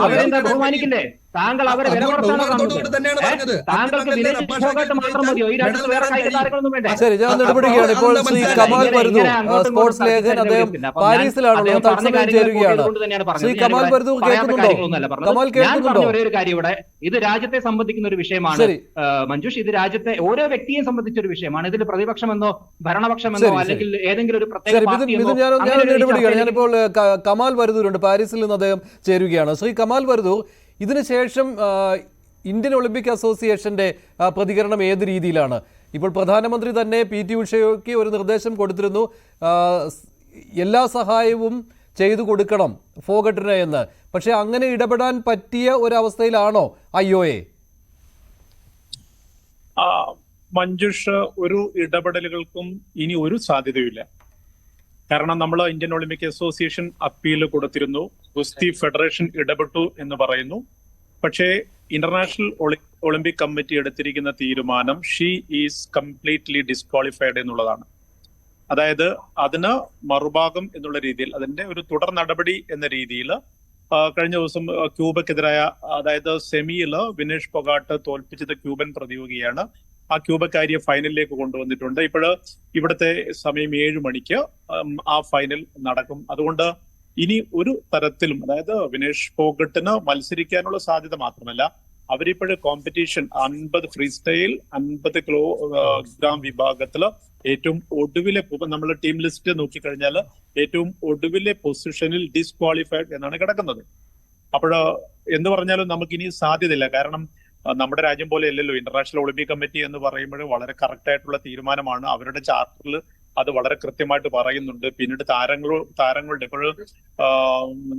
അവരെന്താ ബഹുമാനിക്കില്ലേ? താങ്കൾ അവരെ വില കുറച്ചാണ് കാണുന്നത്. താങ്കൾക്ക് വിദേശ ഫോഗട്ട് മാത്രം മതിയോ? ഈ രാജ്യത്ത് വേറെ കായിക താരങ്ങളൊന്നും വേണ്ടേ? ശരി, ഞാൻ ഇടപെടുകയാണ്. ഇപ്പോൾ ശ്രീ കമാൽ പരുതൂർ, സ്പോർട്സ് ലേഖകൻ, അദ്ദേഹം പാരീസിലാണല്ലോ, തത്സമയം ചേരുകയാണ്. ശ്രീ കമാൽ പരുതൂർ കേൾക്കുന്നുണ്ടോ? കമാൽ കേൾക്കുന്നുണ്ടോ? ഒരേ ഒരു കാര്യം ഇവിടെ, ഇത് രാജ്യത്തെ സംബന്ധിക്കുന്ന ഒരു വിഷയമാണ് മഞ്ജുഷ്. ഇത് രാജ്യത്തെ ഓരോ വ്യക്തിയെ സംബന്ധിച്ച ഒരു വിഷയമാണ്. ഇതിൽ പ്രതിപക്ഷമെന്നോ ഭരണപക്ഷമെന്നോ അല്ലെങ്കിൽ ഏതെങ്കിലും ഒരു പ്രത്യേക ഞാനിപ്പോൾ കമാൽ പരുതൂരുണ്ട്, പാരീസിൽ നിന്ന് അദ്ദേഹം ചേരുകയാണ്. ശ്രീ കമാൽ പരുതൂർ, ഇതിനുശേഷം ഇന്ത്യൻ ഒളിമ്പിക് അസോസിയേഷന്റെ പ്രതികരണം ഏത് രീതിയിലാണ്? ഇപ്പോൾ പ്രധാനമന്ത്രി തന്നെ PT ഉഷയ്ക്ക് ഒരു നിർദ്ദേശം കൊടുത്തിരുന്നു, എല്ലാ സഹായവും ചെയ്തു കൊടുക്കണം ഫോഗട്ടിന് എന്ന്. പക്ഷെ അങ്ങനെ ഇടപെടാൻ പറ്റിയ ഒരവസ്ഥയിലാണോ IOA? മഞ്ജുഷ്, ഒരു ഇടപെടലുകൾക്കും ഇനി ഒരു സാധ്യതയുമില്ല. കാരണം നമ്മൾ ഇന്ത്യൻ ഒളിമ്പിക് അസോസിയേഷൻ അപ്പീൽ കൊടുത്തിരുന്നു, ഗുസ്തി ഫെഡറേഷൻ ഇടപെട്ടു എന്ന് പറയുന്നു. പക്ഷേ ഇന്റർനാഷണൽ ഒളിമ്പിക് കമ്മിറ്റി എടുത്തിരിക്കുന്ന തീരുമാനം ഷീ ഈസ് കംപ്ലീറ്റ്ലി ഡിസ്ക്വാളിഫൈഡ് എന്നുള്ളതാണ്. അതായത് അതിന് മറുഭാഗം എന്നുള്ള രീതിയിൽ, അതിന്റെ ഒരു തുടർ നടപടി എന്ന രീതിയിൽ കഴിഞ്ഞ ദിവസം ക്യൂബക്കെതിരായ, അതായത് സെമിയിൽ വിനേഷ് പൊഗാട്ട് തോൽപ്പിച്ചത് ക്യൂബൻ പ്രതിയോഗിയാണ്. ആ ക്യൂബക്കാരിയെ ഫൈനലിലേക്ക് കൊണ്ടുവന്നിട്ടുണ്ട്. ഇവിടുത്തെ സമയം 7 മണിക്ക് ആ ഫൈനൽ നടക്കും. അതുകൊണ്ട് ഇനി ഒരു തരത്തിലും, അതായത് വിനേഷ് ഫോഗട്ടിന് മത്സരിക്കാനുള്ള സാധ്യത മാത്രമല്ല, അവരിപ്പോഴും കോമ്പറ്റീഷൻ 50 ഫ്രീ സ്റ്റൈൽ 50 കിലോഗ്രാം വിഭാഗത്തില് ഏറ്റവും ഒടുവിലെ, നമ്മൾ ടീം ലിസ്റ്റ് നോക്കിക്കഴിഞ്ഞാൽ ഏറ്റവും ഒടുവിലെ പൊസിഷനിൽ ഡിസ്ക്വാളിഫൈഡ് എന്നാണ് കിടക്കുന്നത്. അപ്പോൾ എന്ന് പറഞ്ഞാലും നമുക്കിനി സാധ്യതയില്ല. കാരണം നമ്മുടെ രാജ്യം പോലെ അല്ലല്ലോ ഇന്റർനാഷണൽ ഒളിമ്പിക് കമ്മിറ്റി എന്ന് പറയുമ്പോൾ വളരെ കറക്റ്റ് ആയിട്ടുള്ള തീരുമാനമാണ്. അവരുടെ ചാർട്ടറിൽ അത് വളരെ കൃത്യമായിട്ട് പറയുന്നുണ്ട്. പിന്നീട് താരങ്ങളുടെ ഇപ്പോഴും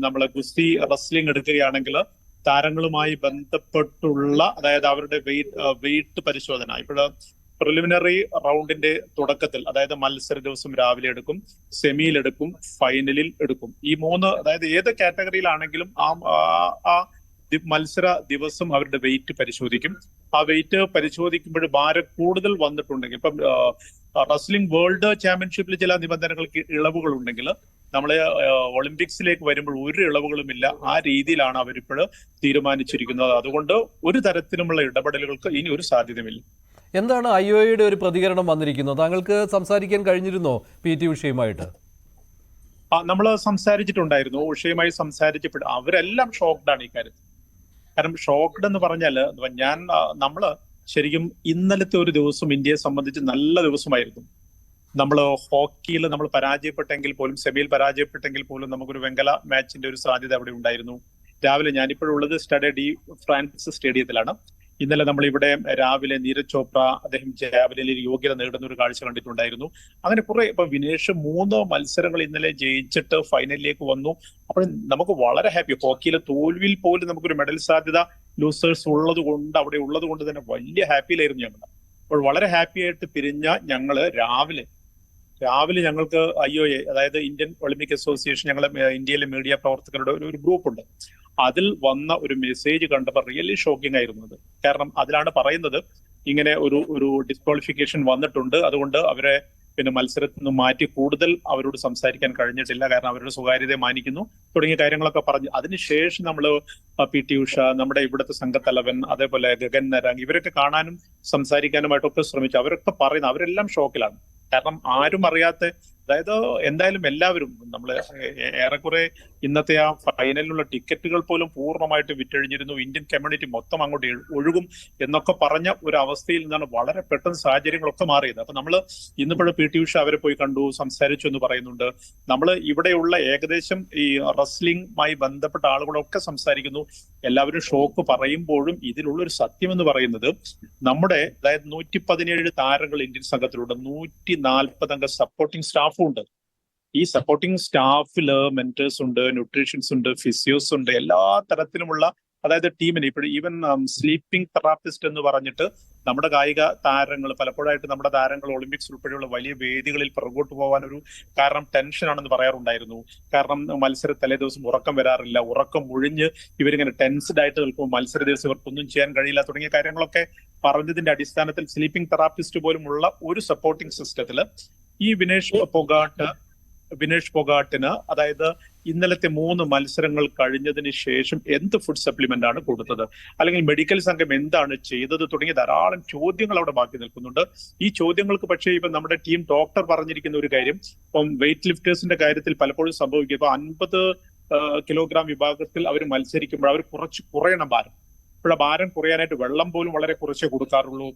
നമ്മളെ ഗുസ്തി റെസ്ലിംഗ് എടുക്കുകയാണെങ്കിൽ താരങ്ങളുമായി ബന്ധപ്പെട്ടുള്ള, അതായത് അവരുടെ വെയിറ്റ് പരിശോധന ഇപ്പോഴ് പ്രിലിമിനറി റൗണ്ടിന്റെ തുടക്കത്തിൽ, അതായത് മത്സര ദിവസം രാവിലെ എടുക്കും, സെമിയിൽ എടുക്കും, ഫൈനലിൽ എടുക്കും. ഈ 3, അതായത് ഏത് കാറ്റഗറിയിലാണെങ്കിലും ആ മത്സര ദിവസം അവരുടെ വെയിറ്റ് പരിശോധിക്കും. ആ വെയിറ്റ് പരിശോധിക്കുമ്പോൾ ഭാരം കൂടുതൽ വന്നിട്ടുണ്ടെങ്കിൽ, ഇപ്പം റെസ്ലിംഗ് വേൾഡ് ചാമ്പ്യൻഷിപ്പിൽ ചില നിബന്ധനകൾക്ക് ഇളവുകൾ ഉണ്ടെങ്കിൽ നമ്മളെ ഒളിമ്പിക്സിലേക്ക് വരുമ്പോൾ ഒരു ഇളവുകളുമില്ല. ആ രീതിയിലാണ് അവരിപ്പോൾ തീരുമാനിച്ചിരിക്കുന്നത്. അതുകൊണ്ട് ഒരു തരത്തിലുമുള്ള ഇടപെടലുകൾക്ക് ഇനി ഒരു സാധ്യതയുമില്ല. എന്താണ് IOAയുടെ ഒരു പ്രതികരണം വന്നിരിക്കുന്നത്? താങ്കൾക്ക് സംസാരിക്കാൻ കഴിഞ്ഞിരുന്നോ PT ഉഷയുമായിട്ട്? നമ്മൾ സംസാരിച്ചിട്ടുണ്ടായിരുന്നു, ഉഷയുമായി സംസാരിച്ചപ്പോൾ അവരെല്ലാം ഷോക്ക്ഡാണ് ഈ കാര്യത്തിൽ. കാരണം ഷോക്ക്ഡ് എന്ന് പറഞ്ഞാൽ നമ്മള് ശരിക്കും ഇന്നലത്തെ ഒരു ദിവസം ഇന്ത്യയെ സംബന്ധിച്ച് നല്ല ദിവസമായിരുന്നു. നമ്മൾ ഹോക്കിയിൽ നമ്മൾ പരാജയപ്പെട്ടെങ്കിൽ പോലും, സെമിയിൽ പരാജയപ്പെട്ടെങ്കിൽ പോലും നമുക്കൊരു വെങ്കല മാച്ചിന്റെ ഒരു സാധ്യത അവിടെ ഉണ്ടായിരുന്നു. രാവിലെ ഞാനിപ്പോഴുള്ളത് സ്റ്റഡേ ഡി ഫ്രാൻസ് സ്റ്റേഡിയത്തിലാണ്. ഇന്നലെ നമ്മൾ ഇവിടെ രാവിലെ നീരജ് ചോപ്ര അദ്ദേഹം ജാവലിനിൽ യോഗ്യത നേടുന്ന ഒരു കാഴ്ച കണ്ടിട്ടുണ്ടായിരുന്നു. അങ്ങനെ കുറെ ഇപ്പൊ വിനേഷ് 3 മത്സരങ്ങൾ ഇന്നലെ ജയിച്ചിട്ട് ഫൈനലിലേക്ക് വന്നു. അപ്പോൾ നമുക്ക് വളരെ ഹാപ്പി. ഹോക്കിയിലെ തോൽവിയിൽ പോലും നമുക്കൊരു മെഡൽ സാധ്യത ലൂസേഴ്സ് ഉള്ളത് കൊണ്ട്, അവിടെ ഉള്ളത് കൊണ്ട് തന്നെ വലിയ ഹാപ്പിയിലായിരുന്നു ഞങ്ങൾ. അപ്പോൾ വളരെ ഹാപ്പി ആയിട്ട് പിരിഞ്ഞ ഞങ്ങള് രാവിലെ ഞങ്ങൾക്ക് IOA, അതായത് ഇന്ത്യൻ ഒളിമ്പിക് അസോസിയേഷൻ, ഞങ്ങളെ ഇന്ത്യയിലെ മീഡിയ പ്രവർത്തകരുടെ ഒരു ഗ്രൂപ്പ് ഉണ്ട്. അതിൽ വന്ന ഒരു മെസ്സേജ് കണ്ടപ്പോൾ റിയലി ഷോക്കിംഗ് ആയിരുന്നു അത്. കാരണം അതിലാണ് പറയുന്നത് ഇങ്ങനെ ഒരു ഡിസ്ക്വാളിഫിക്കേഷൻ വന്നിട്ടുണ്ട്, അതുകൊണ്ട് അവരെ മത്സരത്തിൽ നിന്ന് മാറ്റി കൂടുതൽ അവരോട് സംസാരിക്കാൻ കഴിഞ്ഞിട്ടില്ല, കാരണം അവരുടെ സ്വകാര്യതയെ മാനിക്കുന്നു തുടങ്ങിയ കാര്യങ്ങളൊക്കെ പറഞ്ഞു. അതിനുശേഷം നമ്മൾ PT ഉഷ, നമ്മുടെ ഇവിടുത്തെ സംഘത്തലവൻ, അതേപോലെ ഗഗൻ നരാങ്, ഇവരൊക്കെ കാണാനും സംസാരിക്കാനുമായിട്ടൊക്കെ ശ്രമിച്ചു. അവരൊക്കെ പറയുന്നത് അവരെല്ലാം ഷോക്കിലാണ്. കാരണം ആരും അറിയാത്ത, അതായത് എന്തായാലും എല്ലാവരും നമ്മൾ ഏറെക്കുറെ ഇന്നത്തെ ആ ഫൈനലിലുള്ള ടിക്കറ്റുകൾ പോലും പൂർണ്ണമായിട്ട് വിറ്റഴിഞ്ഞിരുന്നു. ഇന്ത്യൻ കമ്മ്യൂണിറ്റി മൊത്തം അങ്ങോട്ട് ഒഴുകും എന്നൊക്കെ പറഞ്ഞ ഒരു അവസ്ഥയിൽ നിന്നാണ് വളരെ പെട്ടെന്ന് സാഹചര്യങ്ങളൊക്കെ മാറിയത്. അപ്പൊ നമ്മൾ ഇന്നിപ്പോഴും PT ഉഷ അവരെ പോയി കണ്ടു, സംസാരിച്ചു എന്ന് പറയുന്നുണ്ട്. നമ്മൾ ഇവിടെയുള്ള ഏകദേശം ഈ റെസ്ലിംഗുമായി ബന്ധപ്പെട്ട ആളുകളൊക്കെ സംസാരിക്കുന്നു. എല്ലാവരും ഷോക്ക് പറയുമ്പോഴും ഇതിലുള്ള ഒരു സത്യം എന്ന് പറയുന്നത്, നമ്മുടെ അതായത് 117 താരങ്ങൾ ഇന്ത്യൻ സംഘത്തിലുണ്ട്, 140 അംഗ സപ്പോർട്ടിംഗ് സ്റ്റാഫും ഉണ്ട്. ഈ സപ്പോർട്ടിംഗ് സ്റ്റാഫില് മെന്റേഴ്സ് ഉണ്ട്, ന്യൂട്രീഷ്യൻസ് ഉണ്ട്, ഫിസിയോസ് ഉണ്ട്, എല്ലാ തരത്തിലുമുള്ള, അതായത് ടീമിന് ഇപ്പോൾ ഈവൻ സ്ലീപ്പിംഗ് തെറാപ്പിസ്റ്റ് എന്ന് പറഞ്ഞിട്ട് നമ്മുടെ കായിക താരങ്ങൾ പലപ്പോഴായിട്ട് നമ്മുടെ താരങ്ങൾ ഒളിമ്പിക്സ് ഉൾപ്പെടെയുള്ള വലിയ വേദികളിൽ പുറകോട്ട് പോകാൻ ഒരു കാരണം ടെൻഷനാണെന്ന് പറയാറുണ്ടായിരുന്നു. കാരണം മത്സര തലേ ദിവസം ഉറക്കം വരാറില്ല, ഉറക്കം ഒഴിഞ്ഞ് ഇവരിങ്ങനെ ടെൻസ്ഡ് ആയിട്ട് നിൽക്കുമ്പോൾ മത്സര ദിവസം ഇവർക്കൊന്നും ചെയ്യാൻ കഴിയില്ല തുടങ്ങിയ കാര്യങ്ങളൊക്കെ പറഞ്ഞതിന്റെ അടിസ്ഥാനത്തിൽ സ്ലീപ്പിംഗ് തെറാപ്പിസ്റ്റ് പോലുമുള്ള ഒരു സപ്പോർട്ടിംഗ് സിസ്റ്റത്തില് ഈ വിനേഷ് പൊഗാട്ടിന്, അതായത് ഇന്നലത്തെ 3 മത്സരങ്ങൾ കഴിഞ്ഞതിന് ശേഷം എന്ത് ഫുഡ് സപ്ലിമെന്റ് ആണ് കൊടുത്തത്, അല്ലെങ്കിൽ മെഡിക്കൽ സംഘം എന്താണ് ചെയ്തത് തുടങ്ങിയ ധാരാളം ചോദ്യങ്ങൾ അവിടെ ബാക്കി നിൽക്കുന്നുണ്ട്. ഈ ചോദ്യങ്ങൾക്ക് പക്ഷേ ഇപ്പൊ നമ്മുടെ ടീം ഡോക്ടർ പറഞ്ഞിരിക്കുന്ന ഒരു കാര്യം, ഇപ്പം വെയിറ്റ് ലിഫ്റ്റേഴ്സിന്റെ കാര്യത്തിൽ പലപ്പോഴും സംഭവിക്കുക, ഇപ്പൊ 50 കിലോഗ്രാം വിഭാഗത്തിൽ അവർ മത്സരിക്കുമ്പോൾ അവർ കുറയണം ഭാരം. ഇപ്പോൾ ഭാരം കുറയാനായിട്ട് വെള്ളം പോലും വളരെ കുറച്ചേ കൊടുക്കാറുള്ളൂ,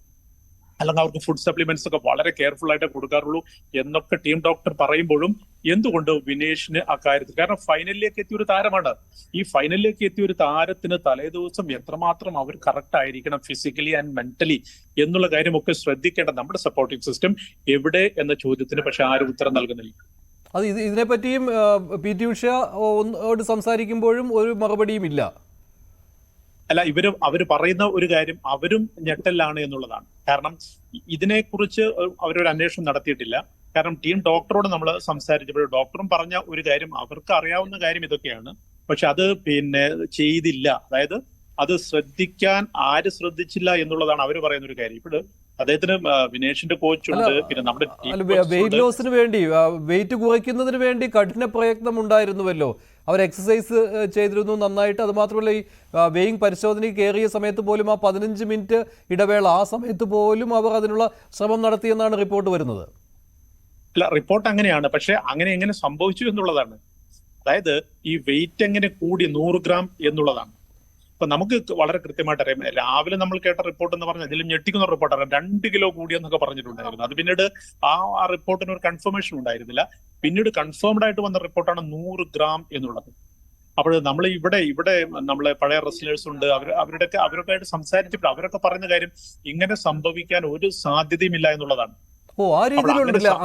അല്ലെങ്കിൽ അവർക്ക് ഫുഡ് സപ്ലിമെന്റ്സ് ഒക്കെ വളരെ കെയർഫുൾ ആയിട്ട് കൊടുക്കാറുള്ളൂ എന്നൊക്കെ ടീം ഡോക്ടർ പറയുമ്പോഴും എന്തുകൊണ്ട് വിനേഷിന് അക്കാര്യത്തിൽ, കാരണം ഫൈനലിലേക്ക് എത്തിയ ഒരു താരമാണ്. ഈ ഫൈനലിലേക്ക് എത്തിയ ഒരു താരത്തിന് തലേദിവസം എത്രമാത്രം അവർ കറക്റ്റ് ആയിരിക്കണം ഫിസിക്കലി ആൻഡ് മെന്റലി എന്നുള്ള കാര്യമൊക്കെ ശ്രദ്ധിക്കേണ്ട നമ്മുടെ സപ്പോർട്ടിംഗ് സിസ്റ്റം എവിടെ എന്ന ചോദ്യത്തിന് പക്ഷെ ആരും ഉത്തരം നൽകുന്നില്ല. അത് ഇതിനെപ്പറ്റിയും PT ഉഷയോട് സംസാരിക്കുമ്പോഴും ഒരു മറുപടിയും ഇല്ല. അല്ല, അവര് പറയുന്ന ഒരു കാര്യം അവരും ഞെട്ടലാണ് എന്നുള്ളതാണ്. കാരണം ഇതിനെക്കുറിച്ച് അവരൊരു അന്വേഷണം നടത്തിയിട്ടില്ല. കാരണം ടീം ഡോക്ടറോട് നമ്മൾ സംസാരിച്ചപ്പോൾ ഡോക്ടറും പറഞ്ഞ ഒരു കാര്യം, അവർക്ക് അറിയാവുന്ന കാര്യം ഇതൊക്കെയാണ്, പക്ഷെ അത് ചെയ്തില്ല. അതായത് അത് ശ്രദ്ധിക്കാൻ ആര് ശ്രദ്ധിച്ചില്ല എന്നുള്ളതാണ് അവർ പറയുന്ന ഒരു കാര്യം. ഇപ്പോൾ അദ്ദേഹത്തിന് വിനേഷിന്റെ കോച്ചുണ്ട്, പിന്നെ നമ്മുടെ വെയിറ്റ് ലോസിന് വേണ്ടി, വെയിറ്റ് കുറയ്ക്കുന്നതിന് വേണ്ടി കഠിന പ്രയത്നം ഉണ്ടായിരുന്നുവല്ലോ. അവർ എക്സസൈസ് ചെയ്തിരുന്നു നന്നായിട്ട്. അത് മാത്രമല്ല, ഈ വെയിങ് പരിശോധനയ്ക്ക് കയറിയ സമയത്ത് പോലും ആ 15 മിനിറ്റ് ഇടവേള, ആ സമയത്ത് പോലും അവർ അതിനുള്ള ശ്രമം നടത്തിയെന്നാണ് റിപ്പോർട്ട് വരുന്നത്. അല്ല, റിപ്പോർട്ട് അങ്ങനെയാണ്, പക്ഷെ എങ്ങനെ സംഭവിച്ചു എന്നുള്ളതാണ്. അതായത് ഈ വെയിറ്റ് എങ്ങനെ കൂടി 100 ഗ്രാം എന്നുള്ളതാണ്. അപ്പൊ നമുക്ക് വളരെ കൃത്യമായിട്ട് അറിയാം. രാവിലെ നമ്മൾ കേട്ട റിപ്പോർട്ട് എന്ന് പറഞ്ഞാൽ ഇതിലും ഞെട്ടിക്കുന്ന റിപ്പോർട്ടാണ്, 2 കിലോ കൂടിയെന്നൊക്കെ പറഞ്ഞിട്ടുണ്ടായിരുന്നു. അത് പിന്നീട് ആ റിപ്പോർട്ടിന് ഒരു കൺഫർമേഷൻ ഉണ്ടായിരുന്നില്ല. പിന്നീട് കൺഫേംഡ് ആയിട്ട് വന്ന റിപ്പോർട്ടാണ് 100 ഗ്രാം എന്നുള്ളത്. അപ്പോൾ നമ്മൾ ഇവിടെ നമ്മളെ പഴയ റെസ്ലേഴ്സ് ഉണ്ട്, അവരൊക്കെ ആയിട്ട് സംസാരിച്ചപ്പോൾ അവരൊക്കെ പറയുന്ന കാര്യം ഇങ്ങനെ സംഭവിക്കാൻ ഒരു സാധ്യതയുമില്ല എന്നുള്ളതാണ്. ആ രീതിയിലുണ്ടല്ലേ?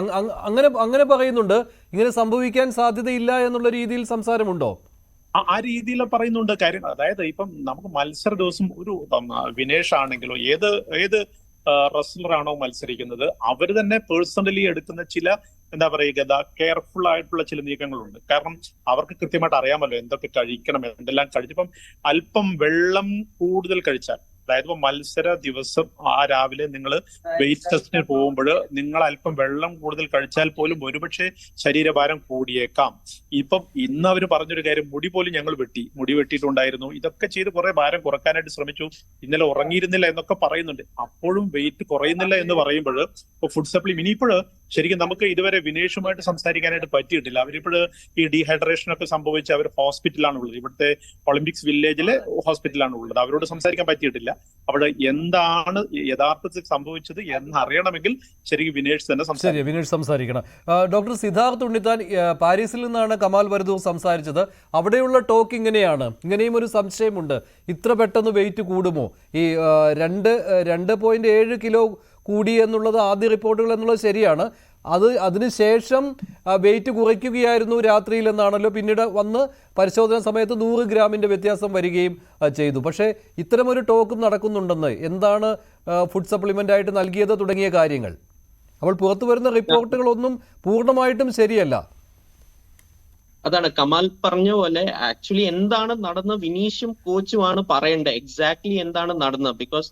അങ്ങനെ പറയുന്നുണ്ട്, ഇങ്ങനെ സംഭവിക്കാൻ സാധ്യതയില്ല എന്നുള്ള രീതിയിൽ സംസാരമുണ്ടോ? ആ രീതിയിൽ പറയുന്നുണ്ട് കാര്യം. അതായത് ഇപ്പം നമുക്ക് മത്സര ദിവസം ഒരു വിനേഷ് ആണെങ്കിലോ ഏത് റെസ്ലർ ആണോ മത്സരിക്കുന്നത്, അവർ തന്നെ പേഴ്സണലി എടുക്കുന്ന ചില കെയർഫുൾ ആയിട്ടുള്ള ചില നീക്കങ്ങളുണ്ട്. കാരണം അവർക്ക് കൃത്യമായിട്ട് അറിയാമല്ലോ എന്തൊക്കെ കഴിക്കണം, എന്തെല്ലാം കഴിച്ചിപ്പം അല്പം വെള്ളം കൂടുതൽ കഴിച്ചാൽ, അതായത് മത്സര ദിവസം ആ രാവിലെ നിങ്ങൾ വെയിറ്റ് ടെസ്റ്റിന് പോകുമ്പോൾ നിങ്ങൾ അല്പം വെള്ളം കൂടുതൽ കഴിച്ചാൽ പോലും ഒരുപക്ഷെ ശരീരഭാരം കൂടിയേക്കാം. ഇപ്പം ഇന്ന് അവർ പറഞ്ഞൊരു കാര്യം, മുടി പോലും ഞങ്ങൾ മുടി വെട്ടിയിട്ടുണ്ടായിരുന്നു, ഇതൊക്കെ ചെയ്ത് കുറെ ഭാരം കുറക്കാനായിട്ട് ശ്രമിച്ചു, ഇന്നലെ ഉറങ്ങിയിരുന്നില്ല എന്നൊക്കെ പറയുന്നുണ്ട്. അപ്പോഴും വെയിറ്റ് കുറയുന്നില്ല എന്ന് പറയുമ്പോൾ ഫുഡ് സപ്ലി ഇനിയിപ്പോൾ ശരിക്കും നമുക്ക് ഇതുവരെ വിനേഷുമായിട്ട് സംസാരിക്കാനായിട്ട് പറ്റിയിട്ടില്ല. അവരിപ്പോൾ ഈ ഡീഹൈഡ്രേഷൻ ഒക്കെ സംഭവിച്ച് അവർ ഹോസ്പിറ്റലാണ് ഉള്ളത്, ഇവിടുത്തെ ഒളിമ്പിക്സ് വില്ലേജിലെ ഹോസ്പിറ്റലാണ് ഉള്ളത്. അവരോട് സംസാരിക്കാൻ പറ്റിയിട്ടില്ല. അവിടെ എന്താണ് യഥാർത്ഥത്തിൽ സംഭവിച്ചത് എന്ന് അറിയണമെങ്കിൽ ശരിക്കും വിനേഷ് തന്നെ സംസാരിക്കണം. ഡോക്ടർ സിദ്ധാർത്ഥ് ഉണ്ണിത്താൻ, പാരീസിൽ നിന്നാണ് കമാൽ വരദൂർ സംസാരിച്ചത്. അവിടെയുള്ള ടോക്ക് ഇങ്ങനെയും ഒരു സംശയമുണ്ട്, ഇത്ര പെട്ടെന്ന് വെയിറ്റ് കൂടുമോ? ഈ 2.7 കിലോ കൂടി എന്നുള്ളത് ആദ്യ റിപ്പോർട്ടുകൾ എന്നുള്ളത് ശരിയാണ്. അതിനുശേഷം വെയിറ്റ് കുറയ്ക്കുകയായിരുന്നു രാത്രിയിൽ എന്നാണല്ലോ പിന്നീട് വന്ന് പരിശോധന സമയത്ത് 100 ഗ്രാമിൻ്റെ വ്യത്യാസം വരികയും ചെയ്തു. പക്ഷേ ഇത്തരമൊരു ടോക്കും നടക്കുന്നുണ്ടെന്ന്, എന്താണ് ഫുഡ് സപ്ലിമെൻ്റ് ആയിട്ട് നൽകിയത് തുടങ്ങിയ കാര്യങ്ങൾ. അപ്പോൾ പുറത്തു വരുന്ന റിപ്പോർട്ടുകളൊന്നും പൂർണ്ണമായിട്ടും ശരിയല്ല. അതാണ് കമാൽ പറഞ്ഞ പോലെ ആക്ച്വലി എന്താണ് നടന്ന വിനീഷും കോച്ചുമാണ് പറയേണ്ടത് എക്സാക്ട്ലി എന്താണ് നടന്നത്. ബിക്കോസ്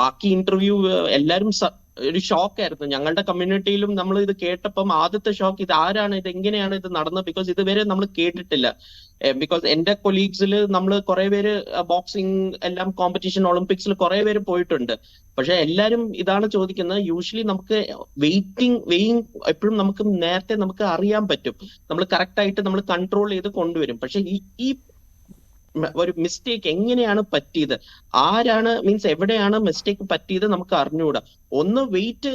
ബാക്കി ഇന്റർവ്യൂ എല്ലാവരും ഒരു ഷോക്കായിരുന്നു. ഞങ്ങളുടെ കമ്മ്യൂണിറ്റിയിലും നമ്മൾ ഇത് കേട്ടപ്പം ആദ്യത്തെ ഷോക്ക്, ഇത് ആരാണ്, ഇത് എങ്ങനെയാണ് ഇത് നടന്നത്, ബിക്കോസ് ഇതുവരെ നമ്മൾ കേട്ടിട്ടില്ല. ബിക്കോസ് എന്റെ കൊളീഗ്സിൽ നമ്മൾ കുറെ പേര് ബോക്സിംഗ് എല്ലാം കോമ്പറ്റീഷൻ ഒളിമ്പിക്സിൽ കുറെ പേര് പോയിട്ടുണ്ട്. പക്ഷെ എല്ലാരും ഇതാണ് ചോദിക്കുന്നത്. യൂഷ്വലി നമുക്ക് വെയിങ് എപ്പോഴും നമുക്ക് നേരത്തെ നമുക്ക് അറിയാൻ പറ്റും, നമ്മൾ കറക്റ്റ് ആയിട്ട് നമ്മൾ കൺട്രോൾ ചെയ്ത് കൊണ്ടുവരും. പക്ഷെ ഈ ഒരു മിസ്റ്റേക്ക് എങ്ങനെയാണ് പറ്റിയത്, ആരാണ് മീൻസ് എവിടെയാണ് മിസ്റ്റേക്ക് പറ്റിയത് നമുക്ക് അറിഞ്ഞുകൂടാ. ഒന്ന് വെയിറ്റ്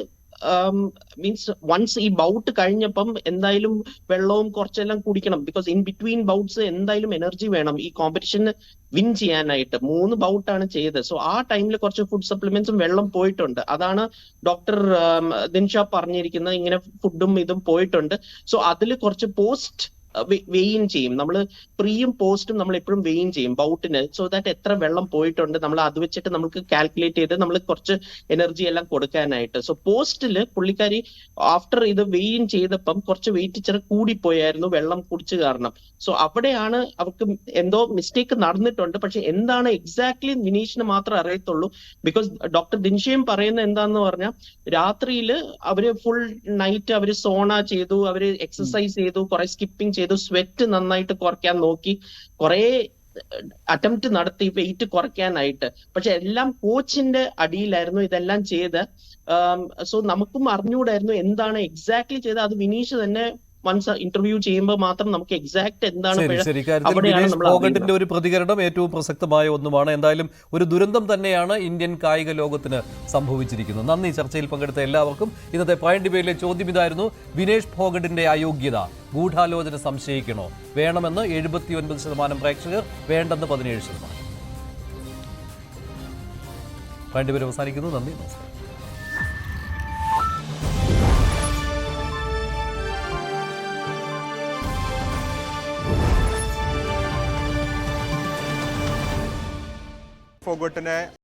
മീൻസ് വൺസ് ഈ ബൗട്ട് കഴിഞ്ഞപ്പം എന്തായാലും വെള്ളവും കുറച്ചെല്ലാം കുടിക്കണം. ബിക്കോസ് ഇൻ ബിറ്റ്വീൻ ബൗട്ട്സ് എന്തായാലും എനർജി വേണം ഈ കോമ്പറ്റീഷന് വിൻ ചെയ്യാനായിട്ട്. 3 ബൗട്ടാണ് ചെയ്തത്. സോ ആ ടൈമിൽ കുറച്ച് ഫുഡ് സപ്ലിമെന്റ്സും വെള്ളം പോയിട്ടുണ്ട്. അതാണ് ഡോക്ടർ ദിൻഷാ പറഞ്ഞിരിക്കുന്നത്, ഇങ്ങനെ ഫുഡും ഇതും പോയിട്ടുണ്ട്. സോ അതിൽ കുറച്ച് പോസ്റ്റ് വെയിൻ ചെയ്യും, നമ്മൾ പ്രീയും പോസ്റ്റും നമ്മൾ എപ്പോഴും വെയിൻ ചെയ്യും ബൗട്ടിന്. സോ ദാറ്റ് എത്ര വെള്ളം പോയിട്ടുണ്ട് നമ്മൾ അത് വെച്ചിട്ട് നമുക്ക് കാൽക്കുലേറ്റ് ചെയ്ത് നമ്മൾ കുറച്ച് എനർജി എല്ലാം കൊടുക്കാനായിട്ട്. സോ പോസ്റ്റില് പുള്ളിക്കാരി ആഫ്റ്റർ ഇത് വെയിൻ ചെയ്തപ്പം കുറച്ച് വെയിറ്റ് ഇച്ചിരി കൂടിപ്പോയായിരുന്നു വെള്ളം കുടിച്ചു കാരണം. സോ അവിടെയാണ് അവർക്ക് എന്തോ മിസ്റ്റേക്ക് നടന്നിട്ടുണ്ട്. പക്ഷെ എന്താണ് എക്സാക്ട്ലി വിനീഷിന് മാത്രമേ അറിയത്തുള്ളൂ. ബിക്കോസ് ഡോക്ടർ ദിൻഷയും പറയുന്നത് എന്താന്ന് പറഞ്ഞാൽ രാത്രിയിൽ അവര് ഫുൾ നൈറ്റ് അവര് സോണ ചെയ്തു, അവര് എക്സസൈസ് ചെയ്തു, കുറെ സ്കിപ്പിംഗ് ചെയ്തു, സ്വെറ്റ് നന്നായിട്ട് കുറയ്ക്കാൻ നോക്കി, കുറെ അറ്റംപ്റ്റ് നടത്തി വെയിറ്റ് കുറയ്ക്കാനായിട്ട്. പക്ഷെ എല്ലാം കോച്ചിന്റെ അടിയിലായിരുന്നു ഇതെല്ലാം ചെയ്ത്. സോ നമുക്കും അറിഞ്ഞുകൂടായിരുന്നു എന്താണ് എക്സാക്ട്ലി ചെയ്തത്. അത് വിനീഷ് തന്നെ വൺസ് ഇന്റർവ്യൂ ചെയ്യുമ്പോൾ മാത്രം നമുക്ക് എക്സാക്ട് എന്താണ് ഫോഗട്ടിന്റെ ഒരു പ്രതികരണം ഏറ്റവും പ്രസക്തമായ ഒന്നുമാണ്. എന്തായാലും ഒരു ദുരന്തം തന്നെയാണ് ഇന്ത്യൻ കായിക ലോകത്തിന് സംഭവിച്ചിരിക്കുന്നത്. നന്ദി. ചർച്ചയിൽ പങ്കെടുത്ത എല്ലാവർക്കും. ഇന്നത്തെ പോയിന്റ് ഡിബേറ്റിലെ ചോദ്യം ഇതായിരുന്നു, വിനേഷ് ഫോഗട്ടിന്റെ അയോഗ്യത ഗൂഢാലോചന സംശയിക്കണോ? വേണമെന്ന് 79% പ്രേക്ഷകർ, വേണ്ടെന്ന് 17%. പോയിന്റ് ഡിബേറ്റ് അവസാനിക്കുന്നു. നന്ദി, നമസ്കാരം. ഫോഗട്ടിനെ